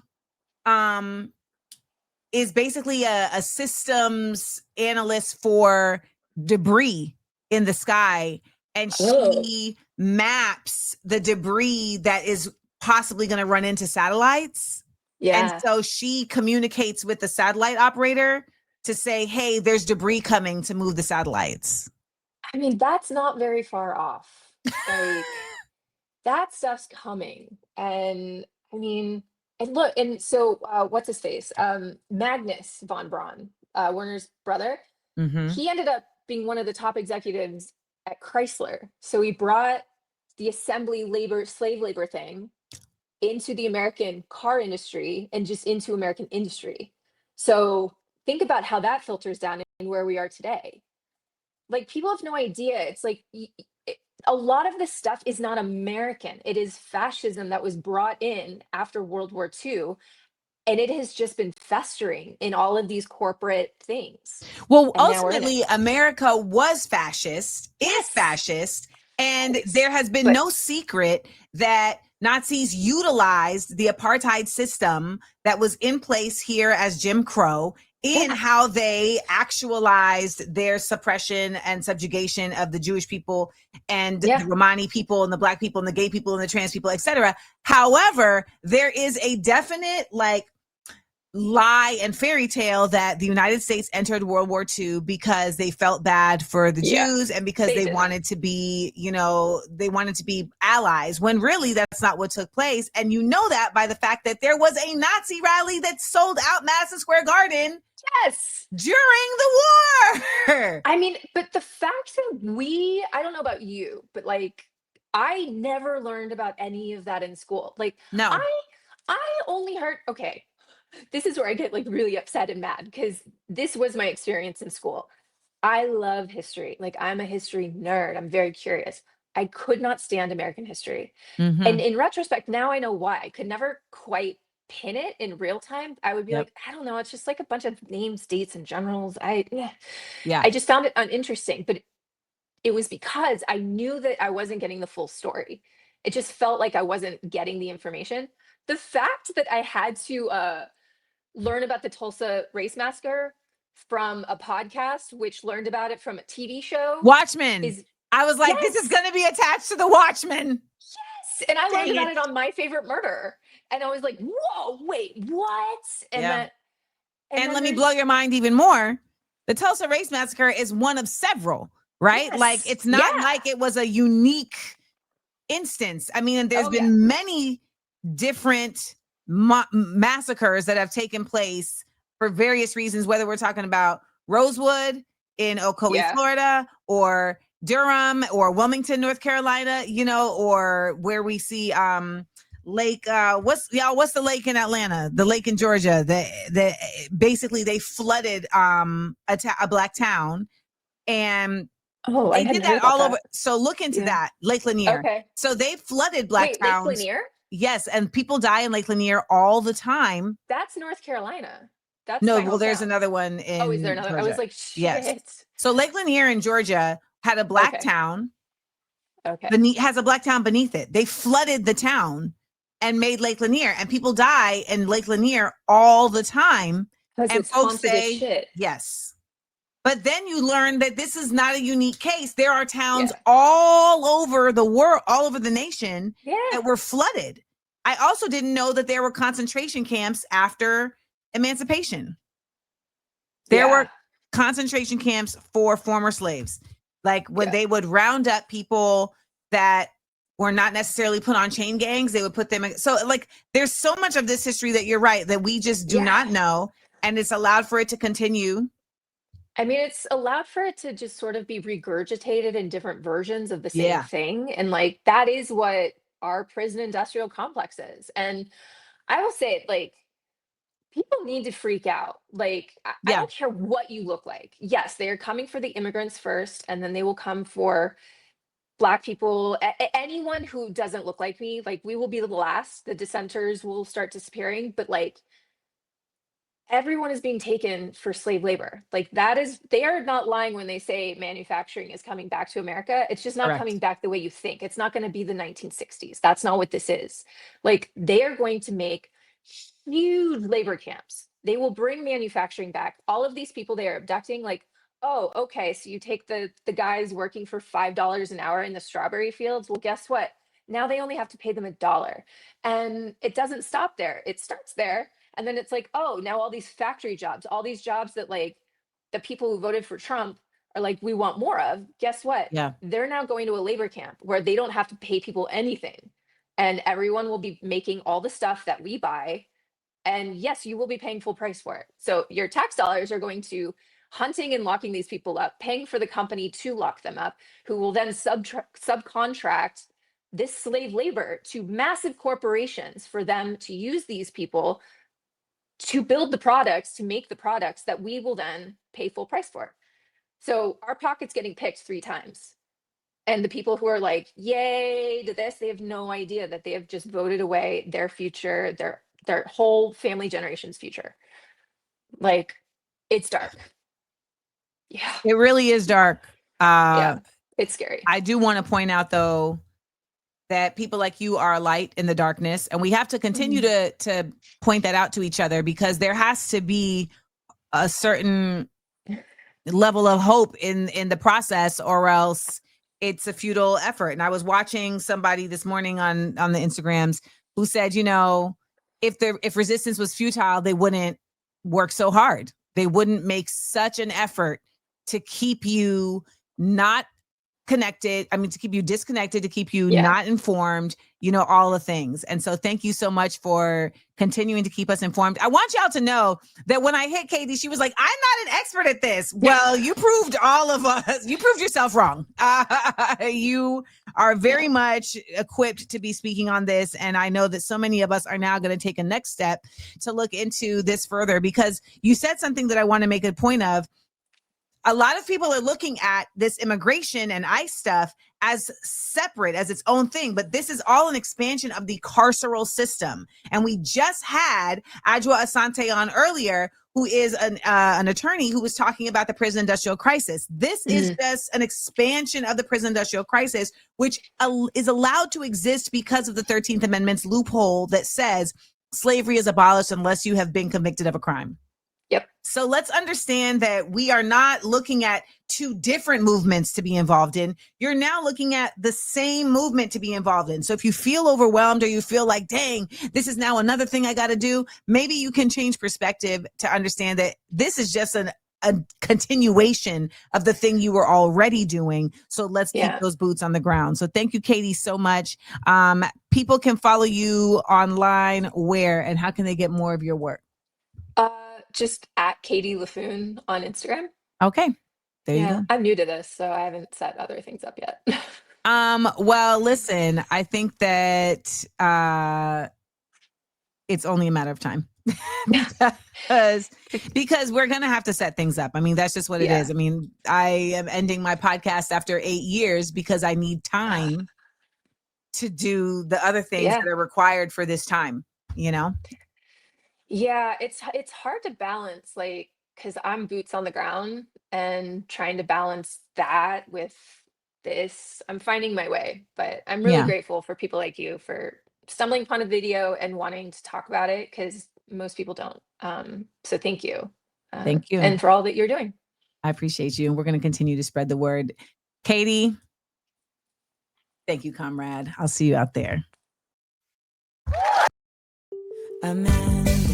is basically a systems analyst for debris in the sky. And she maps the debris that is possibly going to run into satellites. Yeah. And so she communicates with the satellite operator to say, hey, there's debris coming to move the satellites. I mean, that's not very far off. Like that stuff's coming. And I mean, and look, and so what's his face? Magnus von Braun, Werner's brother. He ended up being one of the top executives at Chrysler. So he brought the assembly slave labor thing into the American car industry and just into American industry. So think about how that filters down in where we are today. Like people have no idea. It's like a lot of this stuff is not American. It is fascism that was brought in after World War II. And it has just been festering in all of these corporate things. Well, ultimately, America was fascist, is fascist, and there has been no secret that Nazis utilized the apartheid system that was in place here as Jim Crow in how they actualized their suppression and subjugation of the Jewish people and the Romani people and the Black people and the gay people and the trans people, etc. However, there is a definite lie and fairy tale that the United States entered World War II because they felt bad for the Jews and because they wanted to be, they wanted to be allies, when really that's not what took place. And you know that by the fact that there was a Nazi rally that sold out Madison Square Garden during the war. I mean, but the fact that I don't know about you, but I never learned about any of that in school. No. I only heard, this is where I get really upset and mad because this was my experience in school. I love history. I'm a history nerd. I'm very curious. I could not stand American history. And in retrospect, now I know why. I could never quite pin it in real time. I would be I don't know. It's just a bunch of names, dates, and generals. I just found it uninteresting. But it was because I knew that I wasn't getting the full story. It just felt like I wasn't getting the information. The fact that I had to learn about the Tulsa race massacre from a podcast, which learned about it from a TV show. Watchmen. I was like, this is going to be attached to the Watchmen. Yes. And I learned about it on My Favorite Murder. And I was like, whoa, wait, what? And and let me blow your mind even more. The Tulsa race massacre is one of several, right? Yes. It's not like it was a unique instance. I mean, there's been many different massacres that have taken place for various reasons, whether we're talking about Rosewood in Ocoee, Florida, or Durham or Wilmington, North Carolina, or where we see lake what's the lake in Atlanta, the lake in Georgia that basically they flooded a black town, and they did that all over. So look into that, Lake Lanier. So they flooded black towns. Lake Lanier? Yes, and people die in Lake Lanier all the time. That's North Carolina. That's there's another one in is there another? Georgia. I was like, shit. Yes. So Lake Lanier in Georgia had a black town. Has a black town beneath it. They flooded the town and made Lake Lanier, and people die in Lake Lanier all the time. And folks say, yes. But then you learn that this is not a unique case. There are towns all over the world, all over the nation that were flooded. I also didn't know that there were concentration camps after emancipation. There were concentration camps for former slaves. When they would round up people that were not necessarily put on chain gangs, they would put them in. So there's so much of this history that you're right, that we just do not know. And it's allowed for it to continue I mean, it's allowed for it to just sort of be regurgitated in different versions of the same Yeah. thing. And like, that is what our prison industrial complex is. And I will say, like, people need to freak out. Like, I Yeah. don't care what you look like. Yes, they are coming for the immigrants first, and then they will come for Black people, anyone who doesn't look like me. Like, we will be the last. The dissenters will start disappearing. But like, everyone is being taken for slave labor. Like, that is, they are not lying when they say manufacturing is coming back to America. It's just not Correct. coming back the way you think. It's not going to be the 1960s. That's not what this is. Like, they are going to make huge labor camps. They will bring manufacturing back. All of these people they are abducting, like, oh, okay, so you take the guys working for $5 an hour in the strawberry fields. Well, guess what? Now they only have to pay them $1. And it doesn't stop there. It starts there. And then it's like, oh, now all these factory jobs, all these jobs that like the people who voted for Trump are like, we want more of. Guess what? Yeah. They're now going to a labor camp where they don't have to pay people anything. And everyone will be making all the stuff that we buy. And yes, you will be paying full price for it. So your tax dollars are going to hunting and locking these people up, paying for the company to lock them up, who will then subcontract this slave labor to massive corporations for them to use these people to build the products, to make the products that we will then pay full price for. So our pocket's getting picked 3 times. And the people who are like, yay to this, they have no idea that they have just voted away their future, their whole family generation's future. Like, it's dark. Yeah. It really is dark. Yeah, it's scary. I do want to point out, though, that people like you are a light in the darkness, and we have to continue to point that out to each other, because there has to be a certain level of hope in the process, or else it's a futile effort. And I was watching somebody this morning on the Instagrams who said, you know, if resistance was futile, they wouldn't work so hard. They wouldn't make such an effort to keep you not connected. I mean, to keep you disconnected, to keep you not informed, you know, all the things. And so thank you so much for continuing to keep us informed. I want y'all to know that when I hit Catie, she was like, I'm not an expert at this. Well, you proved all of us, you proved yourself wrong. You are very much equipped to be speaking on this. And I know that so many of us are now going to take a next step to look into this further, because you said something that I want to make a point of. A lot of people are looking at this immigration and ICE stuff as separate, as its own thing, but this is all an expansion of the carceral system. And we just had Adwoa Asante on earlier, who is an attorney who was talking about the prison industrial crisis. This is just an expansion of the prison industrial crisis, which is allowed to exist because of the 13th Amendment's loophole that says slavery is abolished unless you have been convicted of a crime. Yep. So let's understand that we are not looking at 2 different movements to be involved in. You're now looking at the same movement to be involved in. So if you feel overwhelmed, or you feel like, dang, this is now another thing I got to do, maybe you can change perspective to understand that this is just a continuation of the thing you were already doing. So let's keep those boots on the ground. So thank you, Catie, so much. People can follow you online where, and how can they get more of your work? Just at Catie Laffoon on Instagram. Okay. There you go. I'm new to this, so I haven't set other things up yet. Well, listen, I think that it's only a matter of time. because we're going to have to set things up. I mean, that's just what it is. I mean, I am ending my podcast after 8 years because I need time to do the other things that are required for this time, you know? Yeah, it's hard to balance, like, because I'm boots on the ground and trying to balance that with this. I'm finding my way, but I'm really grateful for people like you for stumbling upon a video and wanting to talk about it, because most people don't. So thank you. Thank you. And for all that you're doing. I appreciate you. And we're going to continue to spread the word. Catie, thank you, comrade. I'll see you out there. Amanda.